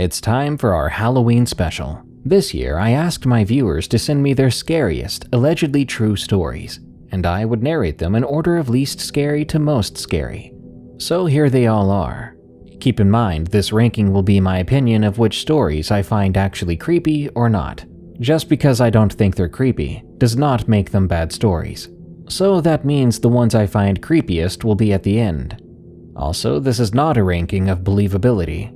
It's time for our Halloween special. This year, I asked my viewers to send me their scariest, allegedly true stories, and I would narrate them in order of least scary to most scary. So here they all are. Keep in mind, this ranking will be my opinion of which stories I find actually creepy or not. Just because I don't think they're creepy does not make them bad stories. So that means the ones I find creepiest will be at the end. Also, this is not a ranking of believability.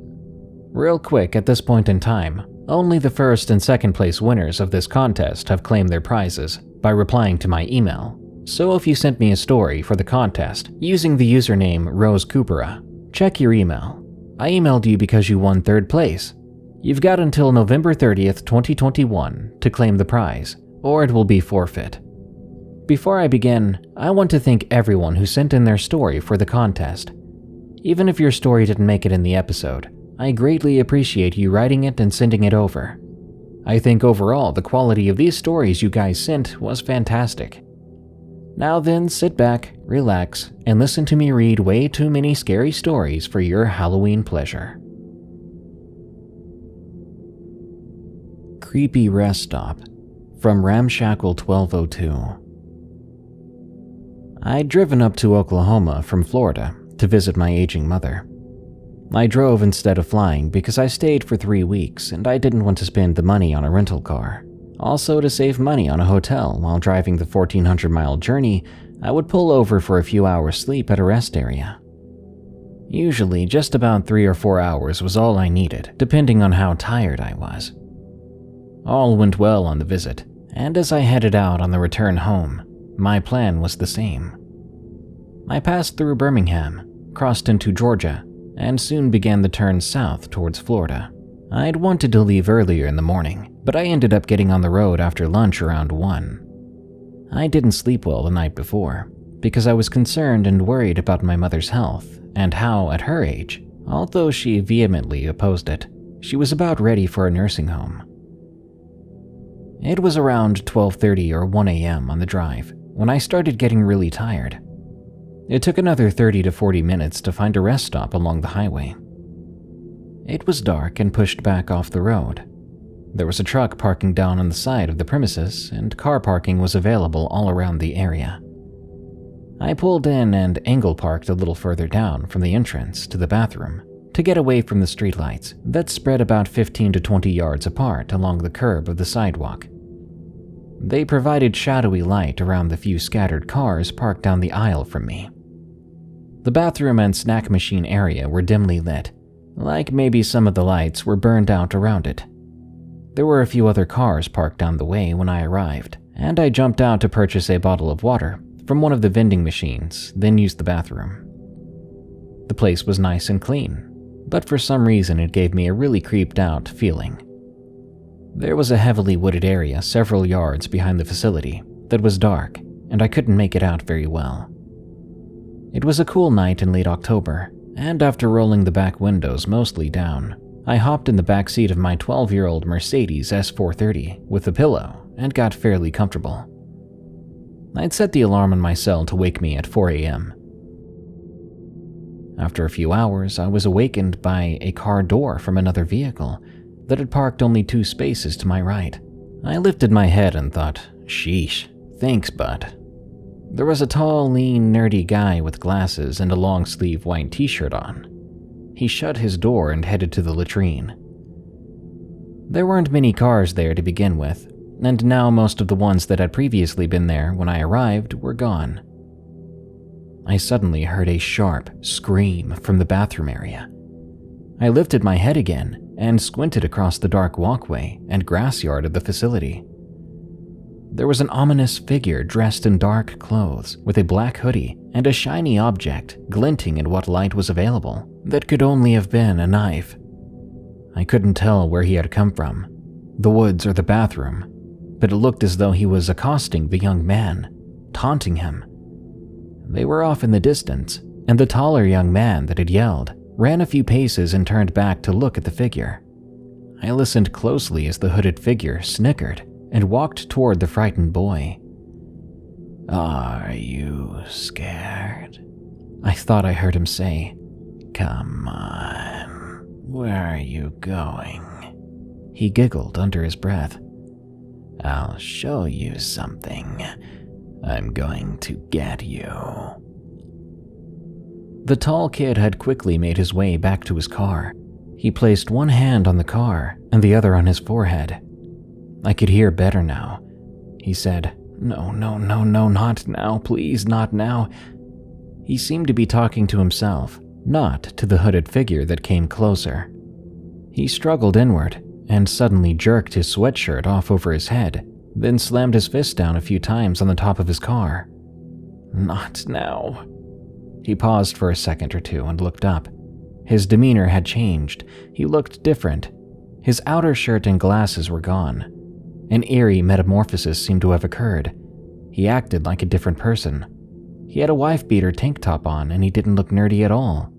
Real quick, at this point in time, only the first and second place winners of this contest have claimed their prizes by replying to my email. So if you sent me a story for the contest using the username Coopera, check your email. I emailed you because you won 3rd place. You've got until November 30th, 2021 to claim the prize, or it will be forfeit. Before I begin, I want to thank everyone who sent in their story for the contest. Even if your story didn't make it in the episode, I greatly appreciate you writing it and sending it over. I think overall the quality of these stories you guys sent was fantastic. Now then, sit back, relax, and listen to me read way too many scary stories for your Halloween pleasure. Creepy Rest Stop from Ramshackle 1202. I'd driven up to Oklahoma from Florida to visit my aging mother. I drove instead of flying because I stayed for 3 weeks and I didn't want to spend the money on a rental car. Also, to save money on a hotel while driving the 1,400-mile journey, I would pull over for a few hours sleep at a rest area. Usually, just about 3 or 4 hours was all I needed, depending on how tired I was. All went well on the visit, and as I headed out on the return home, my plan was the same. I passed through Birmingham, crossed into Georgia, and soon began the turn south towards Florida. I'd wanted to leave earlier in the morning, but I ended up getting on the road after lunch around 1. I didn't sleep well the night before, because I was concerned and worried about my mother's health and how, at her age, although she vehemently opposed it, she was about ready for a nursing home. It was around 12:30 or 1 a.m. on the drive when I started getting really tired. It took another 30 to 40 minutes to find a rest stop along the highway. It was dark and pushed back off the road. There was a truck parking down on the side of the premises, and car parking was available all around the area. I pulled in and angle parked a little further down from the entrance to the bathroom to get away from the streetlights that spread about 15 to 20 yards apart along the curb of the sidewalk. They provided shadowy light around the few scattered cars parked down the aisle from me. The bathroom and snack machine area were dimly lit, like maybe some of the lights were burned out around it. There were a few other cars parked down the way when I arrived, and I jumped out to purchase a bottle of water from one of the vending machines, then used the bathroom. The place was nice and clean, but for some reason it gave me a really creeped out feeling. There was a heavily wooded area several yards behind the facility that was dark, and I couldn't make it out very well. It was a cool night in late October, and after rolling the back windows mostly down, I hopped in the back seat of my 12-year-old Mercedes S430 with a pillow and got fairly comfortable. I'd set the alarm on my cell to wake me at 4 a.m. After a few hours, I was awakened by a car door from another vehicle that had parked only 2 spaces to my right. I lifted my head and thought, sheesh, thanks, bud. There was a tall, lean, nerdy guy with glasses and a long-sleeve white t-shirt on. He shut his door and headed to the latrine. There weren't many cars there to begin with, and now most of the ones that had previously been there when I arrived were gone. I suddenly heard a sharp scream from the bathroom area. I lifted my head again and squinted across the dark walkway and grass yard of the facility. There was an ominous figure dressed in dark clothes with a black hoodie and a shiny object glinting in what light was available that could only have been a knife. I couldn't tell where he had come from, the woods or the bathroom, but it looked as though he was accosting the young man, taunting him. They were off in the distance, and the taller young man that had yelled ran a few paces and turned back to look at the figure. I listened closely as the hooded figure snickered and walked toward the frightened boy. "Are you scared?" I thought I heard him say. "Come on, Where are you going? He giggled under his breath. I'll show you something. I'm going to get you. The tall kid had quickly made his way back to his car. He placed one hand on the car and the other on his forehead. I could hear better now. He said, No, not now, please, not now. He seemed to be talking to himself, not to the hooded figure that came closer. He struggled inward and suddenly jerked his sweatshirt off over his head, then slammed his fist down a few times on the top of his car. Not now. He paused for a second or two and looked up. His demeanor had changed. He looked different. His outer shirt and glasses were gone. An eerie metamorphosis seemed to have occurred. He acted like a different person. He had a wife-beater tank top on, and he didn't look nerdy at all.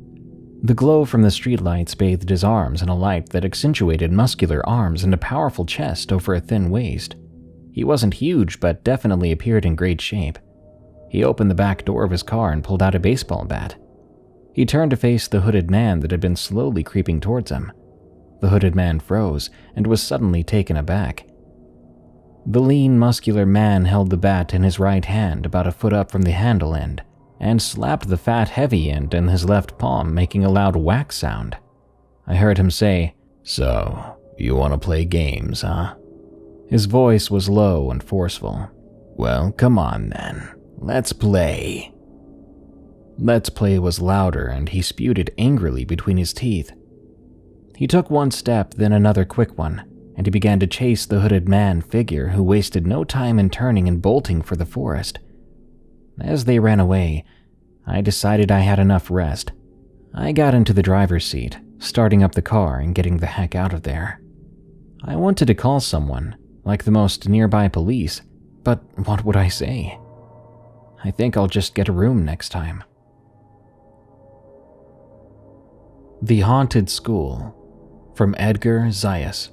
The glow from the streetlights bathed his arms in a light that accentuated muscular arms and a powerful chest over a thin waist. He wasn't huge, but definitely appeared in great shape. He opened the back door of his car and pulled out a baseball bat. He turned to face the hooded man that had been slowly creeping towards him. The hooded man froze and was suddenly taken aback. The lean, muscular man held the bat in his right hand about a foot up from the handle end and slapped the fat, heavy end in his left palm, making a loud whack sound. I heard him say, So, you want to play games, huh? His voice was low and forceful. Well, come on then. Let's play. Let's play was louder, and he spewed it angrily between his teeth. He took one step, then another quick one, and he began to chase the hooded man figure who wasted no time in turning and bolting for the forest. As they ran away, I decided I had enough rest. I got into the driver's seat, starting up the car and getting the heck out of there. I wanted to call someone, like the most nearby police, but what would I say? I think I'll just get a room next time. The Haunted School, from Edgar Zayas.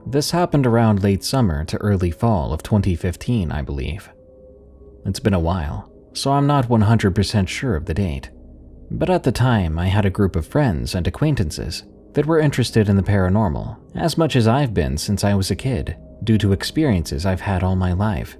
This happened around late summer to early fall of 2015, I believe. It's been a while, so I'm not 100% sure of the date. But at the time, I had a group of friends and acquaintances that were interested in the paranormal, as much as I've been since I was a kid, due to experiences I've had all my life.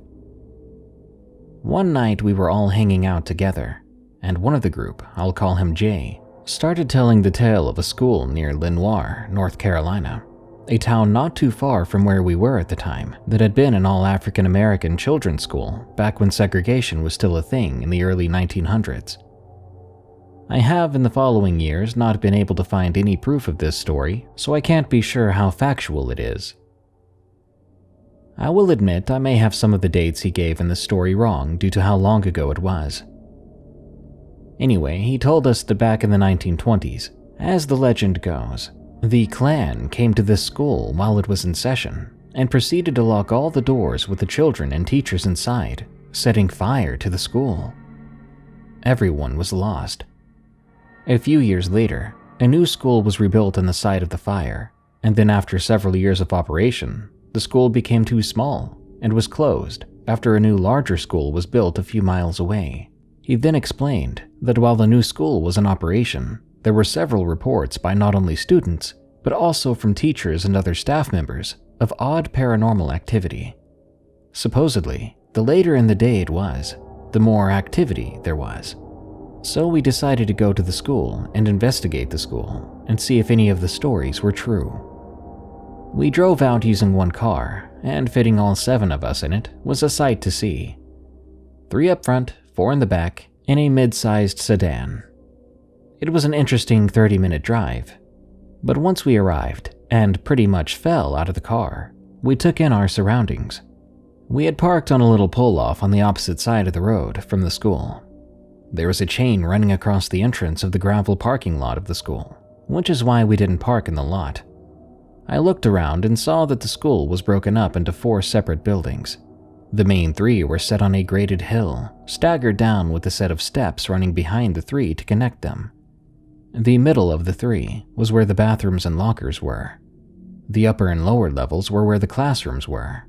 One night we were all hanging out together, and one of the group, I'll call him Jay, started telling the tale of a school near Lenoir, North Carolina, a town not too far from where we were at the time, that had been an all-African American children's school back when segregation was still a thing in the early 1900s. I have in the following years not been able to find any proof of this story, so I can't be sure how factual it is. I will admit I may have some of the dates he gave in the story wrong due to how long ago it was. Anyway, he told us that back in the 1920s, as the legend goes, the Klan came to this school while it was in session and proceeded to lock all the doors with the children and teachers inside, setting fire to the school. Everyone was lost. A few years later, a new school was rebuilt on the site of the fire, and then after several years of operation, the school became too small and was closed after a new larger school was built a few miles away. He then explained that while the new school was in operation, there were several reports by not only students, but also from teachers and other staff members of odd paranormal activity. Supposedly, the later in the day it was, the more activity there was. So we decided to go to the school and investigate the school and see if any of the stories were true. We drove out using one car, and fitting all 7 of us in it was a sight to see. 3 up front, 4 in the back, in a mid-sized sedan. It was an interesting 30-minute drive, but once we arrived and pretty much fell out of the car, we took in our surroundings. We had parked on a little pull-off on the opposite side of the road from the school. There was a chain running across the entrance of the gravel parking lot of the school, which is why we didn't park in the lot. I looked around and saw that the school was broken up into 4 separate buildings. The main 3 were set on a graded hill, staggered down with a set of steps running behind the 3 to connect them. The middle of the 3 was where the bathrooms and lockers were. The upper and lower levels were where the classrooms were.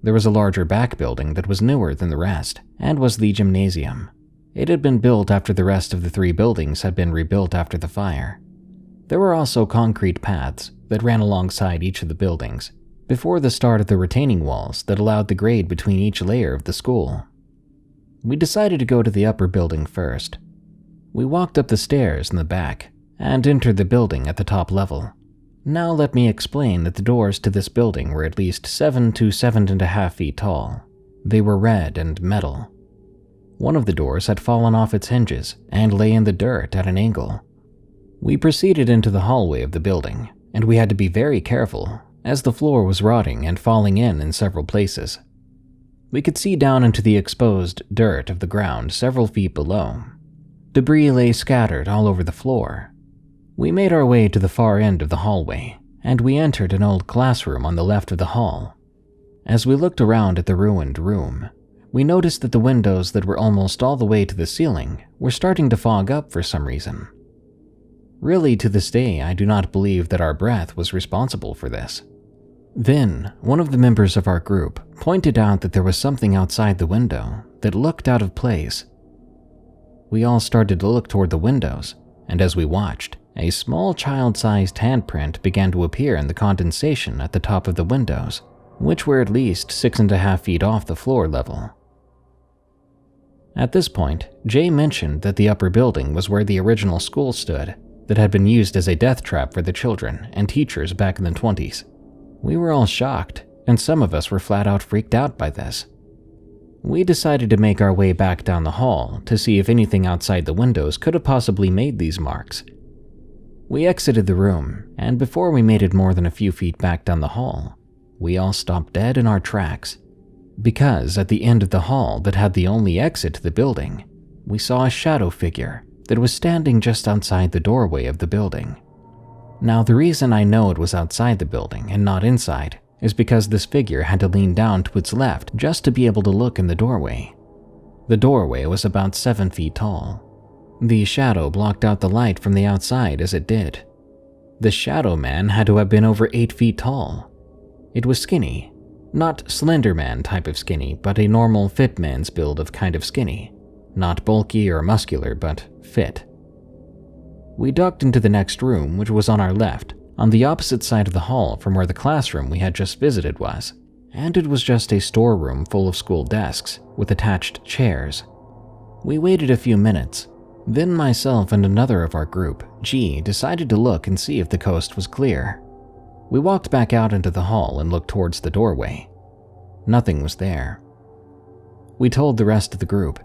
There was a larger back building that was newer than the rest, and was the gymnasium. It had been built after the rest of the 3 buildings had been rebuilt after the fire. There were also concrete paths that ran alongside each of the buildings before the start of the retaining walls that allowed the grade between each layer of the school. We decided to go to the upper building first. We walked up the stairs in the back and entered the building at the top level. Now let me explain that the doors to this building were at least 7 to 7.5 feet tall. They were red and metal. One of the doors had fallen off its hinges and lay in the dirt at an angle. We proceeded into the hallway of the building, and we had to be very careful as the floor was rotting and falling in several places. We could see down into the exposed dirt of the ground several feet below. Debris lay scattered all over the floor. We made our way to the far end of the hallway, and we entered an old classroom on the left of the hall. As we looked around at the ruined room, we noticed that the windows that were almost all the way to the ceiling were starting to fog up for some reason. Really, to this day, I do not believe that our breath was responsible for this. Then, one of the members of our group pointed out that there was something outside the window that looked out of place. We all started to look toward the windows, and as we watched, a small child-sized handprint began to appear in the condensation at the top of the windows, which were at least 6.5 feet off the floor level. At this point, Jay mentioned that the upper building was where the original school stood that had been used as a death trap for the children and teachers back in the 20s. We were all shocked, and some of us were flat out freaked out by this. We decided to make our way back down the hall to see if anything outside the windows could have possibly made these marks. We exited the room, and before we made it more than a few feet back down the hall, we all stopped dead in our tracks, because at the end of the hall that had the only exit to the building, we saw a shadow figure that was standing just outside the doorway of the building. Now, the reason I know it was outside the building and not inside is because this figure had to lean down to its left just to be able to look in the doorway. The doorway was about 7 feet tall. The shadow blocked out the light from the outside as it did. The shadow man had to have been over 8 feet tall. It was skinny, not Slender Man type of skinny, but a normal fit man's build of kind of skinny. Not bulky or muscular, but fit. We ducked into the next room, which was on our left, on the opposite side of the hall from where the classroom we had just visited was, and it was just a storeroom full of school desks with attached chairs. We waited a few minutes. Then myself and another of our group, G, decided to look and see if the coast was clear. We walked back out into the hall and looked towards the doorway. Nothing was there. We told the rest of the group.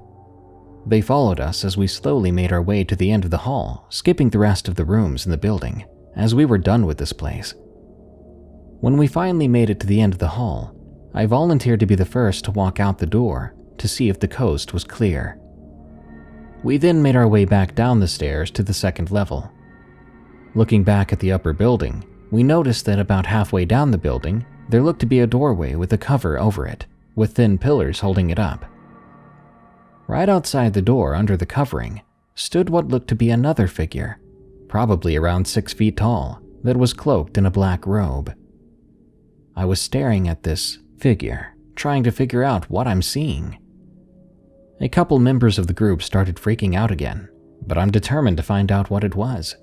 They followed us as we slowly made our way to the end of the hall, skipping the rest of the rooms in the building, as we were done with this place. When we finally made it to the end of the hall, I volunteered to be the first to walk out the door to see if the coast was clear. We then made our way back down the stairs to the second level. Looking back at the upper building, we noticed that about halfway down the building, there looked to be a doorway with a cover over it, with thin pillars holding it up. Right outside the door, under the covering, stood what looked to be another figure, probably around 6 feet tall, that was cloaked in a black robe. I was staring at this figure, trying to figure out what I'm seeing. A couple members of the group started freaking out again, but I'm determined to find out what it was.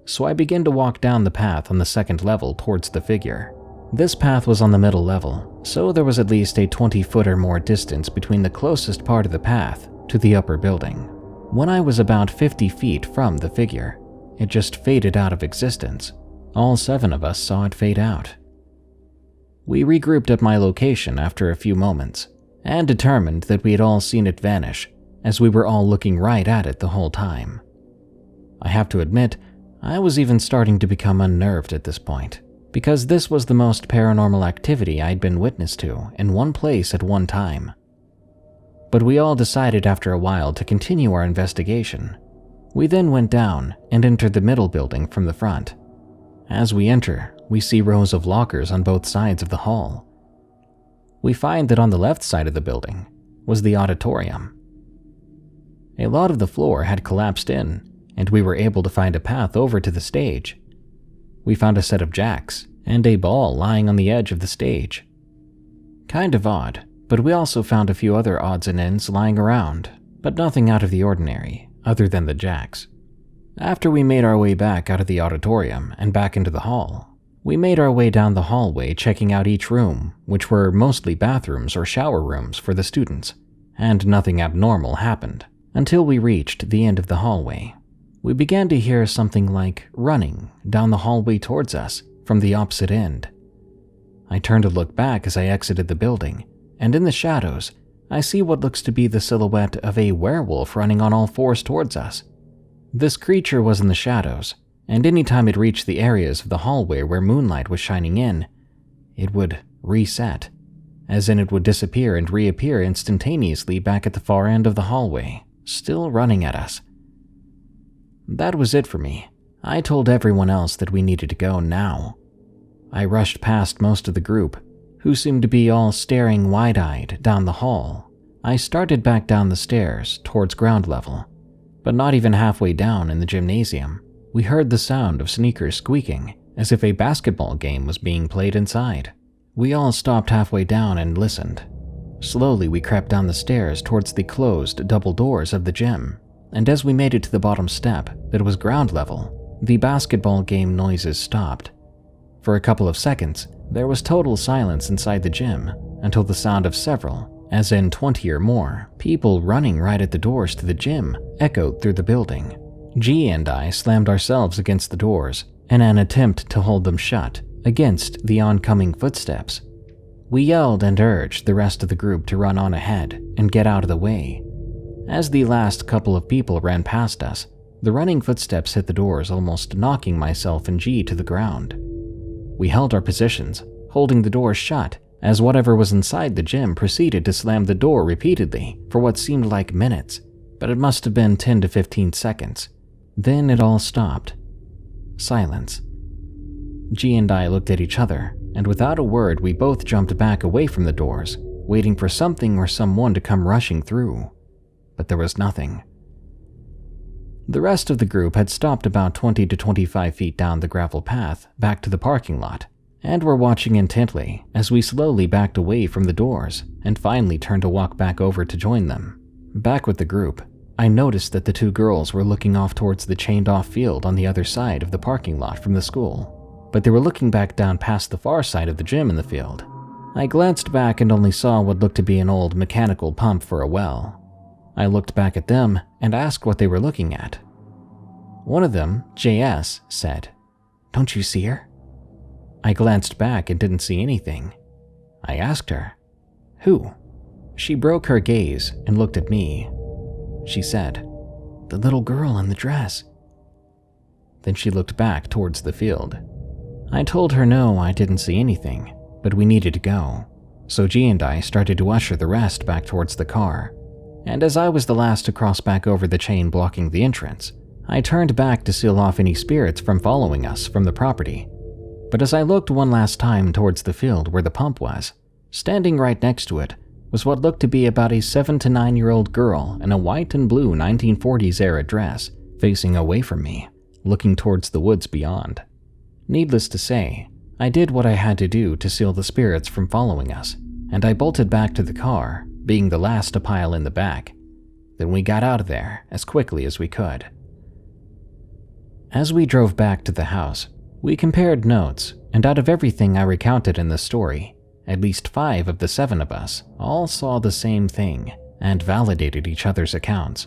So I began to walk down the path on the second level towards the figure. This path was on the middle level, so there was at least a 20-foot or more distance between the closest part of the path to the upper building. When I was about 50 feet from the figure, it just faded out of existence. All 7 of us saw it fade out. We regrouped at my location after a few moments, and determined that we had all seen it vanish, as we were all looking right at it the whole time. I have to admit, I was even starting to become unnerved at this point, because this was the most paranormal activity I'd been witness to in one place at one time. But we all decided after a while to continue our investigation. We then went down and entered the middle building from the front. As we enter, we see rows of lockers on both sides of the hall. We find that on the left side of the building was the auditorium. A lot of the floor had collapsed in, and we were able to find a path over to the stage. We found a set of jacks and a ball lying on the edge of the stage. Kind of odd, but we also found a few other odds and ends lying around, but nothing out of the ordinary, other than the jacks. After we made our way back out of the auditorium and back into the hall, we made our way down the hallway checking out each room, which were mostly bathrooms or shower rooms for the students, and nothing abnormal happened until we reached the end of the hallway. We began to hear something like running down the hallway towards us from the opposite end. I turned to look back as I exited the building, and in the shadows, I see what looks to be the silhouette of a werewolf running on all fours towards us. This creature was in the shadows, and anytime it reached the areas of the hallway where moonlight was shining in, it would reset, as in it would disappear and reappear instantaneously back at the far end of the hallway, still running at us. That was it for me. I told everyone else that we needed to go now. I rushed past most of the group, who seemed to be all staring wide-eyed down the hall. I started back down the stairs towards ground level, but not even halfway down in the gymnasium, we heard the sound of sneakers squeaking as if a basketball game was being played inside. We all stopped halfway down and listened. Slowly we crept down the stairs towards the closed double doors of the gym, and as we made it to the bottom step that was ground level, the basketball game noises stopped. For a couple of seconds, there was total silence inside the gym until the sound of several, as in 20 or more, people running right at the doors to the gym echoed through the building. G and I slammed ourselves against the doors in an attempt to hold them shut against the oncoming footsteps. We yelled and urged the rest of the group to run on ahead and get out of the way. As the last couple of people ran past us, the running footsteps hit the doors, almost knocking myself and G to the ground. We held our positions, holding the door shut, as whatever was inside the gym proceeded to slam the door repeatedly for what seemed like minutes, but it must have been 10 to 15 seconds. Then it all stopped. Silence. G and I looked at each other, and without a word we both jumped back away from the doors, waiting for something or someone to come rushing through. But there was nothing. The rest of the group had stopped about 20 to 25 feet down the gravel path back to the parking lot, and were watching intently as we slowly backed away from the doors and finally turned to walk back over to join them. Back with the group, I noticed that the two girls were looking off towards the chained-off field on the other side of the parking lot from the school, but they were looking back down past the far side of the gym in the field. I glanced back and only saw what looked to be an old mechanical pump for a well. I looked back at them and asked what they were looking at. One of them, Zayas, said, "Don't you see her?" I glanced back and didn't see anything. I asked her, "Who?" She broke her gaze and looked at me. She said, "The little girl in the dress." Then she looked back towards the field. I told her no, I didn't see anything, but we needed to go. So G and I started to usher the rest back towards the car. And as I was the last to cross back over the chain blocking the entrance, I turned back to seal off any spirits from following us from the property. But as I looked one last time towards the field where the pump was, standing right next to it was what looked to be about a 7 to 9-year-old girl in a white and blue 1940s-era dress, facing away from me, looking towards the woods beyond. Needless to say, I did what I had to do to seal the spirits from following us, and I bolted back to the car, being the last to pile in the back. Then we got out of there as quickly as we could. As we drove back to the house, we compared notes, and out of everything I recounted in the story, at least 5 of the 7 of us all saw the same thing and validated each other's accounts.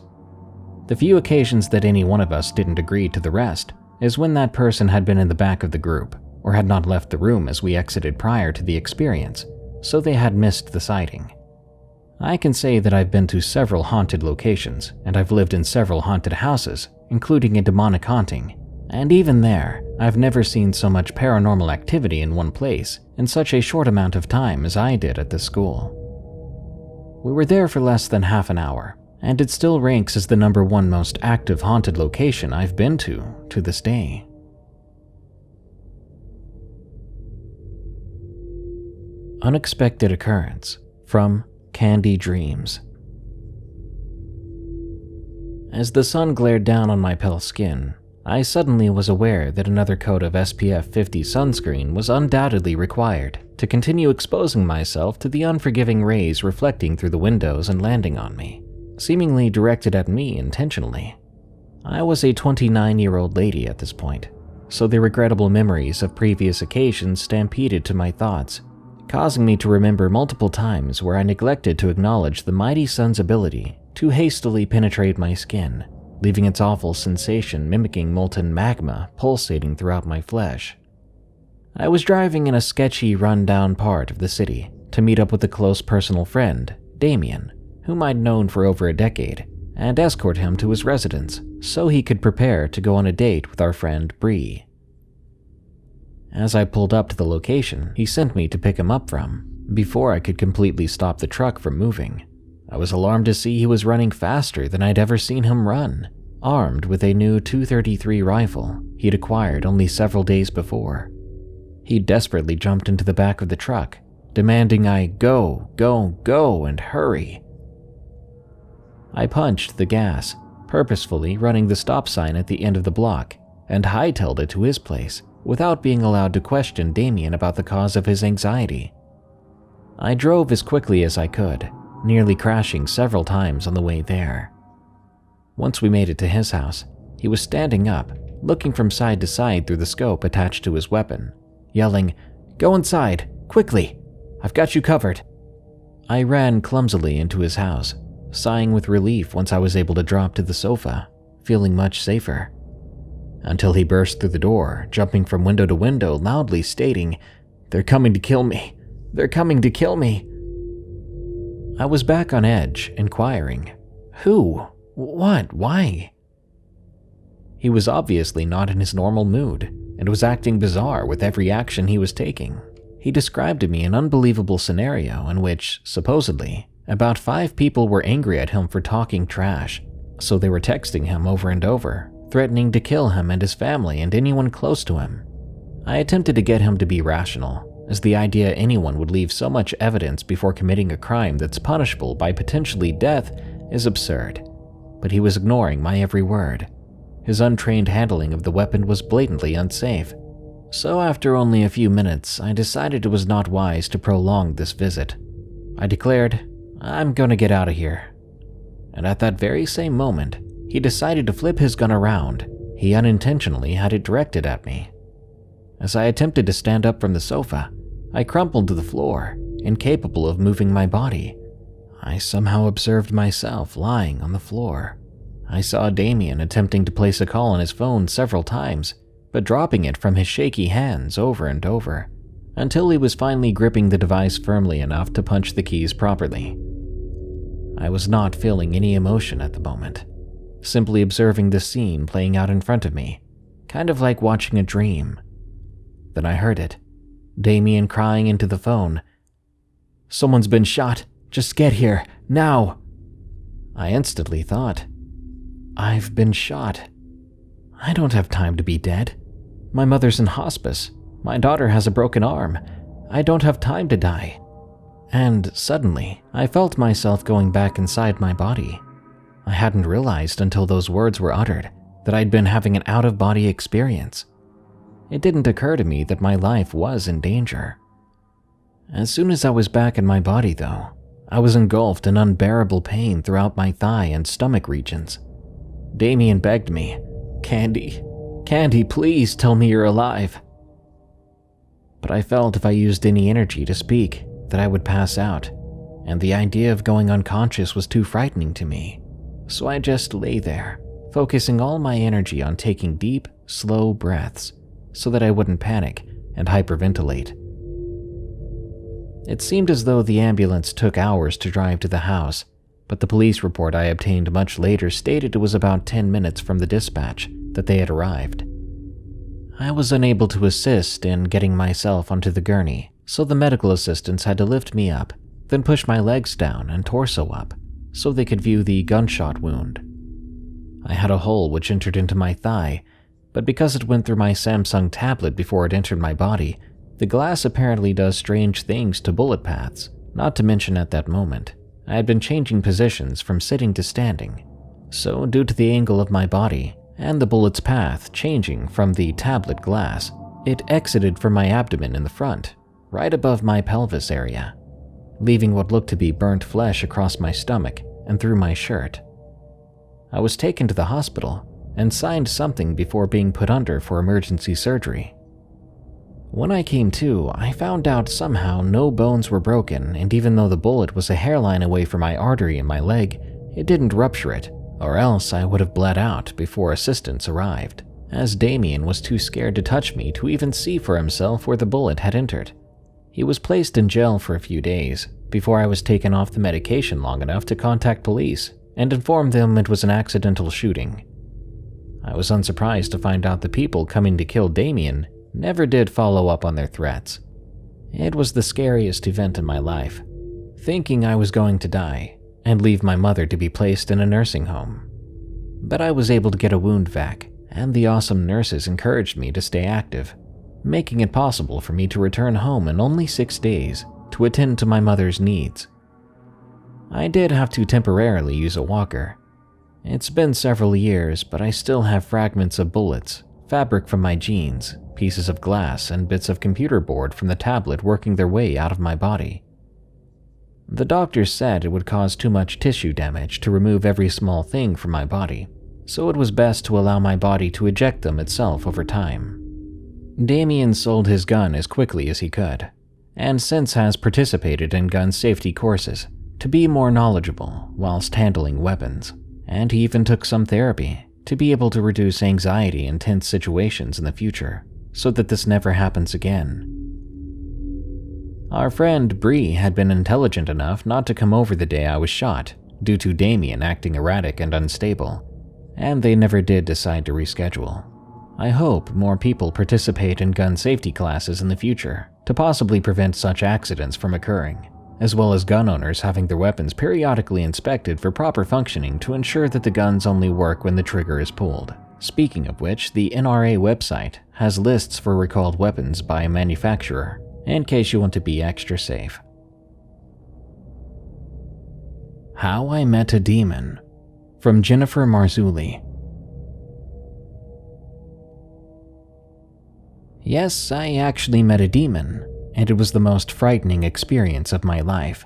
The few occasions that any one of us didn't agree to the rest is when that person had been in the back of the group or had not left the room as we exited prior to the experience, so they had missed the sighting. I can say that I've been to several haunted locations, and I've lived in several haunted houses, including a demonic haunting, and even there, I've never seen so much paranormal activity in one place in such a short amount of time as I did at this school. We were there for less than half an hour, and it still ranks as the #1 most active haunted location I've been to this day. Unexpected Occurrence from Candydreams. As the sun glared down on my pale skin, I suddenly was aware that another coat of SPF 50 sunscreen was undoubtedly required to continue exposing myself to the unforgiving rays reflecting through the windows and landing on me. seemingly directed at me intentionally. I was a 29-year-old lady at this point, so the regrettable memories of previous occasions stampeded to my thoughts, causing me to remember multiple times where I neglected to acknowledge the mighty sun's ability to hastily penetrate my skin, leaving its awful sensation mimicking molten magma pulsating throughout my flesh. I was driving in a sketchy, run-down part of the city to meet up with a close personal friend, Damien, whom I'd known for over a decade, and escort him to his residence so he could prepare to go on a date with our friend Bree. As I pulled up to the location he sent me to pick him up from, before I could completely stop the truck from moving, I was alarmed to see he was running faster than I'd ever seen him run, armed with a new .233 rifle he'd acquired only several days before. He desperately jumped into the back of the truck, demanding I go, and hurry. I punched the gas, purposefully running the stop sign at the end of the block, and hightailed it to his place without being allowed to question Damien about the cause of his anxiety. I drove as quickly as I could, nearly crashing several times on the way there. Once we made it to his house, he was standing up, looking from side to side through the scope attached to his weapon, yelling, "Go inside, quickly! I've got you covered." I ran clumsily into his house, sighing with relief once I was able to drop to the sofa, feeling much safer. Until he burst through the door, jumping from window to window, loudly stating, "They're coming to kill me! They're coming to kill me!" I was back on edge, inquiring, "Who? What? Why?" He was obviously not in his normal mood, and was acting bizarre with every action he was taking. He described to me an unbelievable scenario in which, supposedly, about 5 people were angry at him for talking trash, so they were texting him over and over, threatening to kill him and his family and anyone close to him. I attempted to get him to be rational, as the idea anyone would leave so much evidence before committing a crime that's punishable by potentially death is absurd, but he was ignoring my every word. His untrained handling of the weapon was blatantly unsafe. So after only a few minutes, I decided it was not wise to prolong this visit. I declared, "I'm gonna get out of here." And at that very same moment, he decided to flip his gun around. He unintentionally had it directed at me. As I attempted to stand up from the sofa, I crumpled to the floor, incapable of moving my body. I somehow observed myself lying on the floor. I saw Damien attempting to place a call on his phone several times, but dropping it from his shaky hands over and over, until he was finally gripping the device firmly enough to punch the keys properly. I was not feeling any emotion at the moment, simply observing the scene playing out in front of me, kind of like watching a dream. Then I heard it, Damien crying into the phone, "Someone's been shot, just get here, now!" I instantly thought, I've been shot. I don't have time to be dead. My mother's in hospice. My daughter has a broken arm. I don't have time to die. And suddenly, I felt myself going back inside my body. I hadn't realized until those words were uttered that I'd been having an out-of-body experience. It didn't occur to me that my life was in danger. As soon as I was back in my body, though, I was engulfed in unbearable pain throughout my thigh and stomach regions. Damien begged me, Candy, please tell me you're alive." But I felt if I used any energy to speak, that I would pass out, and the idea of going unconscious was too frightening to me, so I just lay there, focusing all my energy on taking deep, slow breaths so that I wouldn't panic and hyperventilate. It seemed as though the ambulance took hours to drive to the house, but the police report I obtained much later stated it was about 10 minutes from the dispatch that they had arrived. I was unable to assist in getting myself onto the gurney, so the medical assistants had to lift me up, then push my legs down and torso up, so they could view the gunshot wound. I had a hole which entered into my thigh, but because it went through my Samsung tablet before it entered my body, the glass apparently does strange things to bullet paths, not to mention at that moment, I had been changing positions from sitting to standing, so due to the angle of my body, and the bullet's path changing from the tablet glass, it exited from my abdomen in the front, right above my pelvis area, leaving what looked to be burnt flesh across my stomach and through my shirt. I was taken to the hospital and signed something before being put under for emergency surgery. When I came to, I found out somehow no bones were broken, and even though the bullet was a hairline away from my artery in my leg, it didn't rupture it, or else I would have bled out before assistance arrived, as Damien was too scared to touch me to even see for himself where the bullet had entered. He was placed in jail for a few days before I was taken off the medication long enough to contact police and inform them it was an accidental shooting. I was unsurprised to find out the people coming to kill Damien never did follow up on their threats. It was the scariest event in my life, thinking I was going to die and leave my mother to be placed in a nursing home. But I was able to get a wound vac, and the awesome nurses encouraged me to stay active, making it possible for me to return home in only 6 days to attend to my mother's needs. I did have to temporarily use a walker. It's been several years, but I still have fragments of bullets, fabric from my jeans, pieces of glass, and bits of computer board from the tablet working their way out of my body. The doctors said it would cause too much tissue damage to remove every small thing from my body, so it was best to allow my body to eject them itself over time. Damien sold his gun as quickly as he could, and since has participated in gun safety courses to be more knowledgeable whilst handling weapons, and he even took some therapy to be able to reduce anxiety in tense situations in the future, so that this never happens again. Our friend Bree had been intelligent enough not to come over the day I was shot due to Damien acting erratic and unstable, and they never did decide to reschedule. I hope more people participate in gun safety classes in the future to possibly prevent such accidents from occurring, as well as gun owners having their weapons periodically inspected for proper functioning to ensure that the guns only work when the trigger is pulled. Speaking of which, the NRA website has lists for recalled weapons by a manufacturer, in case you want to be extra safe. How I Met a Demon, from Jennifer Marzulli. Yes, I actually met a demon, and it was the most frightening experience of my life.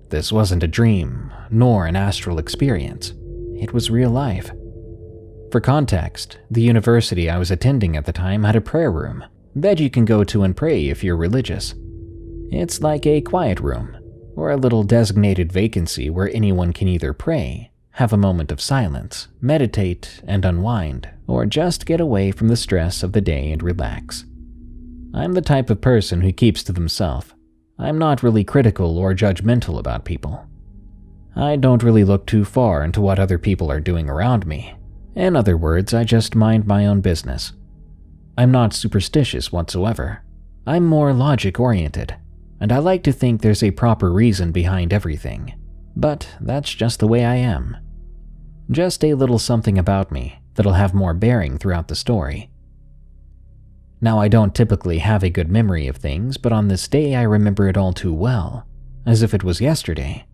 This wasn't a dream, nor an astral experience. It was real life. For context, the university I was attending at the time had a prayer room that you can go to and pray if you're religious. It's like a quiet room, or a little designated vacancy where anyone can either pray, have a moment of silence, meditate and unwind, or just get away from the stress of the day and relax. I'm the type of person who keeps to themselves. I'm not really critical or judgmental about people. I don't really look too far into what other people are doing around me. In other words, I just mind my own business. I'm not superstitious whatsoever. I'm more logic-oriented, and I like to think there's a proper reason behind everything. But that's just the way I am. Just a little something about me that'll have more bearing throughout the story. Now, I don't typically have a good memory of things, but on this day I remember it all too well, as if it was yesterday.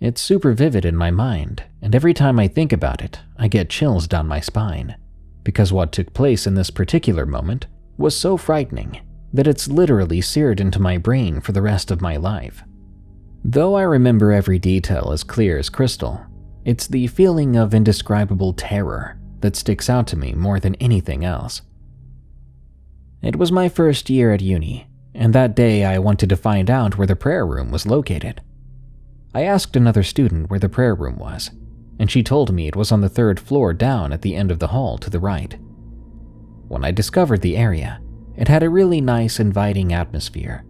It's super vivid in my mind, and every time I think about it, I get chills down my spine, because what took place in this particular moment was so frightening that it's literally seared into my brain for the rest of my life. Though I remember every detail as clear as crystal, it's the feeling of indescribable terror that sticks out to me more than anything else. It was my first year at uni, and that day I wanted to find out where the prayer room was located. I asked another student where the prayer room was, and she told me it was on the 3rd floor down at the end of the hall to the right. When I discovered the area, it had a really nice, inviting atmosphere.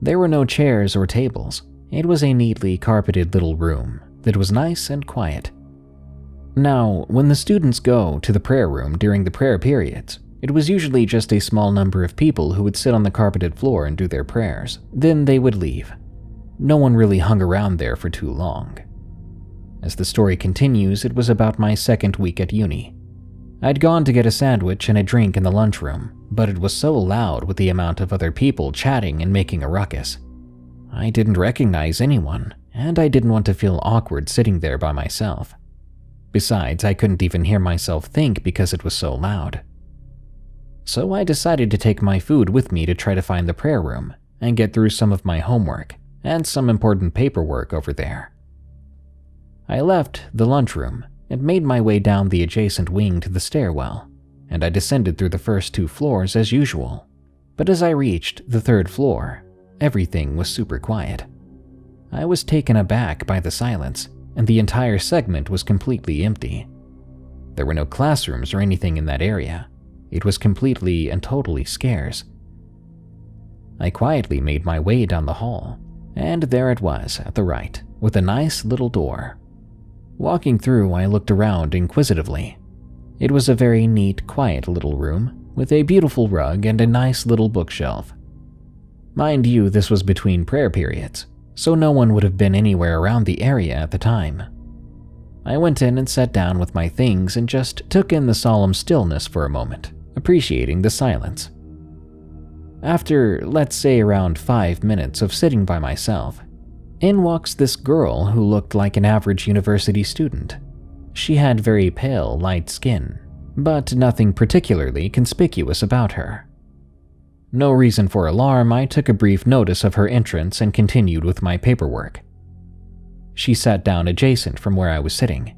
There were no chairs or tables. It was a neatly carpeted little room that was nice and quiet. Now, when the students go to the prayer room during the prayer periods, it was usually just a small number of people who would sit on the carpeted floor and do their prayers. Then they would leave. No one really hung around there for too long. As the story continues, it was about my 2nd week at uni. I'd gone to get a sandwich and a drink in the lunchroom, but it was so loud with the amount of other people chatting and making a ruckus. I didn't recognize anyone, and I didn't want to feel awkward sitting there by myself. Besides, I couldn't even hear myself think because it was so loud. So I decided to take my food with me to try to find the prayer room and get through some of my homework and some important paperwork over there. I left the lunchroom and made my way down the adjacent wing to the stairwell, and I descended through the first 2 floors as usual. But as I reached the 3rd floor, everything was super quiet. I was taken aback by the silence, and the entire segment was completely empty. There were no classrooms or anything in that area. It was completely and totally scarce. I quietly made my way down the hall, and there it was at the right, with a nice little door. Walking through, I looked around inquisitively. It was a very neat, quiet little room, with a beautiful rug and a nice little bookshelf. Mind you, this was between prayer periods, so no one would have been anywhere around the area at the time. I went in and sat down with my things and just took in the solemn stillness for a moment, appreciating the silence. After, let's say, around 5 minutes of sitting by myself, in walks this girl who looked like an average university student. She had very pale, light skin, but nothing particularly conspicuous about her. No reason for alarm, I took a brief notice of her entrance and continued with my paperwork. She sat down adjacent from where I was sitting.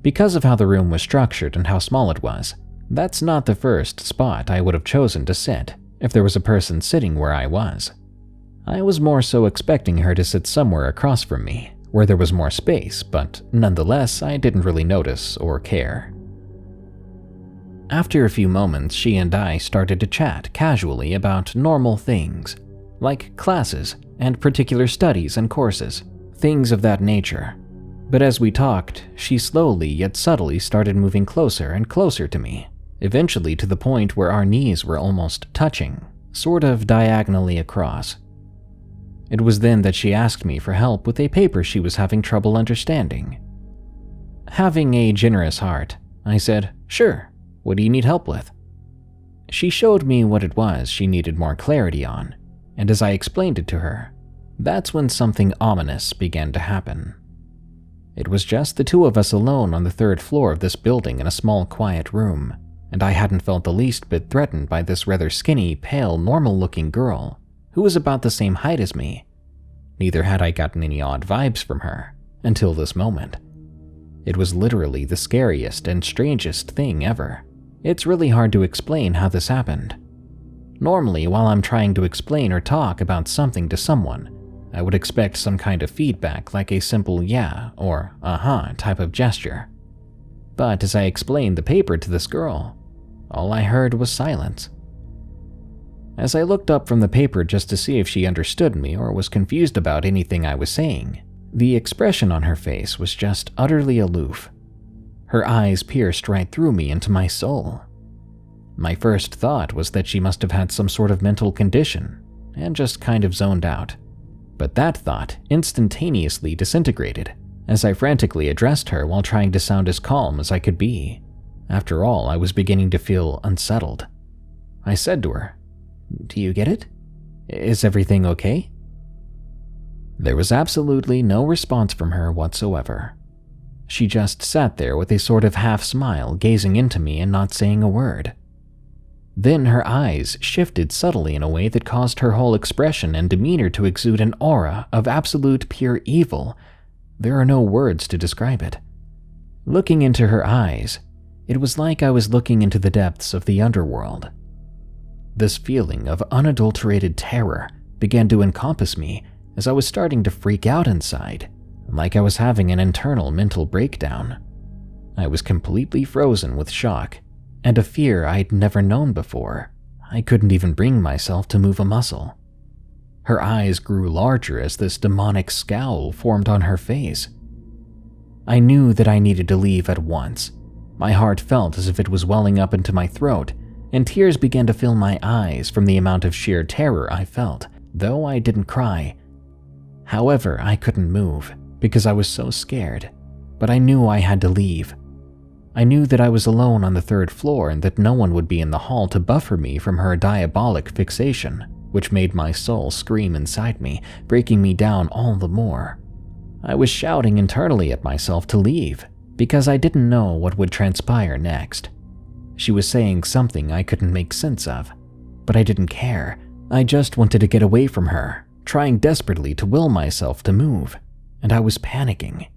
Because of how the room was structured and how small it was, that's not the first spot I would have chosen to sit if there was a person sitting where I was. I was more so expecting her to sit somewhere across from me, where there was more space, but nonetheless, I didn't really notice or care. After a few moments, she and I started to chat casually about normal things, like classes and particular studies and courses, things of that nature. But as we talked, she slowly yet subtly started moving closer and closer to me, eventually to the point where our knees were almost touching, sort of diagonally across. It was then that she asked me for help with a paper she was having trouble understanding. Having a generous heart, I said, "Sure, what do you need help with?" She showed me what it was she needed more clarity on, and as I explained it to her, that's when something ominous began to happen. It was just the 2 of us alone on the 3rd floor of this building in a small quiet room, and I hadn't felt the least bit threatened by this rather skinny, pale, normal-looking girl who was about the same height as me. Neither had I gotten any odd vibes from her until this moment. It was literally the scariest and strangest thing ever. It's really hard to explain how this happened. Normally, while I'm trying to explain or talk about something to someone, I would expect some kind of feedback like a simple yeah or uh-huh type of gesture. But as I explained the paper to this girl, all I heard was silence. As I looked up from the paper just to see if she understood me or was confused about anything I was saying, the expression on her face was just utterly aloof. Her eyes pierced right through me into my soul. My first thought was that she must have had some sort of mental condition and just kind of zoned out. But that thought instantaneously disintegrated as I frantically addressed her while trying to sound as calm as I could be. After all, I was beginning to feel unsettled. I said to her, "Do you get it? Is everything okay?" There was absolutely no response from her whatsoever. She just sat there with a sort of half-smile, gazing into me and not saying a word. Then her eyes shifted subtly in a way that caused her whole expression and demeanor to exude an aura of absolute pure evil. There are no words to describe it. Looking into her eyes, it was like I was looking into the depths of the underworld. This feeling of unadulterated terror began to encompass me as I was starting to freak out inside, like I was having an internal mental breakdown. I was completely frozen with shock and a fear I'd never known before. I couldn't even bring myself to move a muscle. Her eyes grew larger as this demonic scowl formed on her face. I knew that I needed to leave at once. My heart felt as if it was welling up into my throat, and tears began to fill my eyes from the amount of sheer terror I felt, though I didn't cry. However, I couldn't move because I was so scared, but I knew I had to leave. I knew that I was alone on the 3rd floor and that no one would be in the hall to buffer me from her diabolic fixation, which made my soul scream inside me, breaking me down all the more. I was shouting internally at myself to leave because I didn't know what would transpire next. She was saying something I couldn't make sense of, but I didn't care. I just wanted to get away from her, trying desperately to will myself to move, and I was panicking.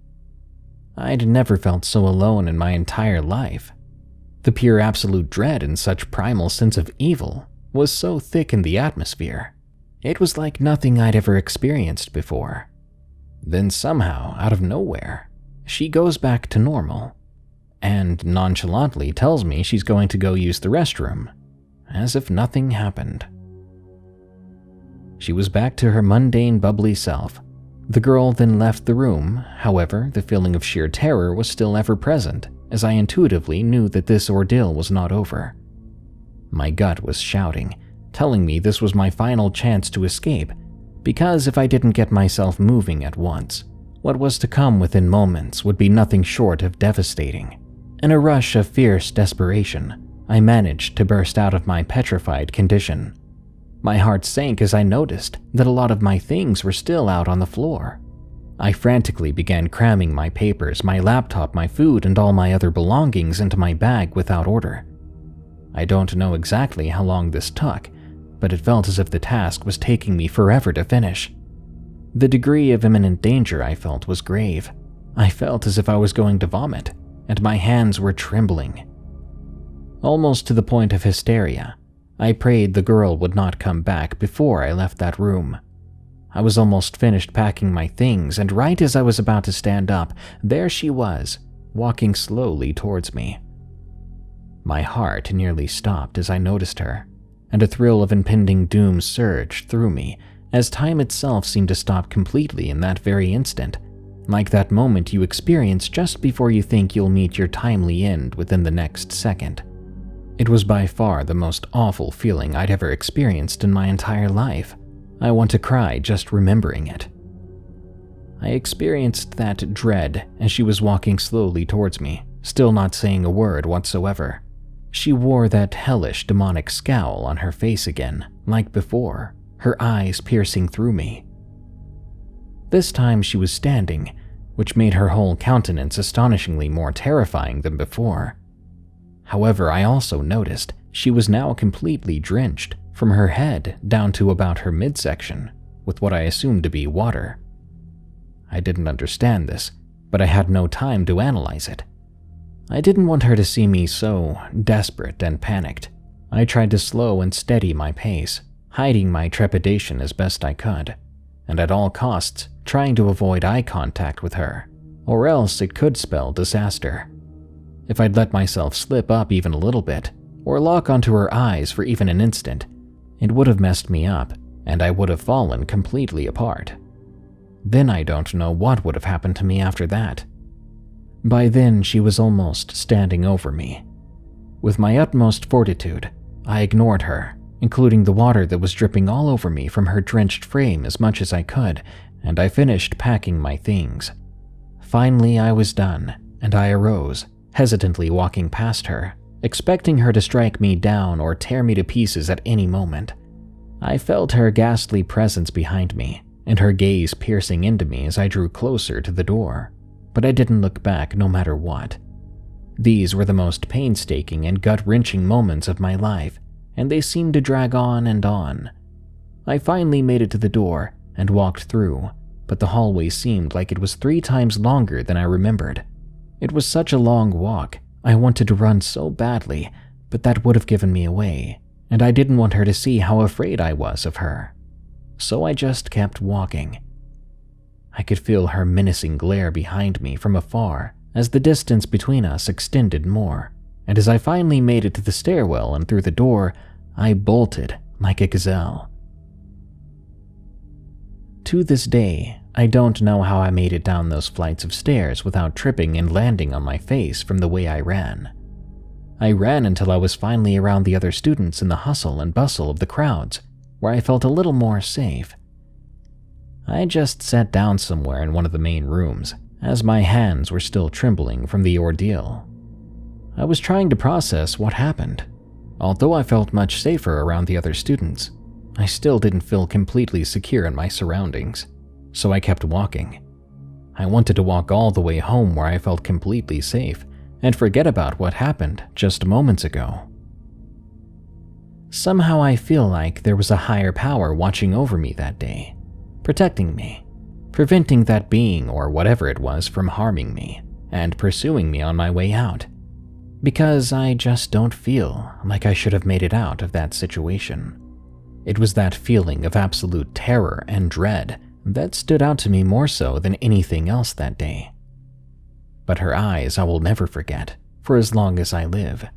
I'd never felt so alone in my entire life. The pure absolute dread and such primal sense of evil was so thick in the atmosphere. It was like nothing I'd ever experienced before. Then somehow, out of nowhere, she goes back to normal, and nonchalantly tells me she's going to go use the restroom, as if nothing happened. She was back to her mundane, bubbly self. The girl then left the room. However, the feeling of sheer terror was still ever present, as I intuitively knew that this ordeal was not over. My gut was shouting, telling me this was my final chance to escape, because if I didn't get myself moving at once, what was to come within moments would be nothing short of devastating. In a rush of fierce desperation, I managed to burst out of my petrified condition. My heart sank as I noticed that a lot of my things were still out on the floor. I frantically began cramming my papers, my laptop, my food, and all my other belongings into my bag without order. I don't know exactly how long this took, but it felt as if the task was taking me forever to finish. The degree of imminent danger I felt was grave. I felt as if I was going to vomit, and my hands were trembling. Almost to the point of hysteria, I prayed the girl would not come back before I left that room. I was almost finished packing my things, and right as I was about to stand up, there she was, walking slowly towards me. My heart nearly stopped as I noticed her, and a thrill of impending doom surged through me as time itself seemed to stop completely in that very instant, like that moment you experience just before you think you'll meet your timely end within the next second. It was by far the most awful feeling I'd ever experienced in my entire life. I want to cry just remembering it. I experienced that dread as she was walking slowly towards me, still not saying a word whatsoever. She wore that hellish demonic scowl on her face again, like before, her eyes piercing through me. This time she was standing, which made her whole countenance astonishingly more terrifying than before. However, I also noticed she was now completely drenched, from her head down to about her midsection, with what I assumed to be water. I didn't understand this, but I had no time to analyze it. I didn't want her to see me so desperate and panicked. I tried to slow and steady my pace, hiding my trepidation as best I could, and at all costs trying to avoid eye contact with her, or else it could spell disaster. If I'd let myself slip up even a little bit, or lock onto her eyes for even an instant, it would have messed me up, and I would have fallen completely apart. Then I don't know what would have happened to me after that. By then, she was almost standing over me. With my utmost fortitude, I ignored her, including the water that was dripping all over me from her drenched frame as much as I could, and I finished packing my things. Finally, I was done, and I arose, hesitantly walking past her, expecting her to strike me down or tear me to pieces at any moment. I felt her ghastly presence behind me, and her gaze piercing into me as I drew closer to the door, but I didn't look back no matter what. These were the most painstaking and gut-wrenching moments of my life, and they seemed to drag on and on. I finally made it to the door and walked through, but the hallway seemed like it was 3 times longer than I remembered. It was such a long walk. I wanted to run so badly, but that would have given me away, and I didn't want her to see how afraid I was of her. So I just kept walking. I could feel her menacing glare behind me from afar as the distance between us extended more, and as I finally made it to the stairwell and through the door, I bolted like a gazelle. To this day, I don't know how I made it down those flights of stairs without tripping and landing on my face from the way I ran. I ran until I was finally around the other students in the hustle and bustle of the crowds, where I felt a little more safe. I just sat down somewhere in one of the main rooms, as my hands were still trembling from the ordeal. I was trying to process what happened. Although I felt much safer around the other students, I still didn't feel completely secure in my surroundings, so I kept walking. I wanted to walk all the way home where I felt completely safe and forget about what happened just moments ago. Somehow I feel like there was a higher power watching over me that day, protecting me, preventing that being or whatever it was from harming me. and pursuing me on my way out, because I just don't feel like I should have made it out of that situation. It was that feeling of absolute terror and dread that stood out to me more so than anything else that day. But her eyes I will never forget for as long as I live.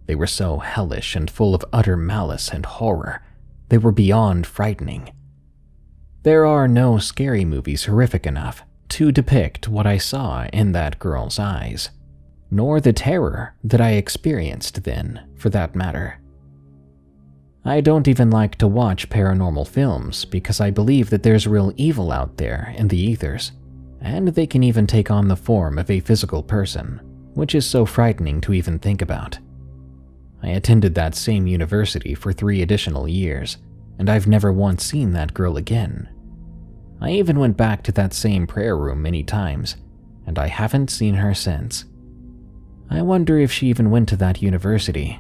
They were so hellish and full of utter malice and horror. They were beyond frightening. There are no scary movies horrific enough to depict what I saw in that girl's eyes, nor the terror that I experienced then, for that matter. I don't even like to watch paranormal films because I believe that there's real evil out there in the ethers, and they can even take on the form of a physical person, which is so frightening to even think about. I attended that same university for 3 additional years, and I've never once seen that girl again. I even went back to that same prayer room many times, and I haven't seen her since. I wonder if she even went to that university.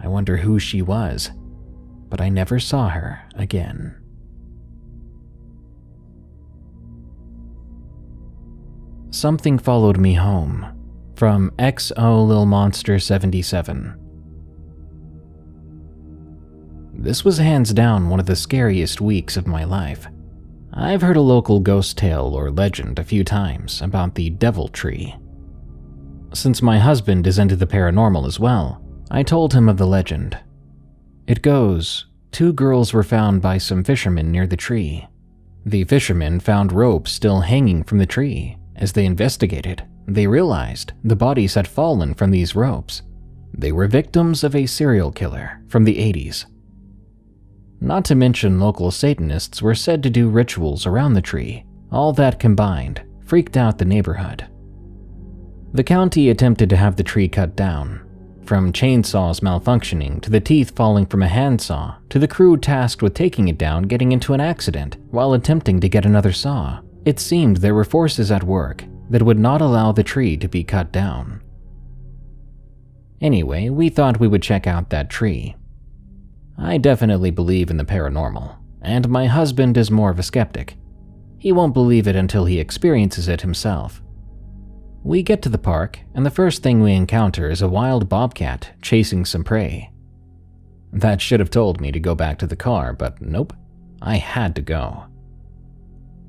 I wonder who she was, but I never saw her again. Something followed me home, from XO Lil Monster77. This was hands down one of the scariest weeks of my life. I've heard a local ghost tale or legend a few times about the Devil Tree. Since my husband is into the paranormal as well, I told him of the legend. It goes, 2 girls were found by some fishermen near the tree. The fishermen found ropes still hanging from the tree. As they investigated, they realized the bodies had fallen from these ropes. They were victims of a serial killer from the 80s. Not to mention local Satanists were said to do rituals around the tree. All that combined freaked out the neighborhood. The county attempted to have the tree cut down. From chainsaws malfunctioning to the teeth falling from a handsaw to the crew tasked with taking it down getting into an accident while attempting to get another saw, it seemed there were forces at work that would not allow the tree to be cut down. Anyway, we thought we would check out that tree. I definitely believe in the paranormal, and my husband is more of a skeptic. He won't believe it until he experiences it himself. We get to the park, and the first thing we encounter is a wild bobcat chasing some prey. That should have told me to go back to the car, but nope, I had to go.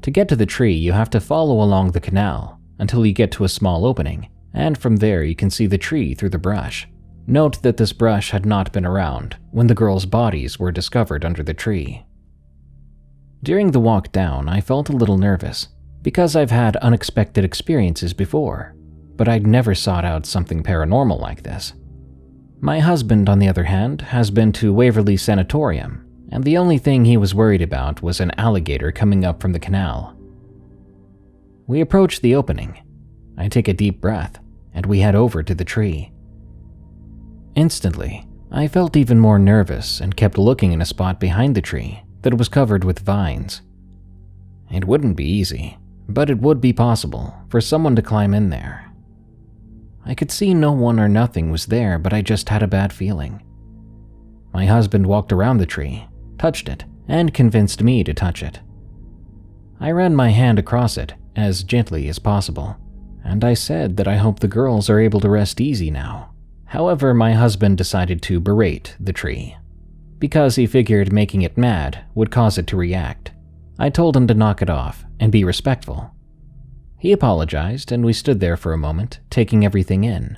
To get to the tree, you have to follow along the canal until you get to a small opening, and from there you can see the tree through the brush. Note that this brush had not been around when the girls' bodies were discovered under the tree. During the walk down, I felt a little nervous, because I've had unexpected experiences before, but I'd never sought out something paranormal like this. My husband, on the other hand, has been to Waverly Sanatorium, and the only thing he was worried about was an alligator coming up from the canal. We approach the opening. I take a deep breath, and we head over to the tree. Instantly, I felt even more nervous and kept looking in a spot behind the tree that was covered with vines. It wouldn't be easy, but it would be possible for someone to climb in there. I could see no one or nothing was there, but I just had a bad feeling. My husband walked around the tree, touched it, and convinced me to touch it. I ran my hand across it as gently as possible, and I said that I hope the girls are able to rest easy now. However, my husband decided to berate the tree, because he figured making it mad would cause it to react. I told him to knock it off and be respectful. He apologized, and we stood there for a moment, taking everything in.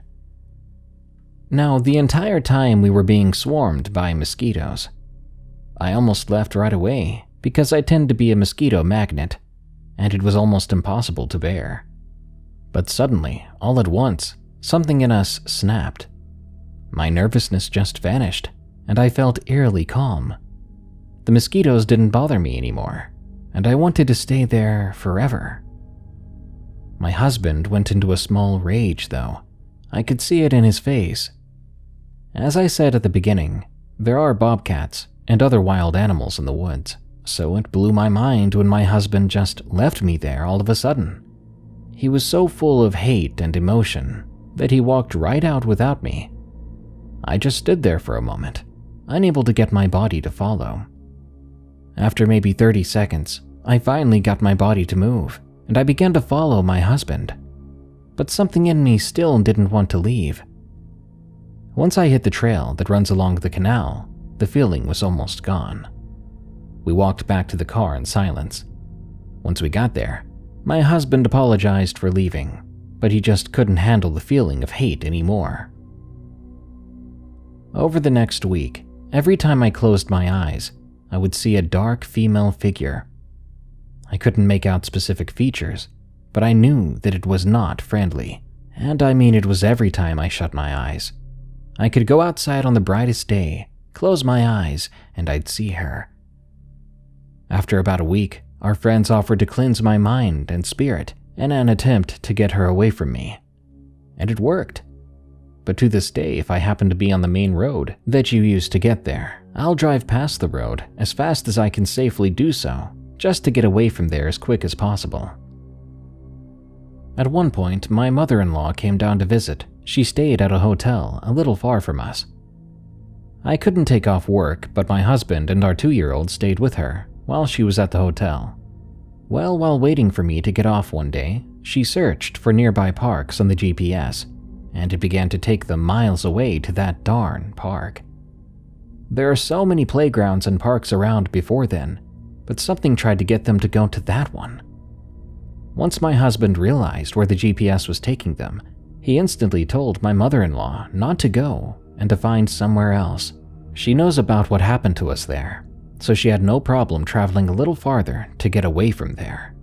Now, the entire time we were being swarmed by mosquitoes. I almost left right away because I tend to be a mosquito magnet, and it was almost impossible to bear. But suddenly, all at once, something in us snapped. My nervousness just vanished, and I felt eerily calm. The mosquitoes didn't bother me anymore, and I wanted to stay there forever. My husband went into a small rage, though. I could see it in his face. As I said at the beginning, there are bobcats and other wild animals in the woods, so it blew my mind when my husband just left me there all of a sudden. He was so full of hate and emotion that he walked right out without me. I just stood there for a moment, unable to get my body to follow. After maybe 30 seconds, I finally got my body to move, and I began to follow my husband. but something in me still didn't want to leave. Once I hit the trail that runs along the canal, the feeling was almost gone. We walked back to the car in silence. Once we got there, my husband apologized for leaving, but he just couldn't handle the feeling of hate anymore. Over the next week, every time I closed my eyes, I would see a dark female figure. I couldn't make out specific features, but I knew that it was not friendly, and I mean it was every time I shut my eyes. I could go outside on the brightest day, close my eyes, and I'd see her. After about a week, our friends offered to cleanse my mind and spirit in an attempt to get her away from me. And it worked. But to this day, if I happen to be on the main road that you use to get there, I'll drive past the road as fast as I can safely do so, just to get away from there as quick as possible. At one point, my mother-in-law came down to visit. She stayed at a hotel a little far from us. I couldn't take off work, but my husband and our 2-year-old stayed with her while she was at the hotel. Well, while waiting for me to get off one day, she searched for nearby parks on the GPS, and it began to take them miles away to that darn park. There are so many playgrounds and parks around before then, but something tried to get them to go to that one. Once my husband realized where the GPS was taking them, he instantly told my mother-in-law not to go and to find somewhere else. She knows about what happened to us there, so she had no problem traveling a little farther to get away from there.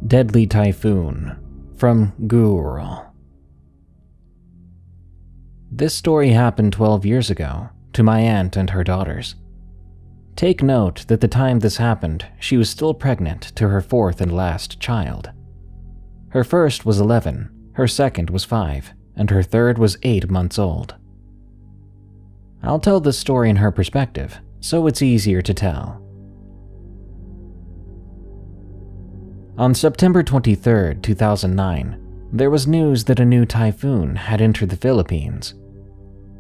Deadly Typhoon from Ghooorl. This story happened 12 years ago to my aunt and her daughters. Take note that the time this happened, she was still pregnant to her 4th and last child. Her first was 11, her second was 5, and her third was 8 months old. I'll tell this story in her perspective, so it's easier to tell. On September 23, 2009, there was news that a new typhoon had entered the Philippines.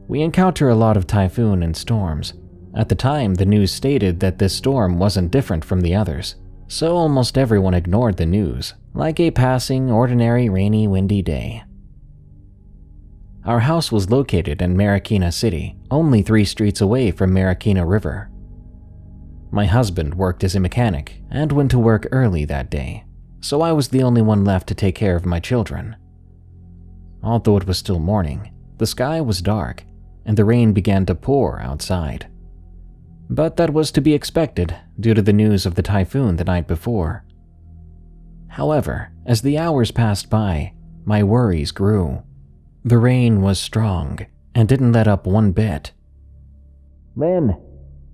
We encounter a lot of typhoon and storms. At the time, the news stated that this storm wasn't different from the others, so almost everyone ignored the news, like a passing, ordinary, rainy, windy day. Our house was located in Marikina City, only 3 streets away from Marikina River. My husband worked as a mechanic and went to work early that day, so I was the only one left to take care of my children. Although it was still morning, the sky was dark, and the rain began to pour outside. But that was to be expected due to the news of the typhoon the night before. However, as the hours passed by, my worries grew. The rain was strong and didn't let up one bit. Lynn!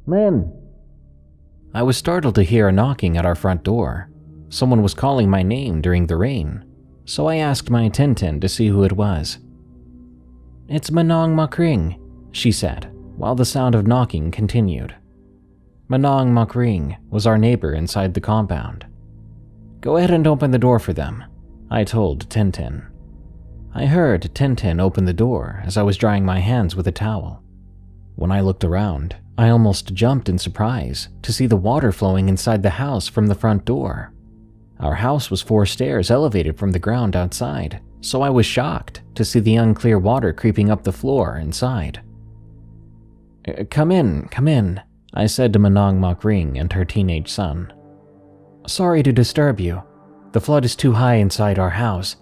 Lynn! I was startled to hear a knocking at our front door. Someone was calling my name during the rain, so I asked my Tintin to see who it was. "It's Manong Makring," she said, while the sound of knocking continued. Manong Makring was our neighbor inside the compound. "Go ahead and open the door for them," I told Tintin. I heard Tintin open the door as I was drying my hands with a towel. When I looked around, I almost jumped in surprise to see the water flowing inside the house from the front door. Our house was 4 stairs elevated from the ground outside, so I was shocked to see the unclear water creeping up the floor inside. Come in, I said to Manong Makring and her teenage son. "Sorry to disturb you. The flood is too high inside our house."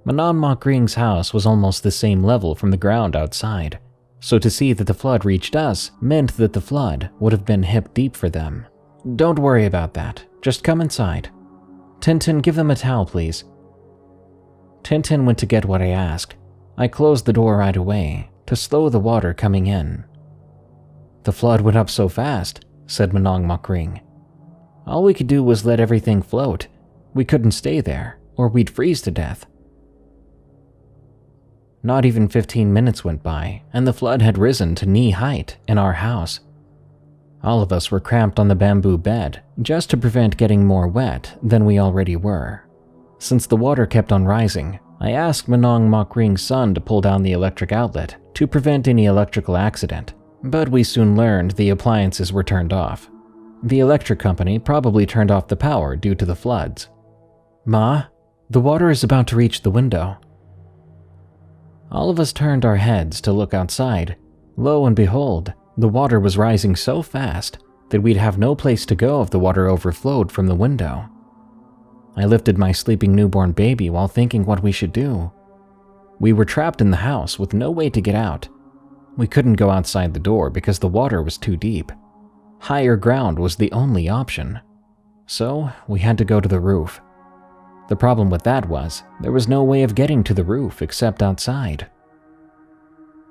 Manong Makring's house was almost the same level from the ground outside, so to see that the flood reached us meant that the flood would have been hip deep for them. "Don't worry about that. Just come inside. Tintin, give them a towel, please." Tintin went to get what I asked. I closed the door right away to slow the water coming in. "The flood went up so fast," said Manong Makring. "All we could do was let everything float. We couldn't stay there, or we'd freeze to death." Not even 15 minutes went by, and the flood had risen to knee height in our house. All of us were cramped on the bamboo bed, just to prevent getting more wet than we already were. Since the water kept on rising, I asked Manong Makring's son to pull down the electric outlet to prevent any electrical accident, but we soon learned the appliances were turned off. The electric company probably turned off the power due to the floods. Ma, the water is about to reach the window. All of us turned our heads to look outside. Lo and behold, the water was rising so fast that we'd have no place to go if the water overflowed from the window. I lifted my sleeping newborn baby while thinking what we should do. We were trapped in the house with no way to get out. We couldn't go outside the door because the water was too deep. Higher ground was the only option. So we had to go to the roof. The problem with that was there was no way of getting to the roof except outside.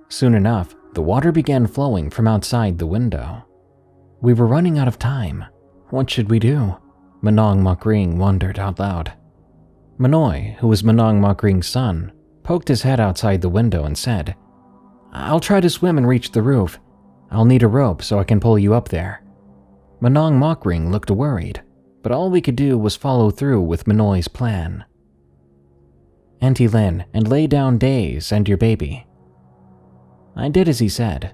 Soon enough, the water began flowing from outside the window. We were running out of time. What should we do? Manong Mokring wondered out loud. Manoy, who was Manong Mokring's son, poked his head outside the window and said, "I'll try to swim and reach the roof. I'll need a rope so I can pull you up there." Manong Mokring looked worried, but all we could do was follow through with Manoy's plan. Auntie Lin, and lay down Days and your baby. I did as he said.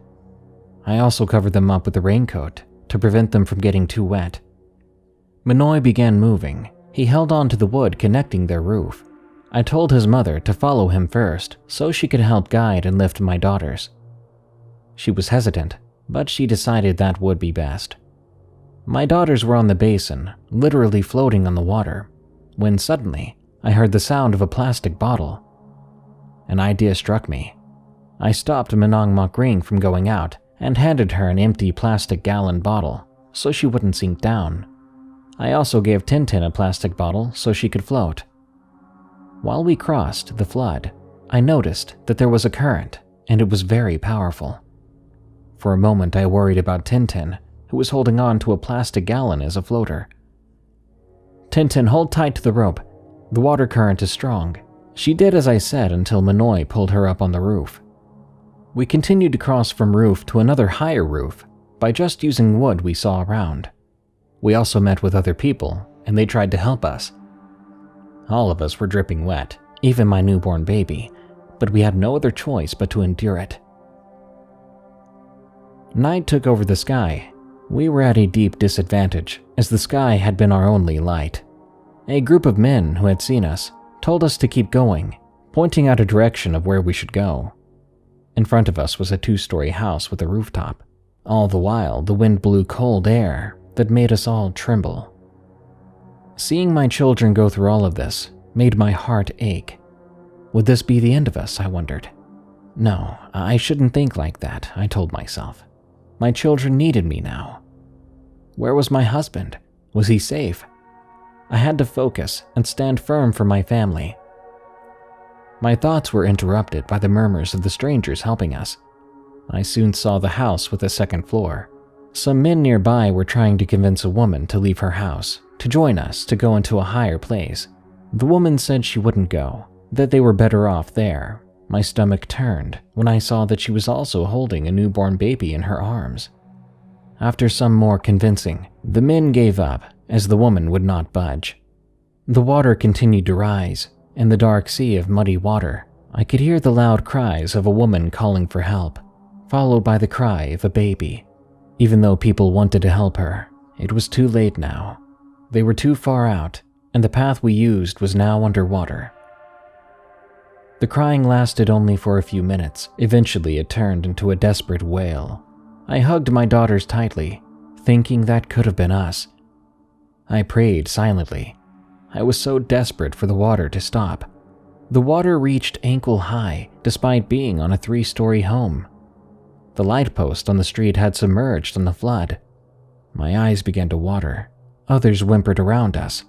I also covered them up with a raincoat to prevent them from getting too wet. Manoy began moving. He held on to the wood connecting their roof. I told his mother to follow him first so she could help guide and lift my daughters. She was hesitant, but she decided that would be best. My daughters were on the basin, literally floating on the water, when suddenly I heard the sound of a plastic bottle. An idea struck me. I stopped Manong Mokring from going out and handed her an empty plastic gallon bottle so she wouldn't sink down. I also gave Tintin a plastic bottle so she could float. While we crossed the flood, I noticed that there was a current, and it was very powerful. For a moment I worried about Tintin, who was holding on to a plastic gallon as a floater. "Tintin, hold tight to the rope. The water current is strong." She did as I said until Manoy pulled her up on the roof. We continued to cross from roof to another higher roof by just using wood we saw around. We also met with other people, and they tried to help us. All of us were dripping wet, even my newborn baby, but we had no other choice but to endure it. Night took over the sky. We were at a deep disadvantage, as the sky had been our only light. A group of men who had seen us told us to keep going, pointing out a direction of where we should go. In front of us was a 2-story house with a rooftop. All the while, the wind blew cold air that made us all tremble. Seeing my children go through all of this made my heart ache. Would this be the end of us, I wondered. No, I shouldn't think like that, I told myself. My children needed me now. Where was my husband? Was he safe? I had to focus and stand firm for my family. My thoughts were interrupted by the murmurs of the strangers helping us. I soon saw the house with a second floor. Some men nearby were trying to convince a woman to leave her house, to join us to go into a higher place. The woman said she wouldn't go, that they were better off there. My stomach turned when I saw that she was also holding a newborn baby in her arms. After some more convincing, the men gave up as the woman would not budge. The water continued to rise. In the dark sea of muddy water, I could hear the loud cries of a woman calling for help, followed by the cry of a baby. Even though people wanted to help her, it was too late now. They were too far out, and the path we used was now underwater. The crying lasted only for a few minutes. Eventually, it turned into a desperate wail. I hugged my daughters tightly, thinking that could have been us. I prayed silently. I was so desperate for the water to stop. The water reached ankle high, despite being on a 3-story home. The light post on the street had submerged in the flood. My eyes began to water. Others whimpered around us.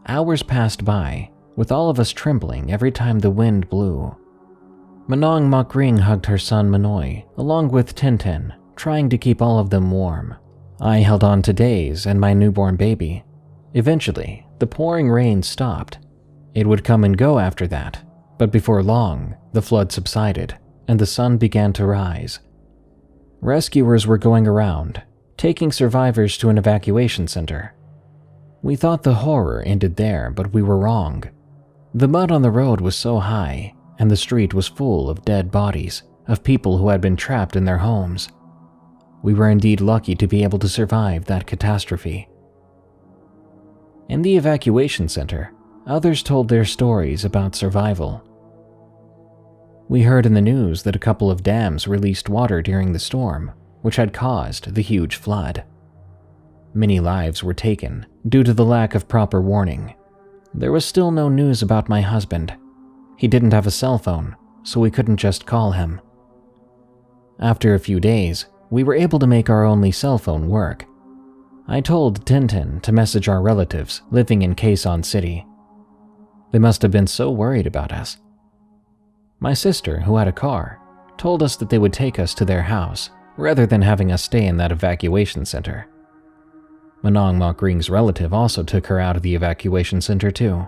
Hours passed by, with all of us trembling every time the wind blew. Manong Mokring hugged her son Manoy, along with Tintin, trying to keep all of them warm. I held on to Days and my newborn baby. Eventually, the pouring rain stopped. It would come and go after that, but before long, the flood subsided, and the sun began to rise. Rescuers were going around, taking survivors to an evacuation center. We thought the horror ended there, but we were wrong. The mud on the road was so high, and the street was full of dead bodies of people who had been trapped in their homes. We were indeed lucky to be able to survive that catastrophe. In the evacuation center, others told their stories about survival. We heard in the news that a couple of dams released water during the storm, which had caused the huge flood. Many lives were taken due to the lack of proper warning. There was still no news about my husband. He didn't have a cell phone, so we couldn't just call him. After a few days, we were able to make our only cell phone work. I told Tintin to message our relatives living in Quezon City. They must have been so worried about us. My sister, who had a car, told us that they would take us to their house rather than having us stay in that evacuation center. Manong Mokring's relative also took her out of the evacuation center too.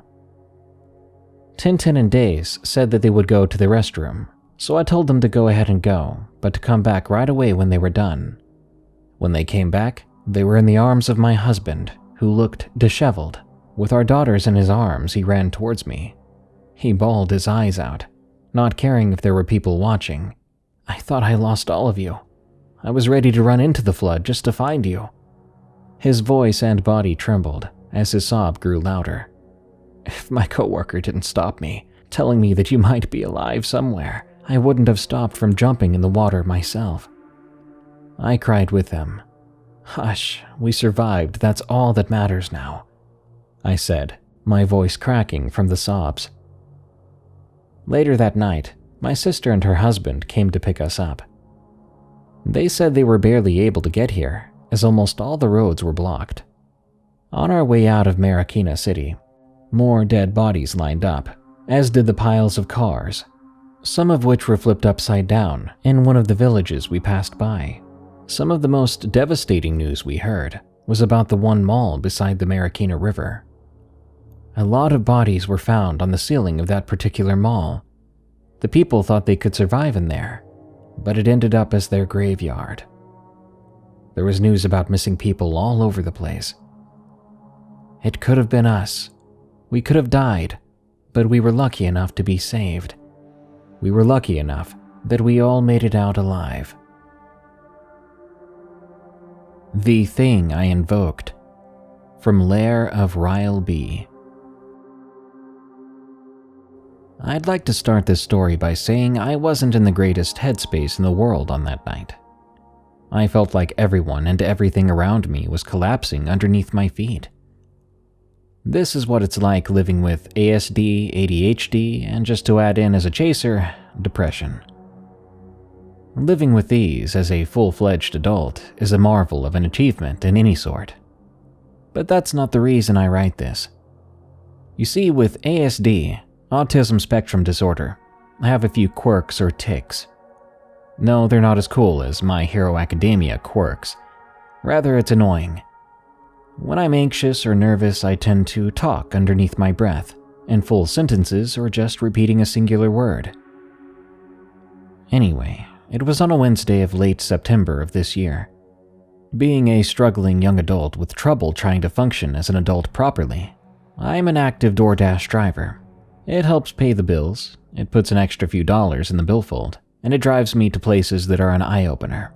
Tintin and Days said that they would go to the restroom, so I told them to go ahead and go, but to come back right away when they were done. When they came back, they were in the arms of my husband, who looked disheveled. With our daughters in his arms, he ran towards me. He bawled his eyes out, not caring if there were people watching. I thought I lost all of you. I was ready to run into the flood just to find you. His voice and body trembled as his sob grew louder. If my coworker didn't stop me, telling me that you might be alive somewhere, I wouldn't have stopped from jumping in the water myself. I cried with them. Hush, we survived, that's all that matters now, I said, my voice cracking from the sobs. Later that night, my sister and her husband came to pick us up. They said they were barely able to get here, as almost all the roads were blocked. On our way out of Marikina City, more dead bodies lined up, as did the piles of cars, some of which were flipped upside down in one of the villages we passed by. Some of the most devastating news we heard was about the one mall beside the Marikina River. A lot of bodies were found on the ceiling of that particular mall. The people thought they could survive in there, but it ended up as their graveyard. There was news about missing people all over the place. It could have been us. We could have died, but we were lucky enough to be saved. We were lucky enough that we all made it out alive. The Thing I Invoked, from LairOfRialb. I'd like to start this story by saying I wasn't in the greatest headspace in the world on that night. I felt like everyone and everything around me was collapsing underneath my feet. This is what it's like living with ASD, ADHD, and just to add in as a chaser, depression. Living with these as a full-fledged adult is a marvel of an achievement in any sort. But that's not the reason I write this. You see, with ASD, autism spectrum disorder, I have a few quirks or tics. No, they're not as cool as My Hero Academia quirks. Rather, it's annoying. When I'm anxious or nervous, I tend to talk underneath my breath, in full sentences or just repeating a singular word. Anyway, it was on a Wednesday of late September of this year. Being a struggling young adult with trouble trying to function as an adult properly, I'm an active DoorDash driver. It helps pay the bills, it puts an extra few dollars in the billfold, and it drives me to places that are an eye-opener.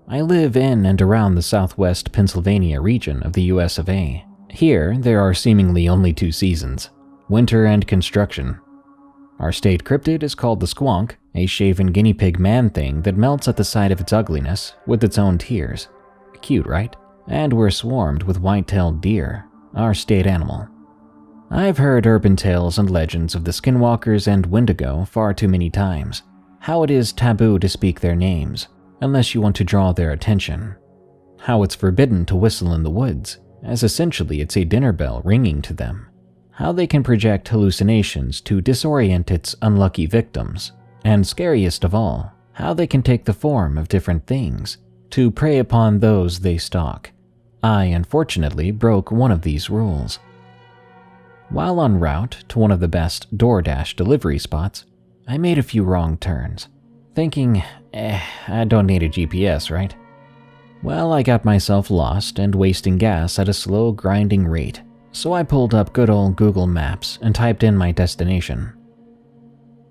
I live in and around the southwest Pennsylvania region of the US of A. Here, there are seemingly only two seasons, winter and construction. Our state cryptid is called the Squonk, a shaven guinea pig man thing that melts at the sight of its ugliness with its own tears. Cute, right? And we're swarmed with white-tailed deer, our state animal. I've heard urban tales and legends of the skinwalkers and Wendigo far too many times. How it is taboo to speak their names, unless you want to draw their attention. How it's forbidden to whistle in the woods, as essentially it's a dinner bell ringing to them. How they can project hallucinations to disorient its unlucky victims. And scariest of all, how they can take the form of different things, to prey upon those they stalk. I unfortunately broke one of these rules. While en route to one of the best DoorDash delivery spots, I made a few wrong turns, thinking, I don't need a GPS, right? Well, I got myself lost and wasting gas at a slow grinding rate, so I pulled up good old Google Maps and typed in my destination.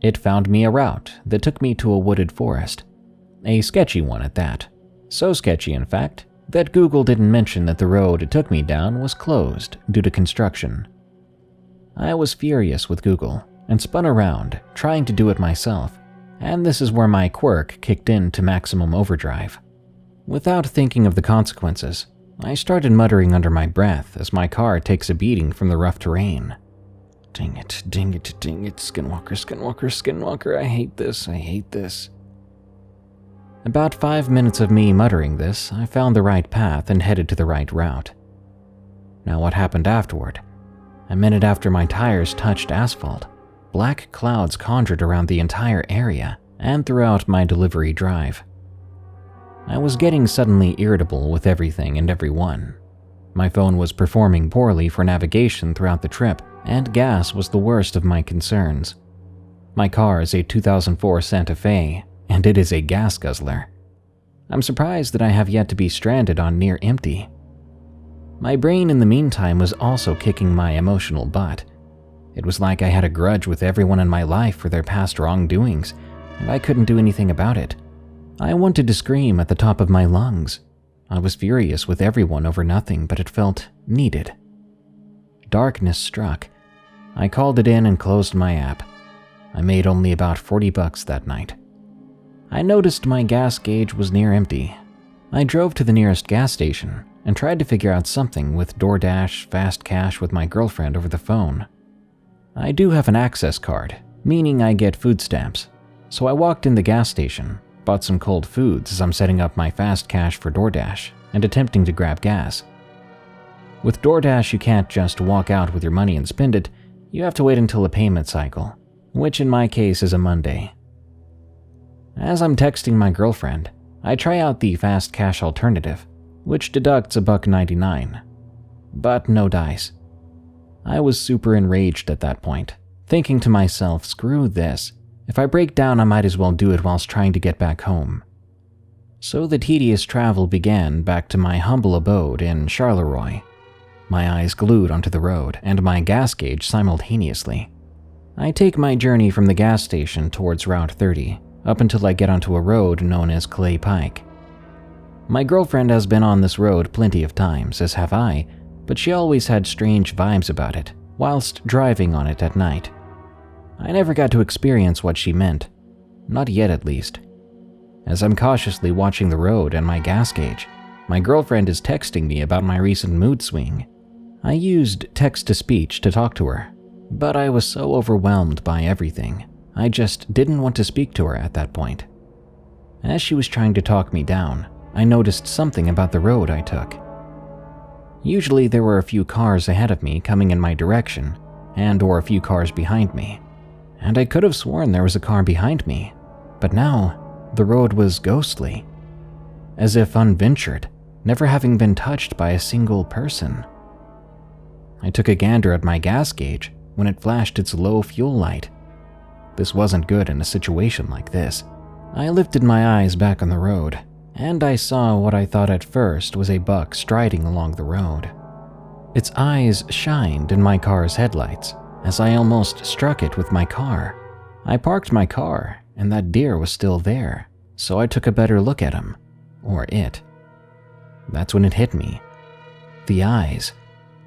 It found me a route that took me to a wooded forest, a sketchy one at that, So sketchy, in fact, that Google didn't mention that the road it took me down was closed due to construction. I was furious with Google and spun around, trying to do it myself, and this is where my quirk kicked into maximum overdrive. Without thinking of the consequences, I started muttering under my breath as my car takes a beating from the rough terrain. Dang it, dang it, dang it, Skinwalker, Skinwalker, Skinwalker, I hate this, I hate this. About 5 minutes of me muttering this, I found the right path and headed to the right route. Now what happened afterward? A minute after my tires touched asphalt, black clouds conjured around the entire area and throughout my delivery drive. I was getting suddenly irritable with everything and everyone. My phone was performing poorly for navigation throughout the trip, and gas was the worst of my concerns. My car is a 2004 Santa Fe, and it is a gas guzzler. I'm surprised that I have yet to be stranded on near empty. My brain in the meantime was also kicking my emotional butt. It was like I had a grudge with everyone in my life for their past wrongdoings, and I couldn't do anything about it. I wanted to scream at the top of my lungs. I was furious with everyone over nothing, but it felt needed. Darkness struck. I called it in and closed my app. I made only about $40 that night. I noticed my gas gauge was near empty. I drove to the nearest gas station and tried to figure out something with DoorDash Fast Cash with my girlfriend over the phone. I do have an access card, meaning I get food stamps, so I walked in the gas station, bought some cold foods as I'm setting up my Fast Cash for DoorDash and attempting to grab gas. With DoorDash, you can't just walk out with your money and spend it, you have to wait until a payment cycle, which in my case is a Monday. As I'm texting my girlfriend, I try out the Fast Cash alternative, which deducts $1.99, but no dice. I was super enraged at that point, thinking to myself, screw this. If I break down, I might as well do it whilst trying to get back home. So the tedious travel began back to my humble abode in Charleroi, my eyes glued onto the road and my gas gauge simultaneously. I take my journey from the gas station towards Route 30, up until I get onto a road known as Clay Pike. My girlfriend has been on this road plenty of times, as have I, but she always had strange vibes about it, whilst driving on it at night. I never got to experience what she meant. Not yet, at least. As I'm cautiously watching the road and my gas gauge, my girlfriend is texting me about my recent mood swing. I used text-to-speech to talk to her, but I was so overwhelmed by everything, I just didn't want to speak to her at that point. As she was trying to talk me down, I noticed something about the road I took. Usually there were a few cars ahead of me coming in my direction, or a few cars behind me, and I could have sworn there was a car behind me, but now the road was ghostly, as if unventured, never having been touched by a single person. I took a gander at my gas gauge when it flashed its low fuel light. This wasn't good in a situation like this. I lifted my eyes back on the road, and I saw what I thought at first was a buck striding along the road. Its eyes shined in my car's headlights as I almost struck it with my car. I parked my car, and that deer was still there, so I took a better look at him, or it. That's when it hit me. The eyes.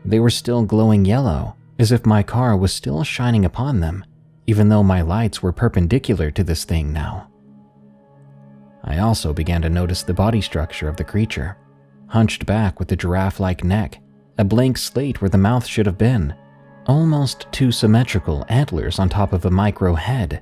They were still glowing yellow, as if my car was still shining upon them, even though my lights were perpendicular to this thing now. I also began to notice the body structure of the creature, hunched back with a giraffe-like neck, a blank slate where the mouth should have been, almost two symmetrical antlers on top of a micro head,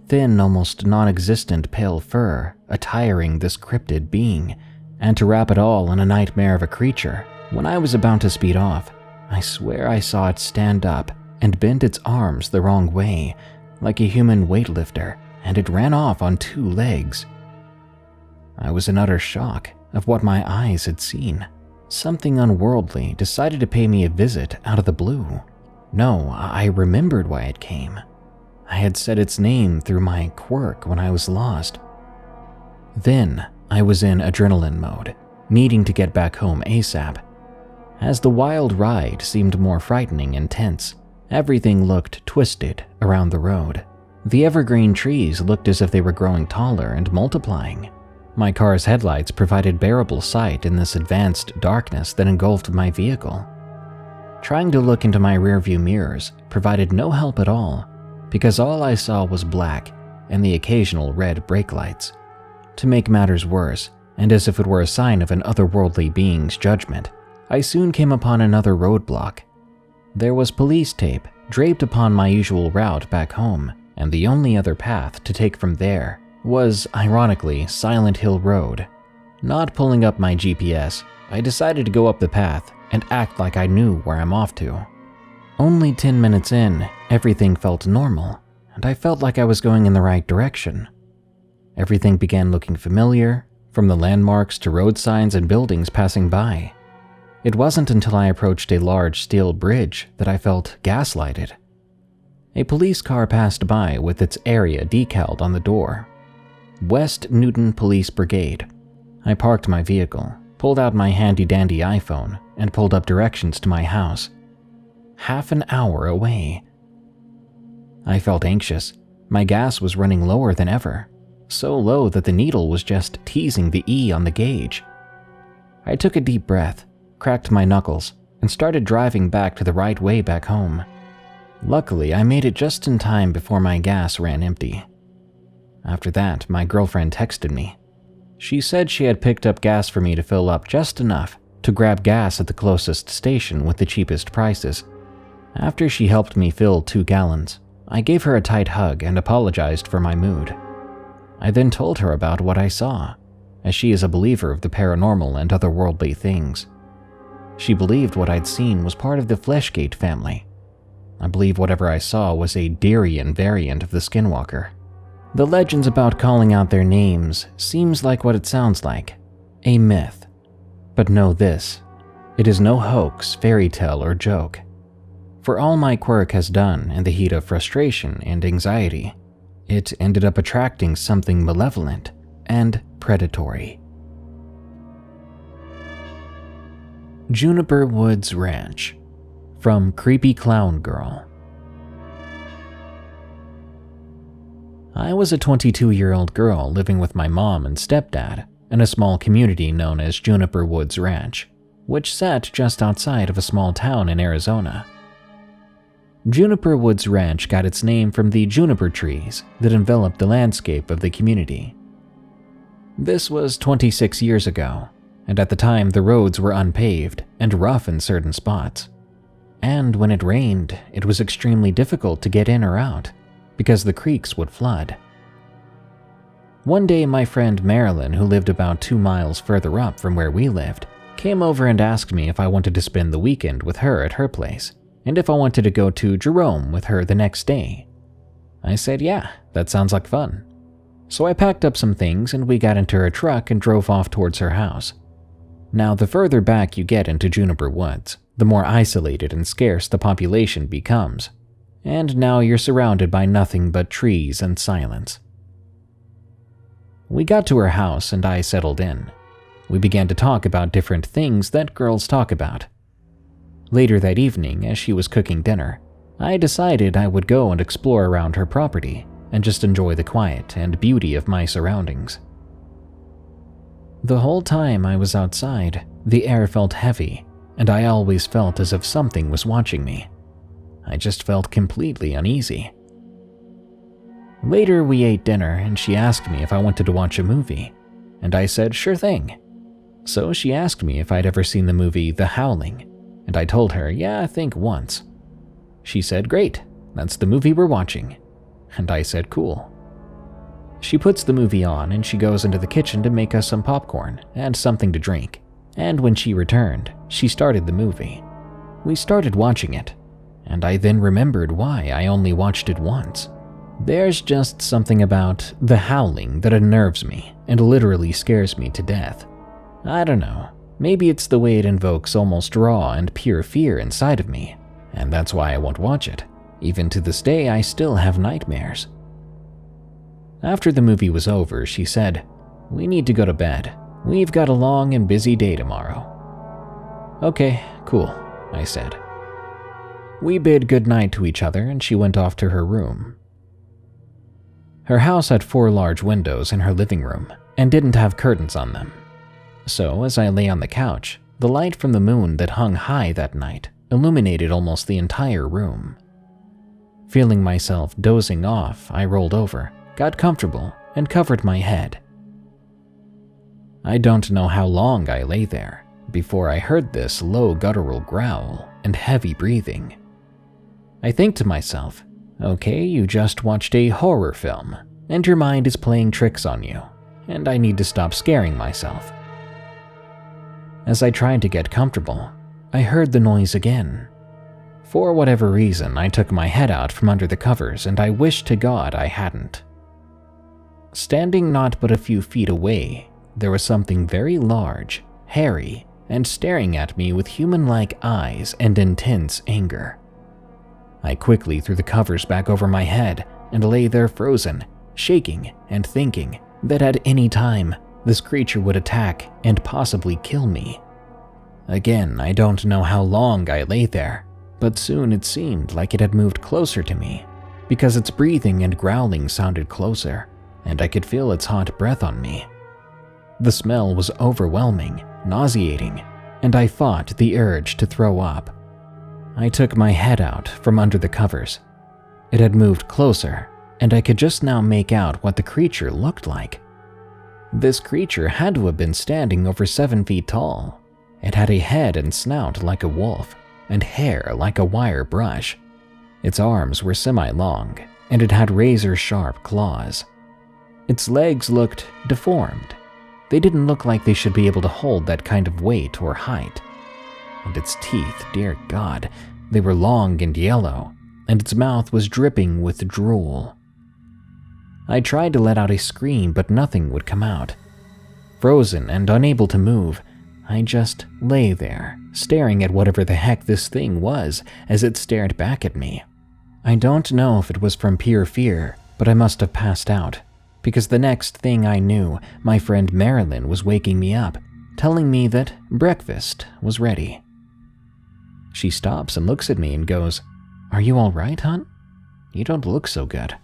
thin, almost non-existent pale fur attiring this cryptid being, and to wrap it all in a nightmare of a creature, when I was about to speed off, I swear I saw it stand up and bend its arms the wrong way, like a human weightlifter, and it ran off on two legs. I was in utter shock of what my eyes had seen. Something unworldly decided to pay me a visit out of the blue. No, I remembered why it came. I had said its name through my quirk when I was lost. Then I was in adrenaline mode, needing to get back home ASAP. As the wild ride seemed more frightening and tense, everything looked twisted around the road. The evergreen trees looked as if they were growing taller and multiplying. My car's headlights provided bearable sight in this advanced darkness that engulfed my vehicle. Trying to look into my rearview mirrors provided no help at all, because all I saw was black and the occasional red brake lights. To make matters worse, and as if it were a sign of an otherworldly being's judgment, I soon came upon another roadblock. There was police tape draped upon my usual route back home, and the only other path to take from there was, ironically, Silent Hill Road. Not pulling up my GPS, I decided to go up the path and act like I knew where I'm off to. Only 10 minutes in, everything felt normal, and I felt like I was going in the right direction. Everything began looking familiar, from the landmarks to road signs and buildings passing by. It wasn't until I approached a large steel bridge that I felt gaslighted. A police car passed by with its area decaled on the door. West Newton Police Brigade. I parked my vehicle, pulled out my handy-dandy iPhone, and pulled up directions to my house. Half an hour away. I felt anxious. My gas was running lower than ever, so low that the needle was just teasing the E on the gauge. I took a deep breath, cracked my knuckles, and started driving back to the right way back home. Luckily, I made it just in time before my gas ran empty. After that, my girlfriend texted me. She said she had picked up gas for me to fill up just enough to grab gas at the closest station with the cheapest prices. After she helped me fill 2 gallons, I gave her a tight hug and apologized for my mood. I then told her about what I saw, as she is a believer of the paranormal and otherworldly things. She believed what I'd seen was part of the Fleshgate family. I believe whatever I saw was a Darian variant of the Skinwalker. The legends about calling out their names seems like what it sounds like, a myth. But know this, it is no hoax, fairy tale, or joke. For all my quirk has done in the heat of frustration and anxiety, it ended up attracting something malevolent and predatory. Juniper Woods Ranch, from Creepy Clown Girl. I was a 22-year-old girl living with my mom and stepdad in a small community known as Juniper Woods Ranch, which sat just outside of a small town in Arizona. Juniper Woods Ranch got its name from the juniper trees that enveloped the landscape of the community. This was 26 years ago, and at the time the roads were unpaved and rough in certain spots. And when it rained, it was extremely difficult to get in or out, because the creeks would flood. One day my friend Marilyn, who lived about 2 miles further up from where we lived, came over and asked me if I wanted to spend the weekend with her at her place, and if I wanted to go to Jerome with her the next day. I said, yeah, that sounds like fun. So I packed up some things and we got into her truck and drove off towards her house. Now, the further back you get into Juniper Woods, the more isolated and scarce the population becomes. And now you're surrounded by nothing but trees and silence. We got to her house and I settled in. We began to talk about different things that girls talk about. Later that evening, as she was cooking dinner, I decided I would go and explore around her property and just enjoy the quiet and beauty of my surroundings. The whole time I was outside, the air felt heavy, and I always felt as if something was watching me. I just felt completely uneasy. Later we ate dinner and she asked me if I wanted to watch a movie, and I said sure thing. So she asked me if I'd ever seen the movie The Howling, and I told her, yeah, I think once. She said, great, that's the movie we're watching. And I said, cool. She puts the movie on and she goes into the kitchen to make us some popcorn and something to drink. And when she returned, she started the movie. We started watching it, and I then remembered why I only watched it once. There's just something about The Howling that unnerves me and literally scares me to death. I don't know, maybe it's the way it invokes almost raw and pure fear inside of me, and that's why I won't watch it. Even to this day, I still have nightmares. After the movie was over, she said, we need to go to bed. We've got a long and busy day tomorrow. Okay, cool, I said. We bid goodnight to each other and she went off to her room. Her house had 4 large windows in her living room, and didn't have curtains on them. So, as I lay on the couch, the light from the moon that hung high that night illuminated almost the entire room. Feeling myself dozing off, I rolled over, got comfortable, and covered my head. I don't know how long I lay there before I heard this low guttural growl and heavy breathing. I think to myself, okay, you just watched a horror film, and your mind is playing tricks on you, and I need to stop scaring myself. As I tried to get comfortable, I heard the noise again. For whatever reason, I took my head out from under the covers, and I wished to God I hadn't. Standing not but a few feet away, there was something very large, hairy, and staring at me with human-like eyes and intense anger. I quickly threw the covers back over my head and lay there frozen, shaking and thinking that at any time this creature would attack and possibly kill me. Again, I don't know how long I lay there, but soon it seemed like it had moved closer to me, because its breathing and growling sounded closer, and I could feel its hot breath on me. The smell was overwhelming, nauseating, and I fought the urge to throw up. I took my head out from under the covers. It had moved closer, and I could just now make out what the creature looked like. This creature had to have been standing over 7 feet tall. It had a head and snout like a wolf, and hair like a wire brush. Its arms were semi-long, and it had razor-sharp claws. Its legs looked deformed. They didn't look like they should be able to hold that kind of weight or height. And its teeth, dear God, they were long and yellow, and its mouth was dripping with drool. I tried to let out a scream, but nothing would come out. Frozen and unable to move, I just lay there, staring at whatever the heck this thing was as it stared back at me. I don't know if it was from pure fear, but I must have passed out, because the next thing I knew, my friend Marilyn was waking me up, telling me that breakfast was ready. She stops and looks at me and goes, "Are you all right, hon? You don't look so good."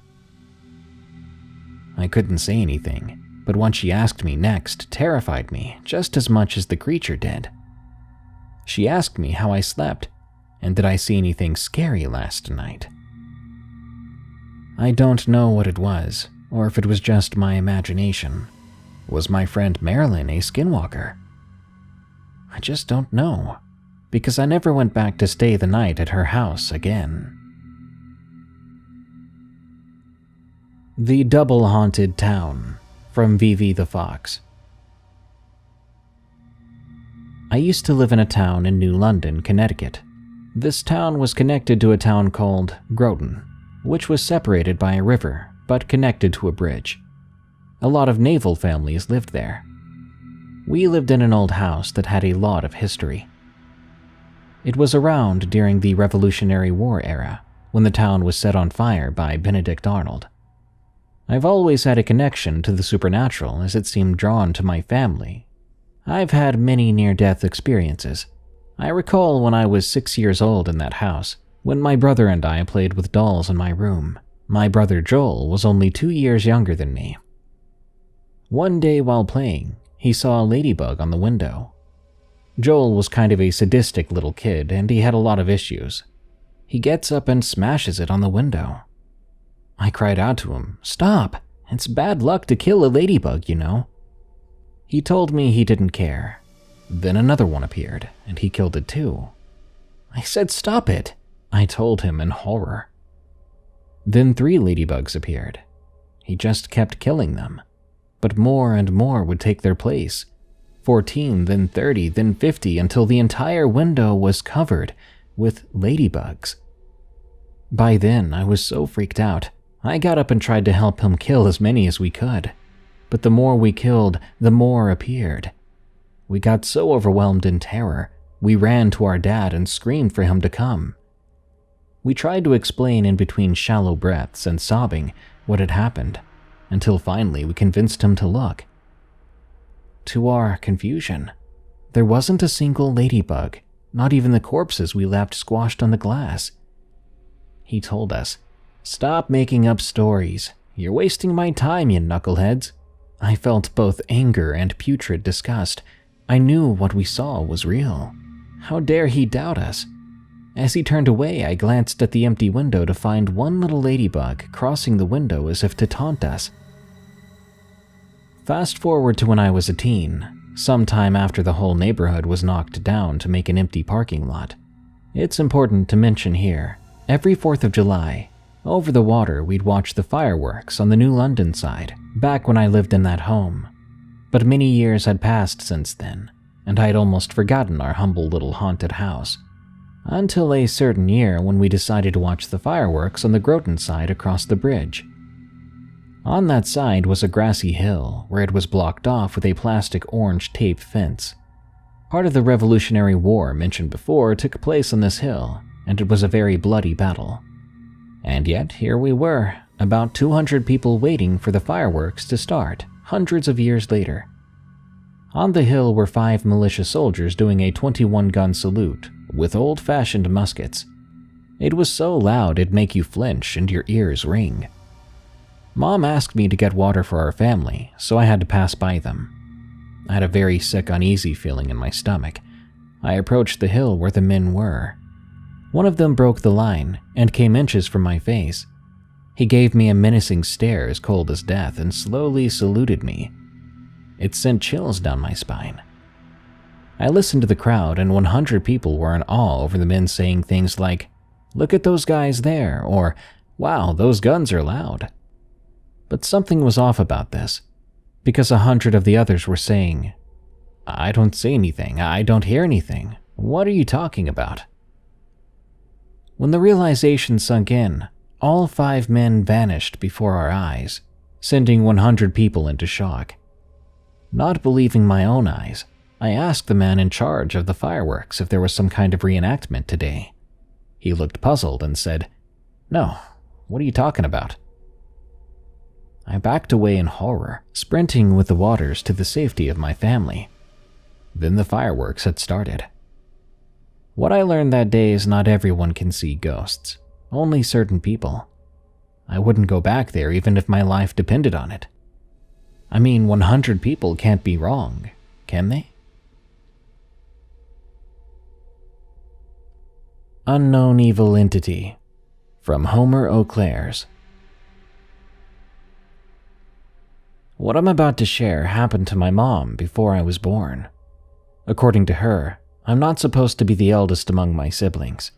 I couldn't say anything, but what she asked me next terrified me just as much as the creature did. She asked me how I slept, and did I see anything scary last night. I don't know what it was, or if it was just my imagination. Was my friend Marilyn a skinwalker? I just don't know, because I never went back to stay the night at her house again. The Double Haunted Town, from Vivi-The-Fox. I used to live in a town in New London, Connecticut. This town was connected to a town called Groton, which was separated by a river, but connected to a bridge. A lot of naval families lived there. We lived in an old house that had a lot of history. It was around during the Revolutionary War era, when the town was set on fire by Benedict Arnold. I've always had a connection to the supernatural as it seemed drawn to my family. I've had many near-death experiences. I recall when I was 6 years old in that house, when my brother and I played with dolls in my room. My brother Joel was only 2 years younger than me. One day while playing, he saw a ladybug on the window. Joel was kind of a sadistic little kid, and he had a lot of issues. He gets up and smashes it on the window. I cried out to him, "Stop! It's bad luck to kill a ladybug, you know." He told me he didn't care. Then another one appeared, and he killed it too. I said, "Stop it," I told him in horror. Then 3 ladybugs appeared. He just kept killing them, but more and more would take their place. 14, then 30, then 50, until the entire window was covered with ladybugs. By then, I was so freaked out, I got up and tried to help him kill as many as we could. But the more we killed, the more appeared. We got so overwhelmed in terror, we ran to our dad and screamed for him to come. We tried to explain in between shallow breaths and sobbing what had happened, until finally we convinced him to look. To our confusion, there wasn't a single ladybug, not even the corpses we left squashed on the glass. He told us, "Stop making up stories. You're wasting my time, you knuckleheads." I felt both anger and putrid disgust. I knew what we saw was real. How dare he doubt us? As he turned away, I glanced at the empty window to find one little ladybug crossing the window as if to taunt us. Fast forward to when I was a teen, sometime after the whole neighborhood was knocked down to make an empty parking lot. It's important to mention here, every 4th of July, over the water we'd watch the fireworks on the New London side, back when I lived in that home. But many years had passed since then, and I'd almost forgotten our humble little haunted house. Until a certain year when we decided to watch the fireworks on the Groton side across the bridge. On that side was a grassy hill where it was blocked off with a plastic orange tape fence. Part of the Revolutionary War mentioned before took place on this hill, and it was a very bloody battle. And yet here we were, about 200 people waiting for the fireworks to start, hundreds of years later. On the hill were 5 militia soldiers doing a 21-gun salute with old-fashioned muskets. It was so loud it'd make you flinch and your ears ring. Mom asked me to get water for our family, so I had to pass by them. I had a very sick, uneasy feeling in my stomach. I approached the hill where the men were. One of them broke the line and came inches from my face. He gave me a menacing stare as cold as death and slowly saluted me. It sent chills down my spine. I listened to the crowd, and 100 people were in awe over the men saying things like, "Look at those guys there," or "Wow, those guns are loud." But something was off about this, because 100 of the others were saying, "I don't see anything, I don't hear anything, what are you talking about?" When the realization sunk in, all 5 men vanished before our eyes, sending 100 people into shock. Not believing my own eyes, I asked the man in charge of the fireworks if there was some kind of reenactment today. He looked puzzled and said, "No, what are you talking about?" I backed away in horror, sprinting with the waters to the safety of my family. Then the fireworks had started. What I learned that day is not everyone can see ghosts, only certain people. I wouldn't go back there even if my life depended on it. I mean, 100 people can't be wrong, can they? Unknown Evil Entity, from Homer Oclares. What I'm about to share happened to my mom before I was born. According to her, I'm not supposed to be the eldest among my siblings.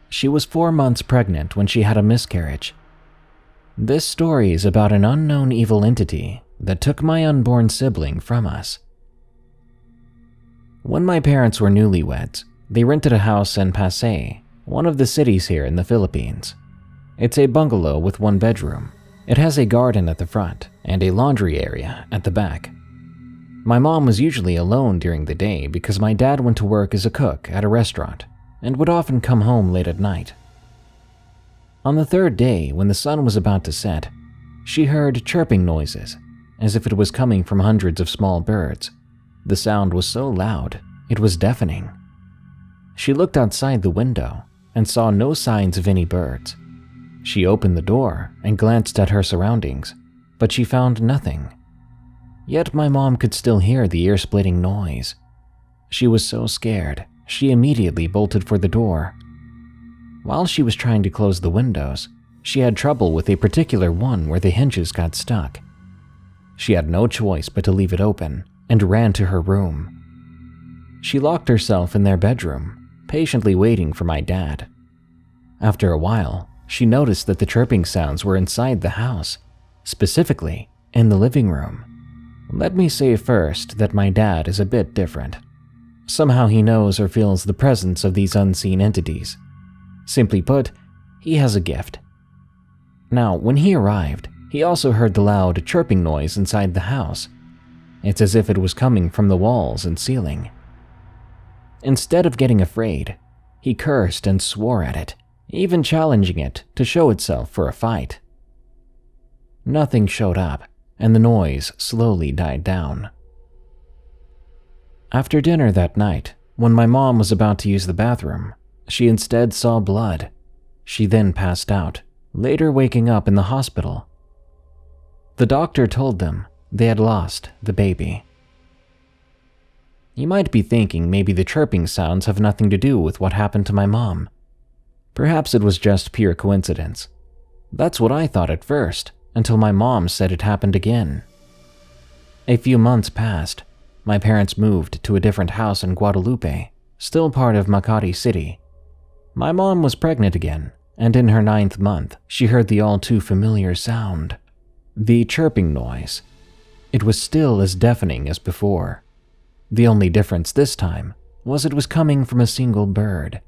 She was 4 months pregnant when she had a miscarriage. This story is about an unknown evil entity that took my unborn sibling from us. When my parents were newlyweds, they rented a house in Pasay, one of the cities here in the Philippines. It's a bungalow with 1 bedroom. It has a garden at the front and a laundry area at the back. My mom was usually alone during the day because my dad went to work as a cook at a restaurant and would often come home late at night. On the 3rd day, when the sun was about to set, she heard chirping noises, as if it was coming from hundreds of small birds. The sound was so loud, it was deafening. She looked outside the window and saw no signs of any birds. She opened the door and glanced at her surroundings, but she found nothing. Yet my mom could still hear the ear-splitting noise. She was so scared, she immediately bolted for the door. While she was trying to close the windows, she had trouble with a particular one where the hinges got stuck. She had no choice but to leave it open and ran to her room. She locked herself in their bedroom, patiently waiting for my dad. After a while, she noticed that the chirping sounds were inside the house, specifically in the living room. Let me say first that my dad is a bit different. Somehow he knows or feels the presence of these unseen entities. Simply put, he has a gift. Now, when he arrived, he also heard the loud chirping noise inside the house. It's as if it was coming from the walls and ceiling. Instead of getting afraid, he cursed and swore at it, even challenging it to show itself for a fight. Nothing showed up, and the noise slowly died down. After dinner that night, when my mom was about to use the bathroom, she instead saw blood. She then passed out, later waking up in the hospital. The doctor told them they had lost the baby. You might be thinking maybe the chirping sounds have nothing to do with what happened to my mom. Perhaps it was just pure coincidence. That's what I thought at first, until my mom said it happened again. A few months passed. My parents moved to a different house in Guadalupe, still part of Makati City. My mom was pregnant again, and in her 9th month, she heard the all-too-familiar sound. The chirping noise. It was still as deafening as before. The only difference this time was it was coming from a single bird.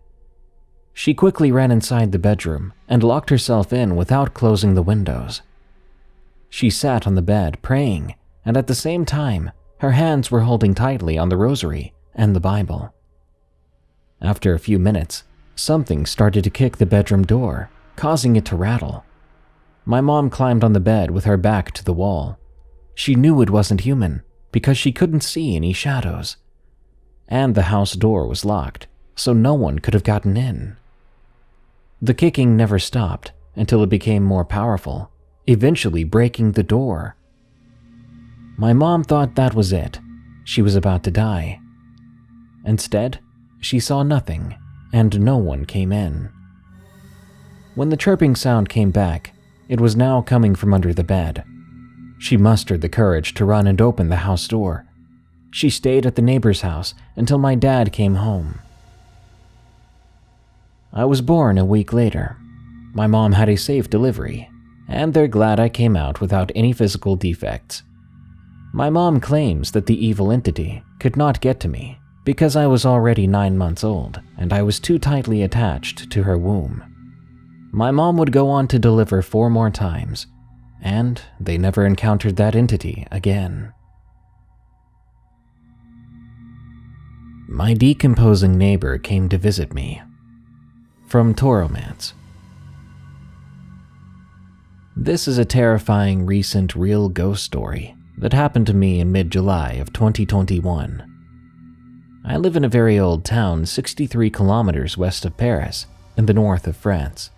She quickly ran inside the bedroom and locked herself in without closing the windows. She sat on the bed praying, and at the same time, her hands were holding tightly on the rosary and the Bible. After a few minutes, something started to kick the bedroom door, causing it to rattle. My mom climbed on the bed with her back to the wall. She knew it wasn't human because she couldn't see any shadows. And the house door was locked, so no one could have gotten in. The kicking never stopped until it became more powerful, eventually breaking the door. My mom thought that was it. She was about to die. Instead, she saw nothing, and no one came in. When the chirping sound came back, it was now coming from under the bed. She mustered the courage to run and open the house door. She stayed at the neighbor's house until my dad came home. I was born a week later. My mom had a safe delivery, and they're glad I came out without any physical defects. My mom claims that the evil entity could not get to me because I was already 9 months old and I was too tightly attached to her womb. My mom would go on to deliver 4 more times, and they never encountered that entity again. My decomposing neighbor came to visit me. From Tauromance. This is a terrifying recent real ghost story that happened to me in mid-July of 2021. I live in a very old town 63 kilometers west of Paris, in the north of France.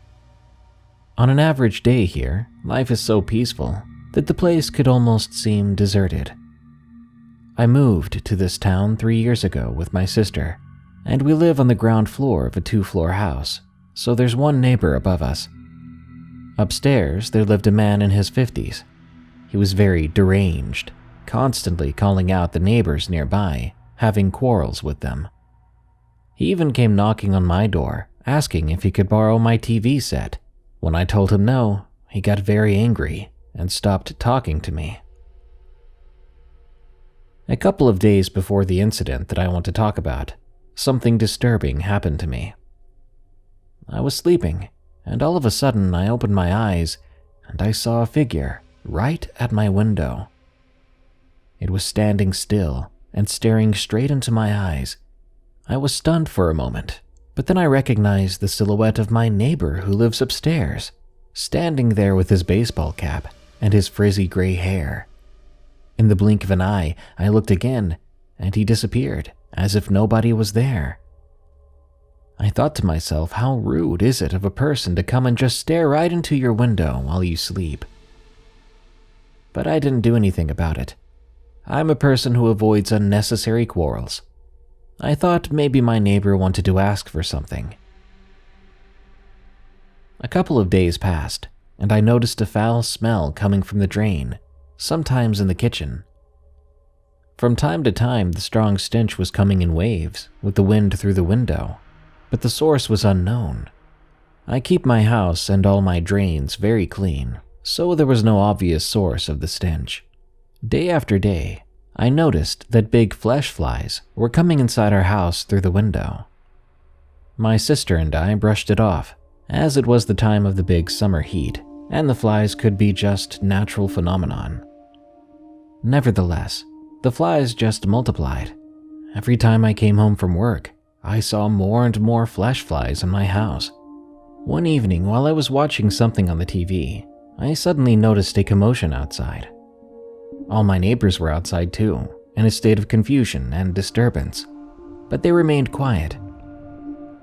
On an average day here, life is so peaceful that the place could almost seem deserted. I moved to this town 3 years ago with my sister, and we live on the ground floor of a 2-floor house, so there's one neighbor above us. Upstairs, there lived a man in his 50s. He was very deranged, constantly calling out the neighbors nearby, having quarrels with them. He even came knocking on my door, asking if he could borrow my TV set. When I told him no, he got very angry and stopped talking to me. A couple of days before the incident that I want to talk about, something disturbing happened to me. I was sleeping, and all of a sudden I opened my eyes and I saw a figure right at my window. It was standing still and staring straight into my eyes. I was stunned for a moment, but then I recognized the silhouette of my neighbor who lives upstairs, standing there with his baseball cap and his frizzy gray hair. In the blink of an eye, I looked again, and he disappeared, as if nobody was there. I thought to myself, how rude is it of a person to come and just stare right into your window while you sleep? But I didn't do anything about it. I'm a person who avoids unnecessary quarrels. I thought maybe my neighbor wanted to ask for something. A couple of days passed, and I noticed a foul smell coming from the drain, sometimes in the kitchen. From time to time, the strong stench was coming in waves, with the wind through the window, but the source was unknown. I keep my house and all my drains very clean, so there was no obvious source of the stench. Day after day, I noticed that big flesh flies were coming inside our house through the window. My sister and I brushed it off, as it was the time of the big summer heat, and the flies could be just natural phenomenon. Nevertheless, the flies just multiplied. Every time I came home from work, I saw more and more flesh flies in my house. One evening, while I was watching something on the TV, I suddenly noticed a commotion outside. All my neighbors were outside too, in a state of confusion and disturbance, but they remained quiet.